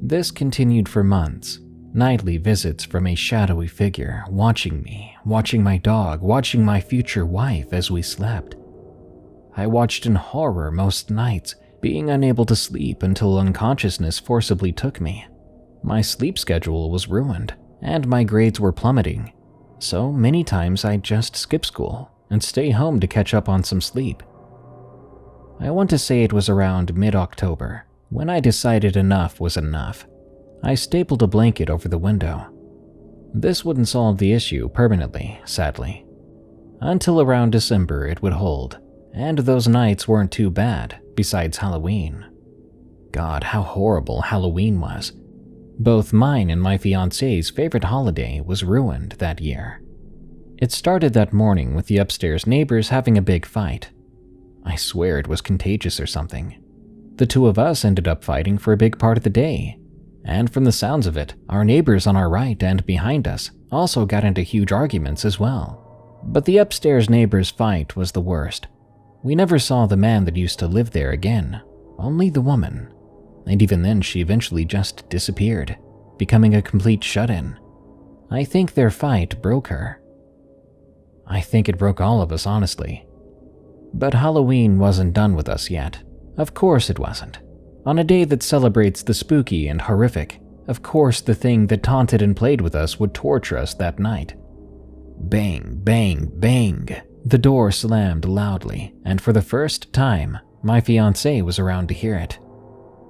This continued for months. Nightly visits from a shadowy figure, watching me, watching my dog, watching my future wife as we slept. I watched in horror most nights, being unable to sleep until unconsciousness forcibly took me. My sleep schedule was ruined, and my grades were plummeting, so many times I'd just skip school and stay home to catch up on some sleep. I want to say it was around mid-October when I decided enough was enough. I stapled a blanket over the window. This wouldn't solve the issue permanently, sadly. Until around December it would hold, and those nights weren't too bad, besides Halloween. God, how horrible Halloween was. Both mine and my fiancé's favorite holiday was ruined that year. It started that morning with the upstairs neighbors having a big fight. I swear it was contagious or something. The two of us ended up fighting for a big part of the day. And from the sounds of it, our neighbors on our right and behind us also got into huge arguments as well. But the upstairs neighbors' fight was the worst. We never saw the man that used to live there again, only the woman. And even then she eventually just disappeared, becoming a complete shut-in. I think their fight broke her. I think it broke all of us, honestly. But Halloween wasn't done with us yet. Of course it wasn't. On a day that celebrates the spooky and horrific, of course the thing that taunted and played with us would torture us that night. Bang, bang, bang. The door slammed loudly, and for the first time, my fiancée was around to hear it.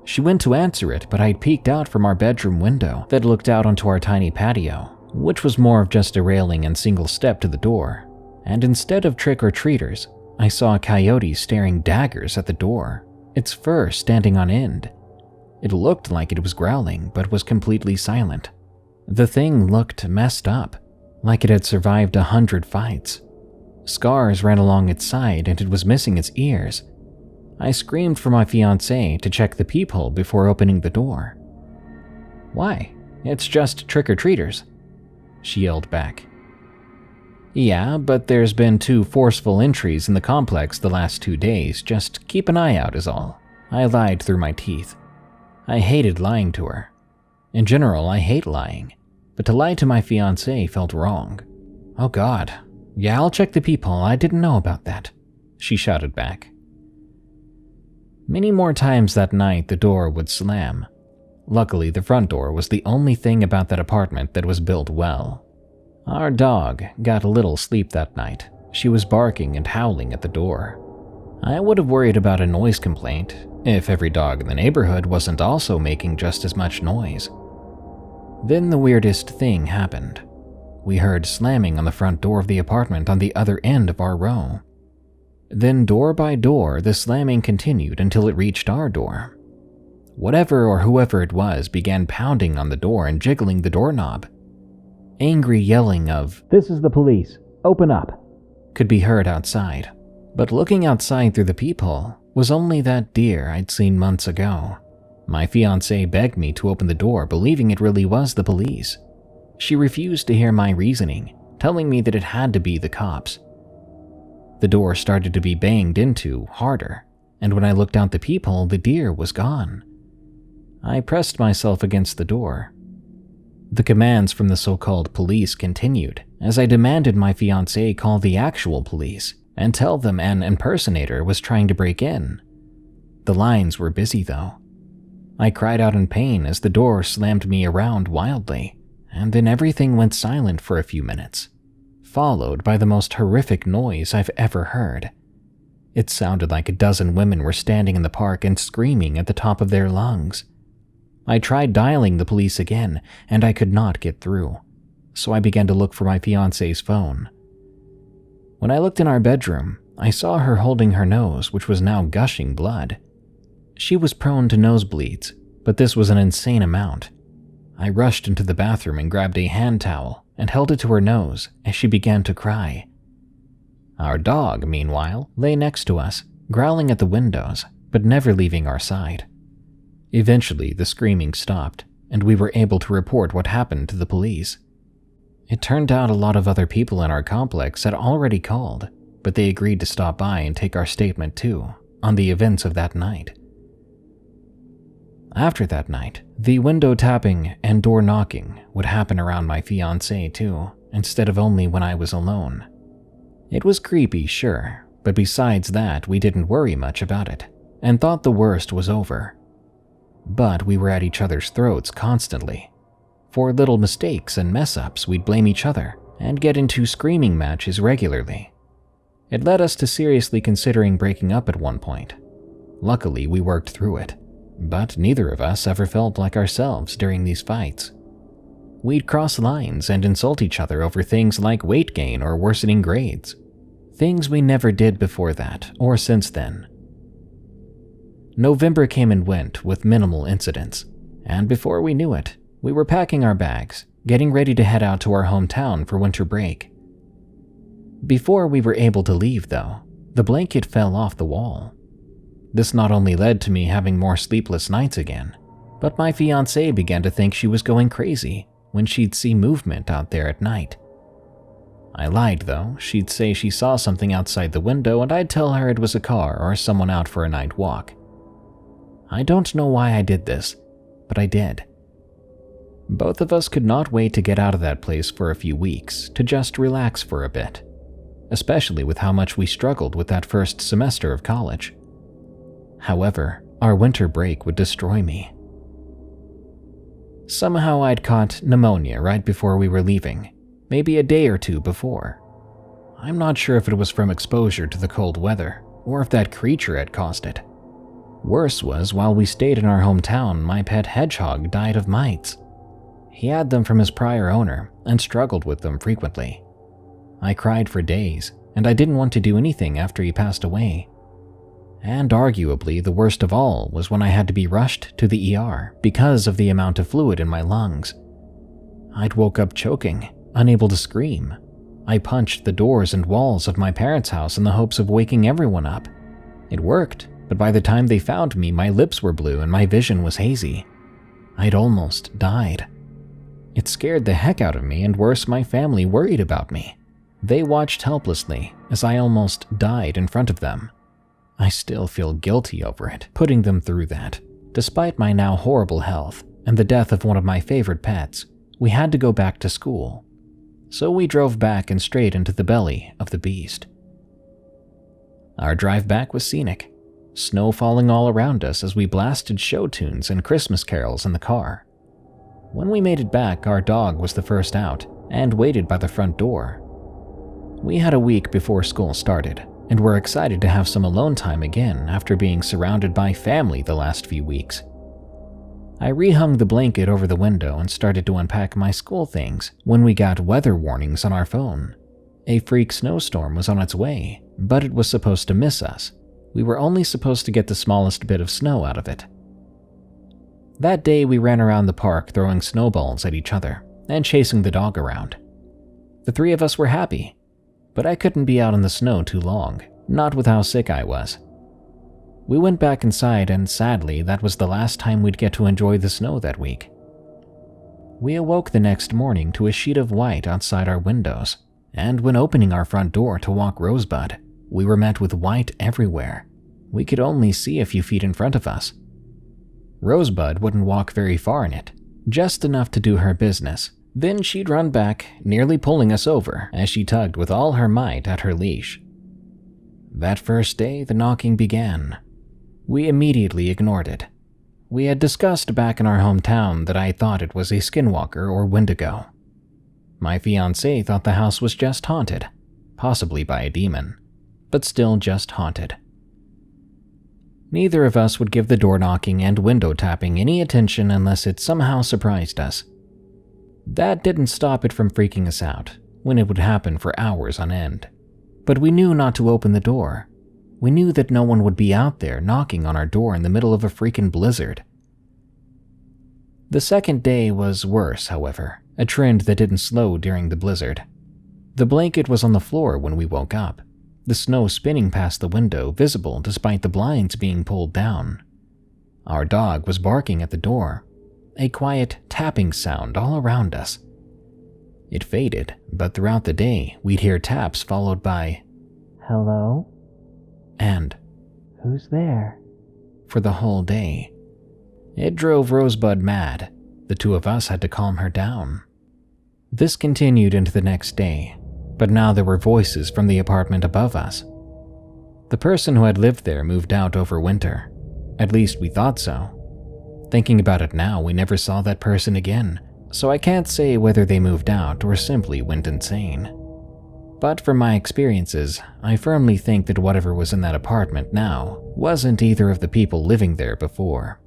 She went to answer it, but I'd peeked out from our bedroom window that looked out onto our tiny patio, which was more of just a railing and single step to the door. And instead of trick-or-treaters, I saw a coyote staring daggers at the door, its fur standing on end. It looked like it was growling, but was completely silent. The thing looked messed up, like it had survived 100 fights. Scars ran along its side and it was missing its ears. I screamed for my fiancée to check the peephole before opening the door. "Why? It's just trick-or-treaters," she yelled back. "Yeah, but there's been 2 forceful entries in the complex the last 2 days. Just keep an eye out is all." I lied through my teeth. I hated lying to her. In general, I hate lying, but to lie to my fiancé felt wrong. "Oh God, yeah, I'll check the peephole. I didn't know about that," she shouted back. Many more times that night the door would slam. Luckily, the front door was the only thing about that apartment that was built well. Our dog got little sleep that night. She was barking and howling at the door. I would have worried about a noise complaint if every dog in the neighborhood wasn't also making just as much noise. Then the weirdest thing happened. We heard slamming on the front door of the apartment on the other end of our row. Then door by door, the slamming continued until it reached our door. Whatever or whoever it was began pounding on the door and jiggling the doorknob. Angry yelling of, "This is the police, open up," could be heard outside. But looking outside through the peephole was only that deer I'd seen months ago. My fiancée begged me to open the door, believing it really was the police. She refused to hear my reasoning, telling me that it had to be the cops. The door started to be banged into harder, and when I looked out the peephole, the deer was gone. I pressed myself against the door. The commands from the so-called police continued as I demanded my fiancée call the actual police and tell them an impersonator was trying to break in. The lines were busy though. I cried out in pain as the door slammed me around wildly, and then everything went silent for a few minutes, followed by the most horrific noise I've ever heard. It sounded like a dozen women were standing in the park and screaming at the top of their lungs. I tried dialing the police again, and I could not get through, so I began to look for my fiancé's phone. When I looked in our bedroom, I saw her holding her nose, which was now gushing blood. She was prone to nosebleeds, but this was an insane amount. I rushed into the bathroom and grabbed a hand towel and held it to her nose as she began to cry. Our dog, meanwhile, lay next to us, growling at the windows, but never leaving our side. Eventually, the screaming stopped, and we were able to report what happened to the police. It turned out a lot of other people in our complex had already called, but they agreed to stop by and take our statement too, on the events of that night. After that night, the window tapping and door knocking would happen around my fiancé too, instead of only when I was alone. It was creepy, sure, but besides that, we didn't worry much about it, and thought the worst was over. But we were at each other's throats constantly. For little mistakes and mess-ups, we'd blame each other and get into screaming matches regularly. It led us to seriously considering breaking up at one point. Luckily, we worked through it, but neither of us ever felt like ourselves during these fights. We'd cross lines and insult each other over things like weight gain or worsening grades. Things we never did before that or since then. November came and went with minimal incidents, and before we knew it, we were packing our bags, getting ready to head out to our hometown for winter break. Before we were able to leave, though, the blanket fell off the wall. This not only led to me having more sleepless nights again, but my fiancée began to think she was going crazy when she'd see movement out there at night. I lied though. She'd say she saw something outside the window and I'd tell her it was a car or someone out for a night walk. I don't know why I did this, but I did. Both of us could not wait to get out of that place for a few weeks to just relax for a bit, especially with how much we struggled with that first semester of college. However, our winter break would destroy me. Somehow I'd caught pneumonia right before we were leaving, maybe a day or two before. I'm not sure if it was from exposure to the cold weather or if that creature had caused it. Worse was, while we stayed in our hometown, my pet hedgehog died of mites. He had them from his prior owner and struggled with them frequently. I cried for days, and I didn't want to do anything after he passed away. And arguably the worst of all was when I had to be rushed to the ER because of the amount of fluid in my lungs. I'd woke up choking, unable to scream. I punched the doors and walls of my parents' house in the hopes of waking everyone up. It worked, but by the time they found me, my lips were blue and my vision was hazy. I'd almost died. It scared the heck out of me, and worse, my family worried about me. They watched helplessly as I almost died in front of them. I still feel guilty over it, putting them through that. Despite my now horrible health and the death of one of my favorite pets, we had to go back to school. So we drove back and straight into the belly of the beast. Our drive back was scenic. Snow falling all around us as we blasted show tunes and Christmas carols in the car. When we made it back, our dog was the first out and waited by the front door. We had a week before school started and were excited to have some alone time again after being surrounded by family the last few weeks. I rehung the blanket over the window and started to unpack my school things when we got weather warnings on our phone. A freak snowstorm was on its way, but it was supposed to miss us. We were only supposed to get the smallest bit of snow out of it. That day we ran around the park throwing snowballs at each other and chasing the dog around. The three of us were happy, but I couldn't be out in the snow too long, not with how sick I was. We went back inside and sadly that was the last time we'd get to enjoy the snow that week. We awoke the next morning to a sheet of white outside our windows, and when opening our front door to walk Rosebud, we were met with white everywhere. We could only see a few feet in front of us. Rosebud wouldn't walk very far in it, just enough to do her business. Then she'd run back, nearly pulling us over as she tugged with all her might at her leash. That first day, the knocking began. We immediately ignored it. We had discussed back in our hometown that I thought it was a skinwalker or wendigo. My fiancé thought the house was just haunted, possibly by a demon, but still just haunted. Neither of us would give the door knocking and window tapping any attention unless it somehow surprised us. That didn't stop it from freaking us out when it would happen for hours on end. But we knew not to open the door. We knew that no one would be out there knocking on our door in the middle of a freaking blizzard. The second day was worse, however, a trend that didn't slow during the blizzard. The blanket was on the floor when we woke up, the snow spinning past the window, visible despite the blinds being pulled down. Our dog was barking at the door, a quiet tapping sound all around us. It faded, but throughout the day, we'd hear taps followed by, "Hello?" and "Who's there?" for the whole day. It drove Rosebud mad. The two of us had to calm her down. This continued into the next day, but now there were voices from the apartment above us. The person who had lived there moved out over winter. At least we thought so. Thinking about it now, we never saw that person again, so I can't say whether they moved out or simply went insane. But from my experiences, I firmly think that whatever was in that apartment now wasn't either of the people living there before.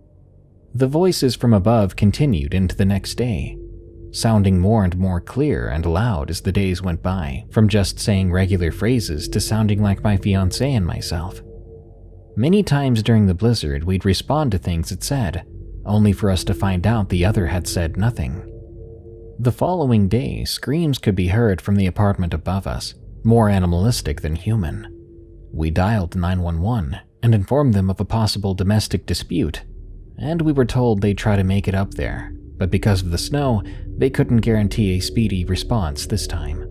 The voices from above continued into the next day, sounding more and more clear and loud as the days went by, from just saying regular phrases to sounding like my fiancé and myself. Many times during the blizzard, we'd respond to things it said, only for us to find out the other had said nothing. The following day, screams could be heard from the apartment above us, more animalistic than human. We dialed 911 and informed them of a possible domestic dispute, and we were told they'd try to make it up there, but because of the snow, they couldn't guarantee a speedy response this time.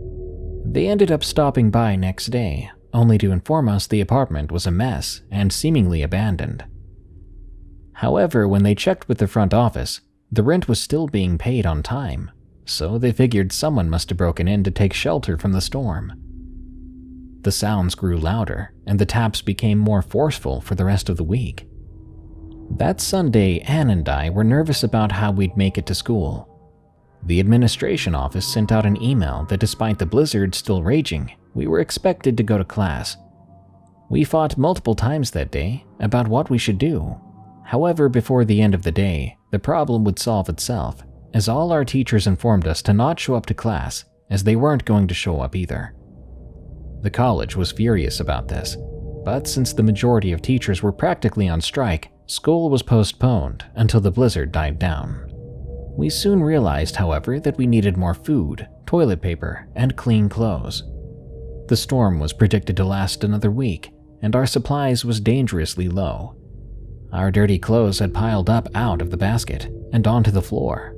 They ended up stopping by next day, only to inform us the apartment was a mess and seemingly abandoned. However, when they checked with the front office, the rent was still being paid on time, so they figured someone must have broken in to take shelter from the storm. The sounds grew louder, and the taps became more forceful for the rest of the week. That Sunday, Anne and I were nervous about how we'd make it to school. The administration office sent out an email that despite the blizzard still raging, we were expected to go to class. We fought multiple times that day about what we should do. However, before the end of the day, the problem would solve itself, as all our teachers informed us to not show up to class, as they weren't going to show up either. The college was furious about this, but since the majority of teachers were practically on strike, school was postponed until the blizzard died down. We soon realized, however, that we needed more food, toilet paper, and clean clothes. The storm was predicted to last another week, and our supplies was dangerously low. Our dirty clothes had piled up out of the basket and onto the floor.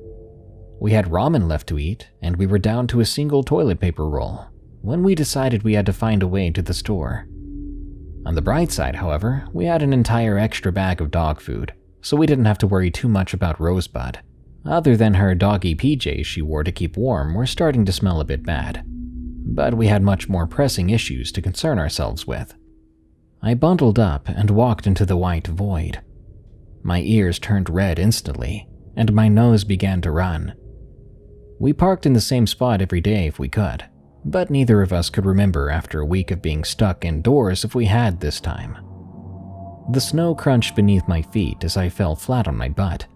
We had ramen left to eat, and we were down to a single toilet paper roll when we decided we had to find a way to the store. On the bright side, however, we had an entire extra bag of dog food, so we didn't have to worry too much about Rosebud. Other than her doggy PJs she wore to keep warm were starting to smell a bit bad. But we had much more pressing issues to concern ourselves with. I bundled up and walked into the white void. My ears turned red instantly, and my nose began to run. We parked in the same spot every day if we could, but neither of us could remember after a week of being stuck indoors if we had this time. The snow crunched beneath my feet as I fell flat on my butt.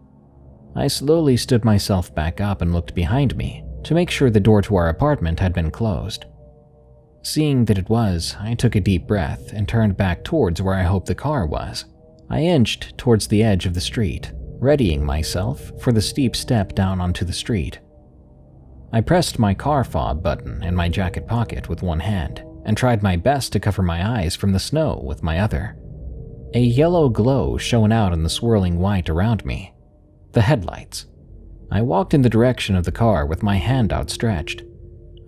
I slowly stood myself back up and looked behind me to make sure the door to our apartment had been closed. Seeing that it was, I took a deep breath and turned back towards where I hoped the car was. I inched towards the edge of the street, readying myself for the steep step down onto the street. I pressed my car fob button in my jacket pocket with one hand and tried my best to cover my eyes from the snow with my other. A yellow glow shone out in the swirling white around me. The headlights. I walked in the direction of the car with my hand outstretched.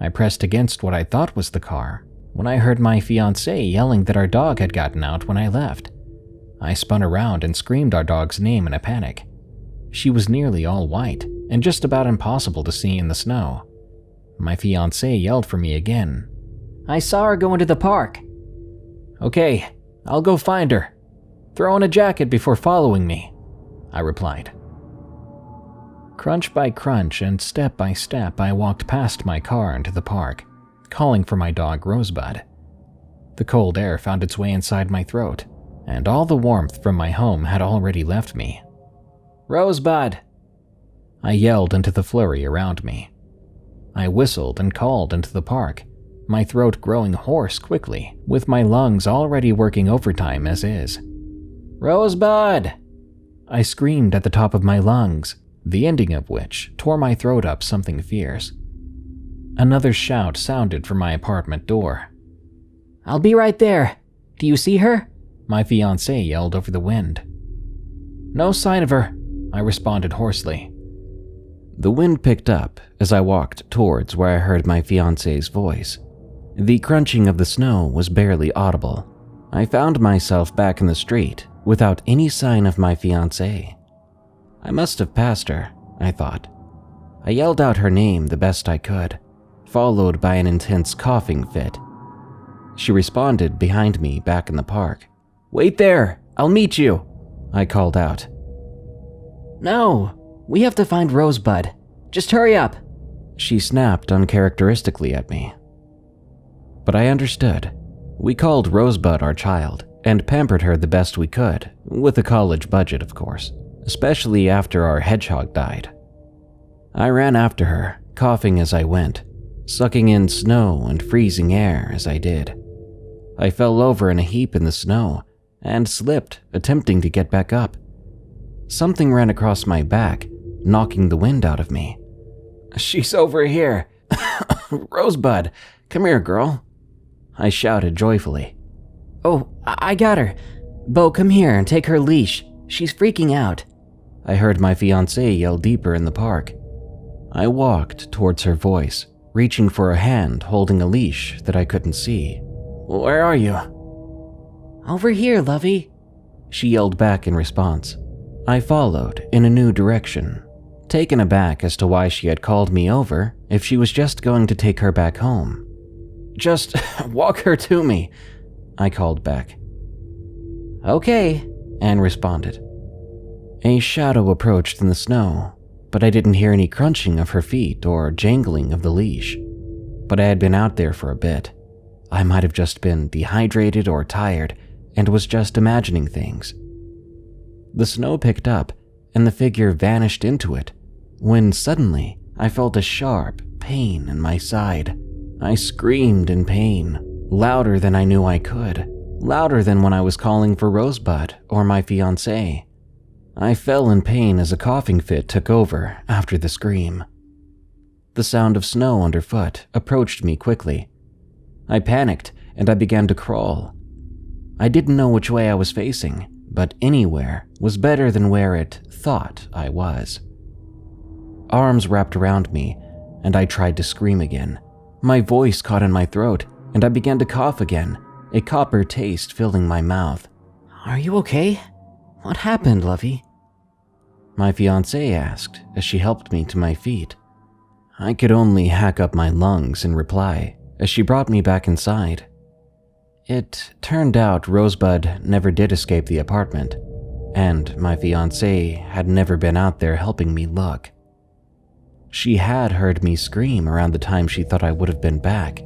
I pressed against what I thought was the car when I heard my fiancé yelling that our dog had gotten out when I left. I spun around and screamed our dog's name in a panic. She was nearly all white and just about impossible to see in the snow. My fiancé yelled for me again. "I saw her go into the park." "Okay, I'll go find her. Throw on a jacket before following me," I replied. Crunch by crunch and step by step, I walked past my car into the park, calling for my dog Rosebud. The cold air found its way inside my throat, and all the warmth from my home had already left me. "Rosebud!" I yelled into the flurry around me. I whistled and called into the park, my throat growing hoarse quickly, with my lungs already working overtime as is. "Rosebud!" I screamed at the top of my lungs, the ending of which tore my throat up something fierce. Another shout sounded from my apartment door. "I'll be right there. Do you see her?" My fiancé yelled over the wind. "No sign of her," I responded hoarsely. The wind picked up as I walked towards where I heard my fiancé's voice. The crunching of the snow was barely audible. I found myself back in the street without any sign of my fiancée. I must have passed her, I thought. I yelled out her name the best I could, followed by an intense coughing fit. She responded behind me back in the park. "Wait there! I'll meet you!" I called out. No, we have to find Rosebud. Just hurry up. She snapped uncharacteristically at me. But I understood. We called Rosebud our child and pampered her the best we could, with a college budget, of course, especially after our hedgehog died. I ran after her, coughing as I went, sucking in snow and freezing air as I did. I fell over in a heap in the snow and slipped, attempting to get back up. Something ran across my back, knocking the wind out of me. "She's over here! Rosebud, come here, girl!" I shouted joyfully. Oh, I got her. Beau, come here and take her leash. She's freaking out. I heard my fiancée yell deeper in the park. I walked towards her voice, reaching for a hand holding a leash that I couldn't see. "Where are you?" Over here, lovey. She yelled back in response. I followed in a new direction, taken aback as to why she had called me over if she was just going to take her back home. "Just walk her to me," I called back. "Okay," Anne responded. A shadow approached in the snow, but I didn't hear any crunching of her feet or jangling of the leash. But I had been out there for a bit. I might have just been dehydrated or tired and was just imagining things. The snow picked up and the figure vanished into it, when suddenly I felt a sharp pain in my side. I screamed in pain, louder than I knew I could, louder than when I was calling for Rosebud or my fiancée. I fell in pain as a coughing fit took over after the scream. The sound of snow underfoot approached me quickly. I panicked and I began to crawl. I didn't know which way I was facing, but anywhere was better than where it thought I was. Arms wrapped around me and I tried to scream again. My voice caught in my throat and I began to cough again, a copper taste filling my mouth. "Are you okay? What happened, lovey?" My fiancée asked as she helped me to my feet. I could only hack up my lungs in reply as she brought me back inside. It turned out Rosebud never did escape the apartment, and my fiancée had never been out there helping me look. She had heard me scream around the time she thought I would have been back.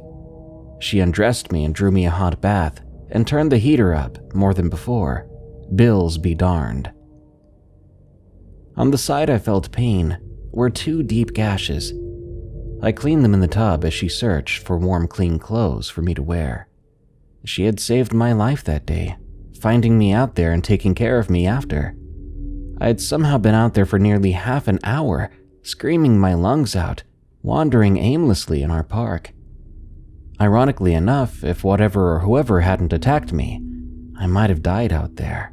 She undressed me and drew me a hot bath and turned the heater up more than before. Bills be darned. On the side I felt pain were 2 deep gashes. I cleaned them in the tub as she searched for warm, clean clothes for me to wear. She had saved my life that day, finding me out there and taking care of me after. I had somehow been out there for nearly half an hour, screaming my lungs out, wandering aimlessly in our park. Ironically enough, if whatever or whoever hadn't attacked me, I might have died out there.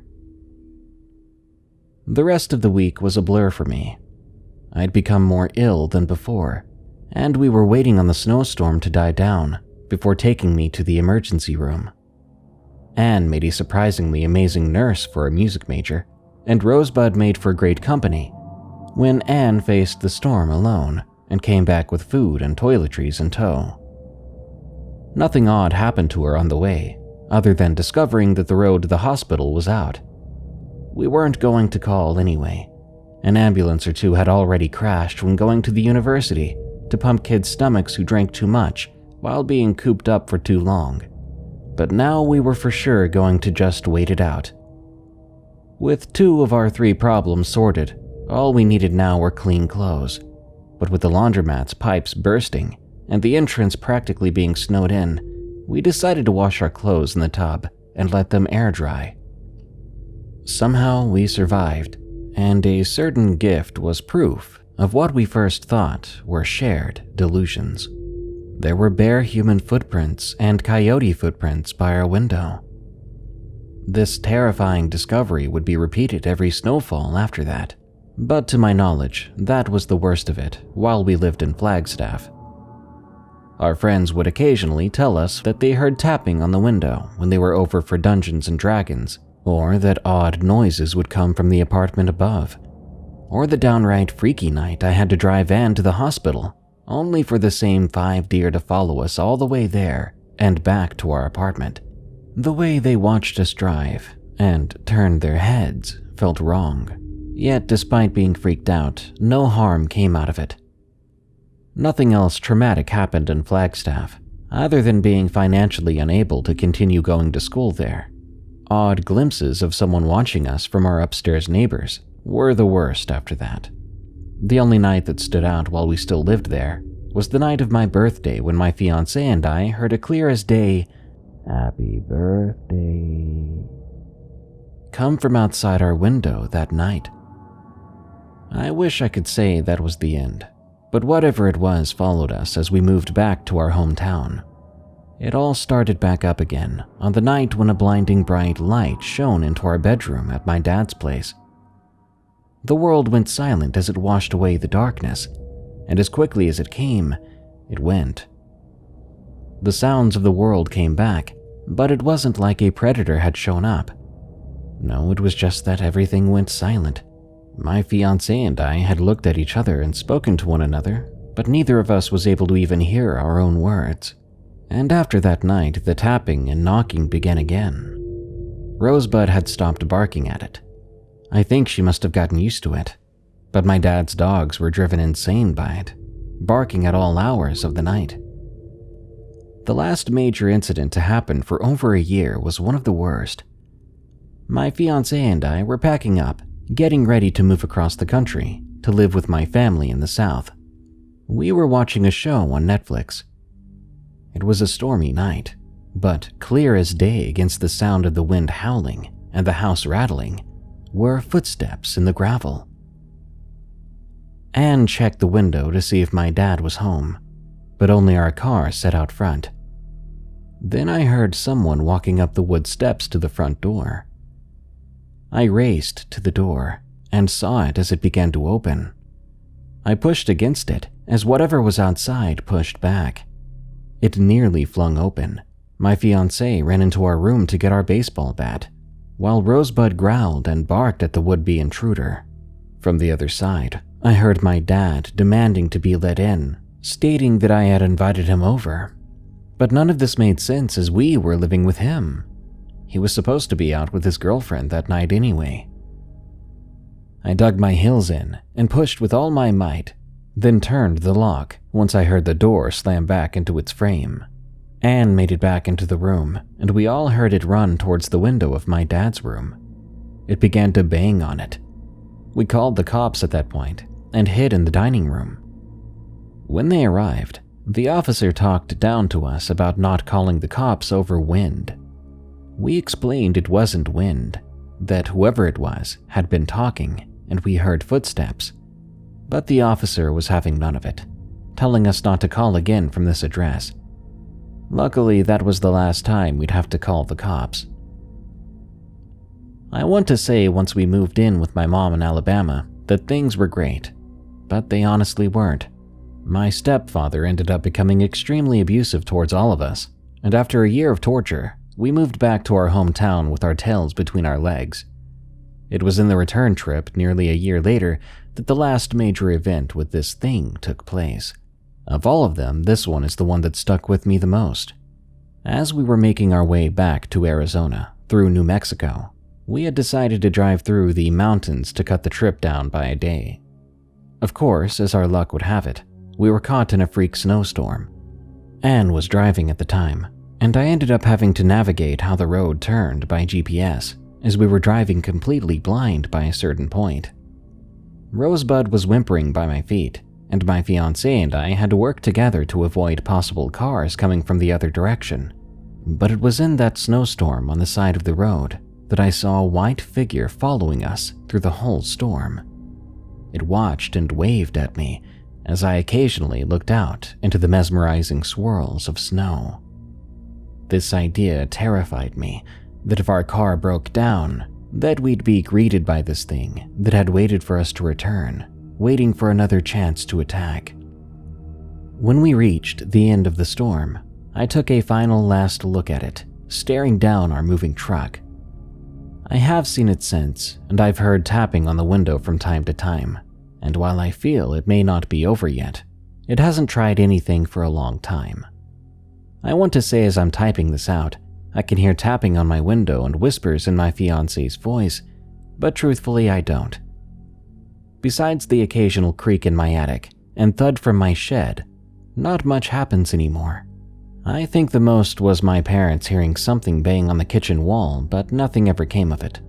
The rest of the week was a blur for me. I'd become more ill than before, and we were waiting on the snowstorm to die down before taking me to the emergency room. Anne made a surprisingly amazing nurse for a music major, and Rosebud made for great company when Anne faced the storm alone and came back with food and toiletries in tow. Nothing odd happened to her on the way, other than discovering that the road to the hospital was out. We weren't going to call anyway. An ambulance or 2 had already crashed when going to the university to pump kids' stomachs who drank too much while being cooped up for too long. But now we were for sure going to just wait it out. With 2 of our 3 problems sorted, all we needed now were clean clothes. But with the laundromat's pipes bursting and the entrance practically being snowed in, we decided to wash our clothes in the tub and let them air dry. Somehow we survived, and a certain gift was proof of what we first thought were shared delusions. There were bare human footprints and coyote footprints by our window. This terrifying discovery would be repeated every snowfall after that. But to my knowledge, that was the worst of it while we lived in Flagstaff. Our friends would occasionally tell us that they heard tapping on the window when they were over for Dungeons and Dragons, or that odd noises would come from the apartment above, or the downright freaky night I had to drive Anne to the hospital, only for the same 5 deer to follow us all the way there and back to our apartment. The way they watched us drive and turned their heads felt wrong. Yet, despite being freaked out, no harm came out of it. Nothing else traumatic happened in Flagstaff, other than being financially unable to continue going to school there. Odd glimpses of someone watching us from our upstairs neighbors were the worst after that. The only night that stood out while we still lived there was the night of my birthday when my fiancé and I heard a clear as day, "Happy birthday," come from outside our window that night. I wish I could say that was the end, but whatever it was followed us as we moved back to our hometown. It all started back up again on the night when a blinding bright light shone into our bedroom at my dad's place. The world went silent as it washed away the darkness, and as quickly as it came, it went. The sounds of the world came back, but it wasn't like a predator had shown up. No, it was just that everything went silent. My fiancé and I had looked at each other and spoken to one another, but neither of us was able to even hear our own words. And after that night, the tapping and knocking began again. Rosebud had stopped barking at it. I think she must have gotten used to it, but my dad's dogs were driven insane by it, barking at all hours of the night. The last major incident to happen for over a year was one of the worst. My fiancé and I were packing up, getting ready to move across the country to live with my family in the South. We were watching a show on Netflix. It was a stormy night, but clear as day against the sound of the wind howling and the house rattling were footsteps in the gravel. Anne checked the window to see if my dad was home, but only our car sat out front. Then I heard someone walking up the wood steps to the front door. I raced to the door and saw it as it began to open. I pushed against it as whatever was outside pushed back. It nearly flung open. My fiancé ran into our room to get our baseball bat, while Rosebud growled and barked at the would-be intruder. From the other side, I heard my dad demanding to be let in, stating that I had invited him over. But none of this made sense as we were living with him. He was supposed to be out with his girlfriend that night anyway. I dug my heels in and pushed with all my might, then turned the lock once I heard the door slam back into its frame. Anne made it back into the room, and we all heard it run towards the window of my dad's room. It began to bang on it. We called the cops at that point and hid in the dining room. When they arrived, the officer talked down to us about not calling the cops over wind. We explained it wasn't wind, that whoever it was had been talking and we heard footsteps, but the officer was having none of it, telling us not to call again from this address. Luckily, that was the last time we'd have to call the cops. I want to say once we moved in with my mom in Alabama that things were great, but they honestly weren't. My stepfather ended up becoming extremely abusive towards all of us, and after a year of torture, we moved back to our hometown with our tails between our legs. It was in the return trip nearly a year later that the last major event with this thing took place. Of all of them, this one is the one that stuck with me the most. As we were making our way back to Arizona through New Mexico, we had decided to drive through the mountains to cut the trip down by a day. Of course, as our luck would have it, we were caught in a freak snowstorm. Anne was driving at the time, and I ended up having to navigate how the road turned by GPS as we were driving completely blind by a certain point. Rosebud was whimpering by my feet, and my fiancé and I had to work together to avoid possible cars coming from the other direction. But it was in that snowstorm on the side of the road that I saw a white figure following us through the whole storm. It watched and waved at me as I occasionally looked out into the mesmerizing swirls of snow. This idea terrified me, that if our car broke down, that we'd be greeted by this thing that had waited for us to return, waiting for another chance to attack. When we reached the end of the storm, I took a final last look at it, staring down our moving truck. I have seen it since, and I've heard tapping on the window from time to time, and while I feel it may not be over yet, it hasn't tried anything for a long time. I want to say as I'm typing this out, I can hear tapping on my window and whispers in my fiance's voice, but truthfully I don't. Besides the occasional creak in my attic and thud from my shed, not much happens anymore. I think the most was my parents hearing something bang on the kitchen wall, but nothing ever came of it.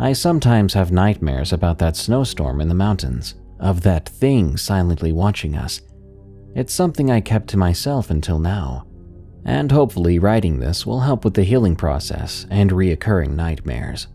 I sometimes have nightmares about that snowstorm in the mountains, of that thing silently watching us. It's something I kept to myself until now, and hopefully writing this will help with the healing process and reoccurring nightmares.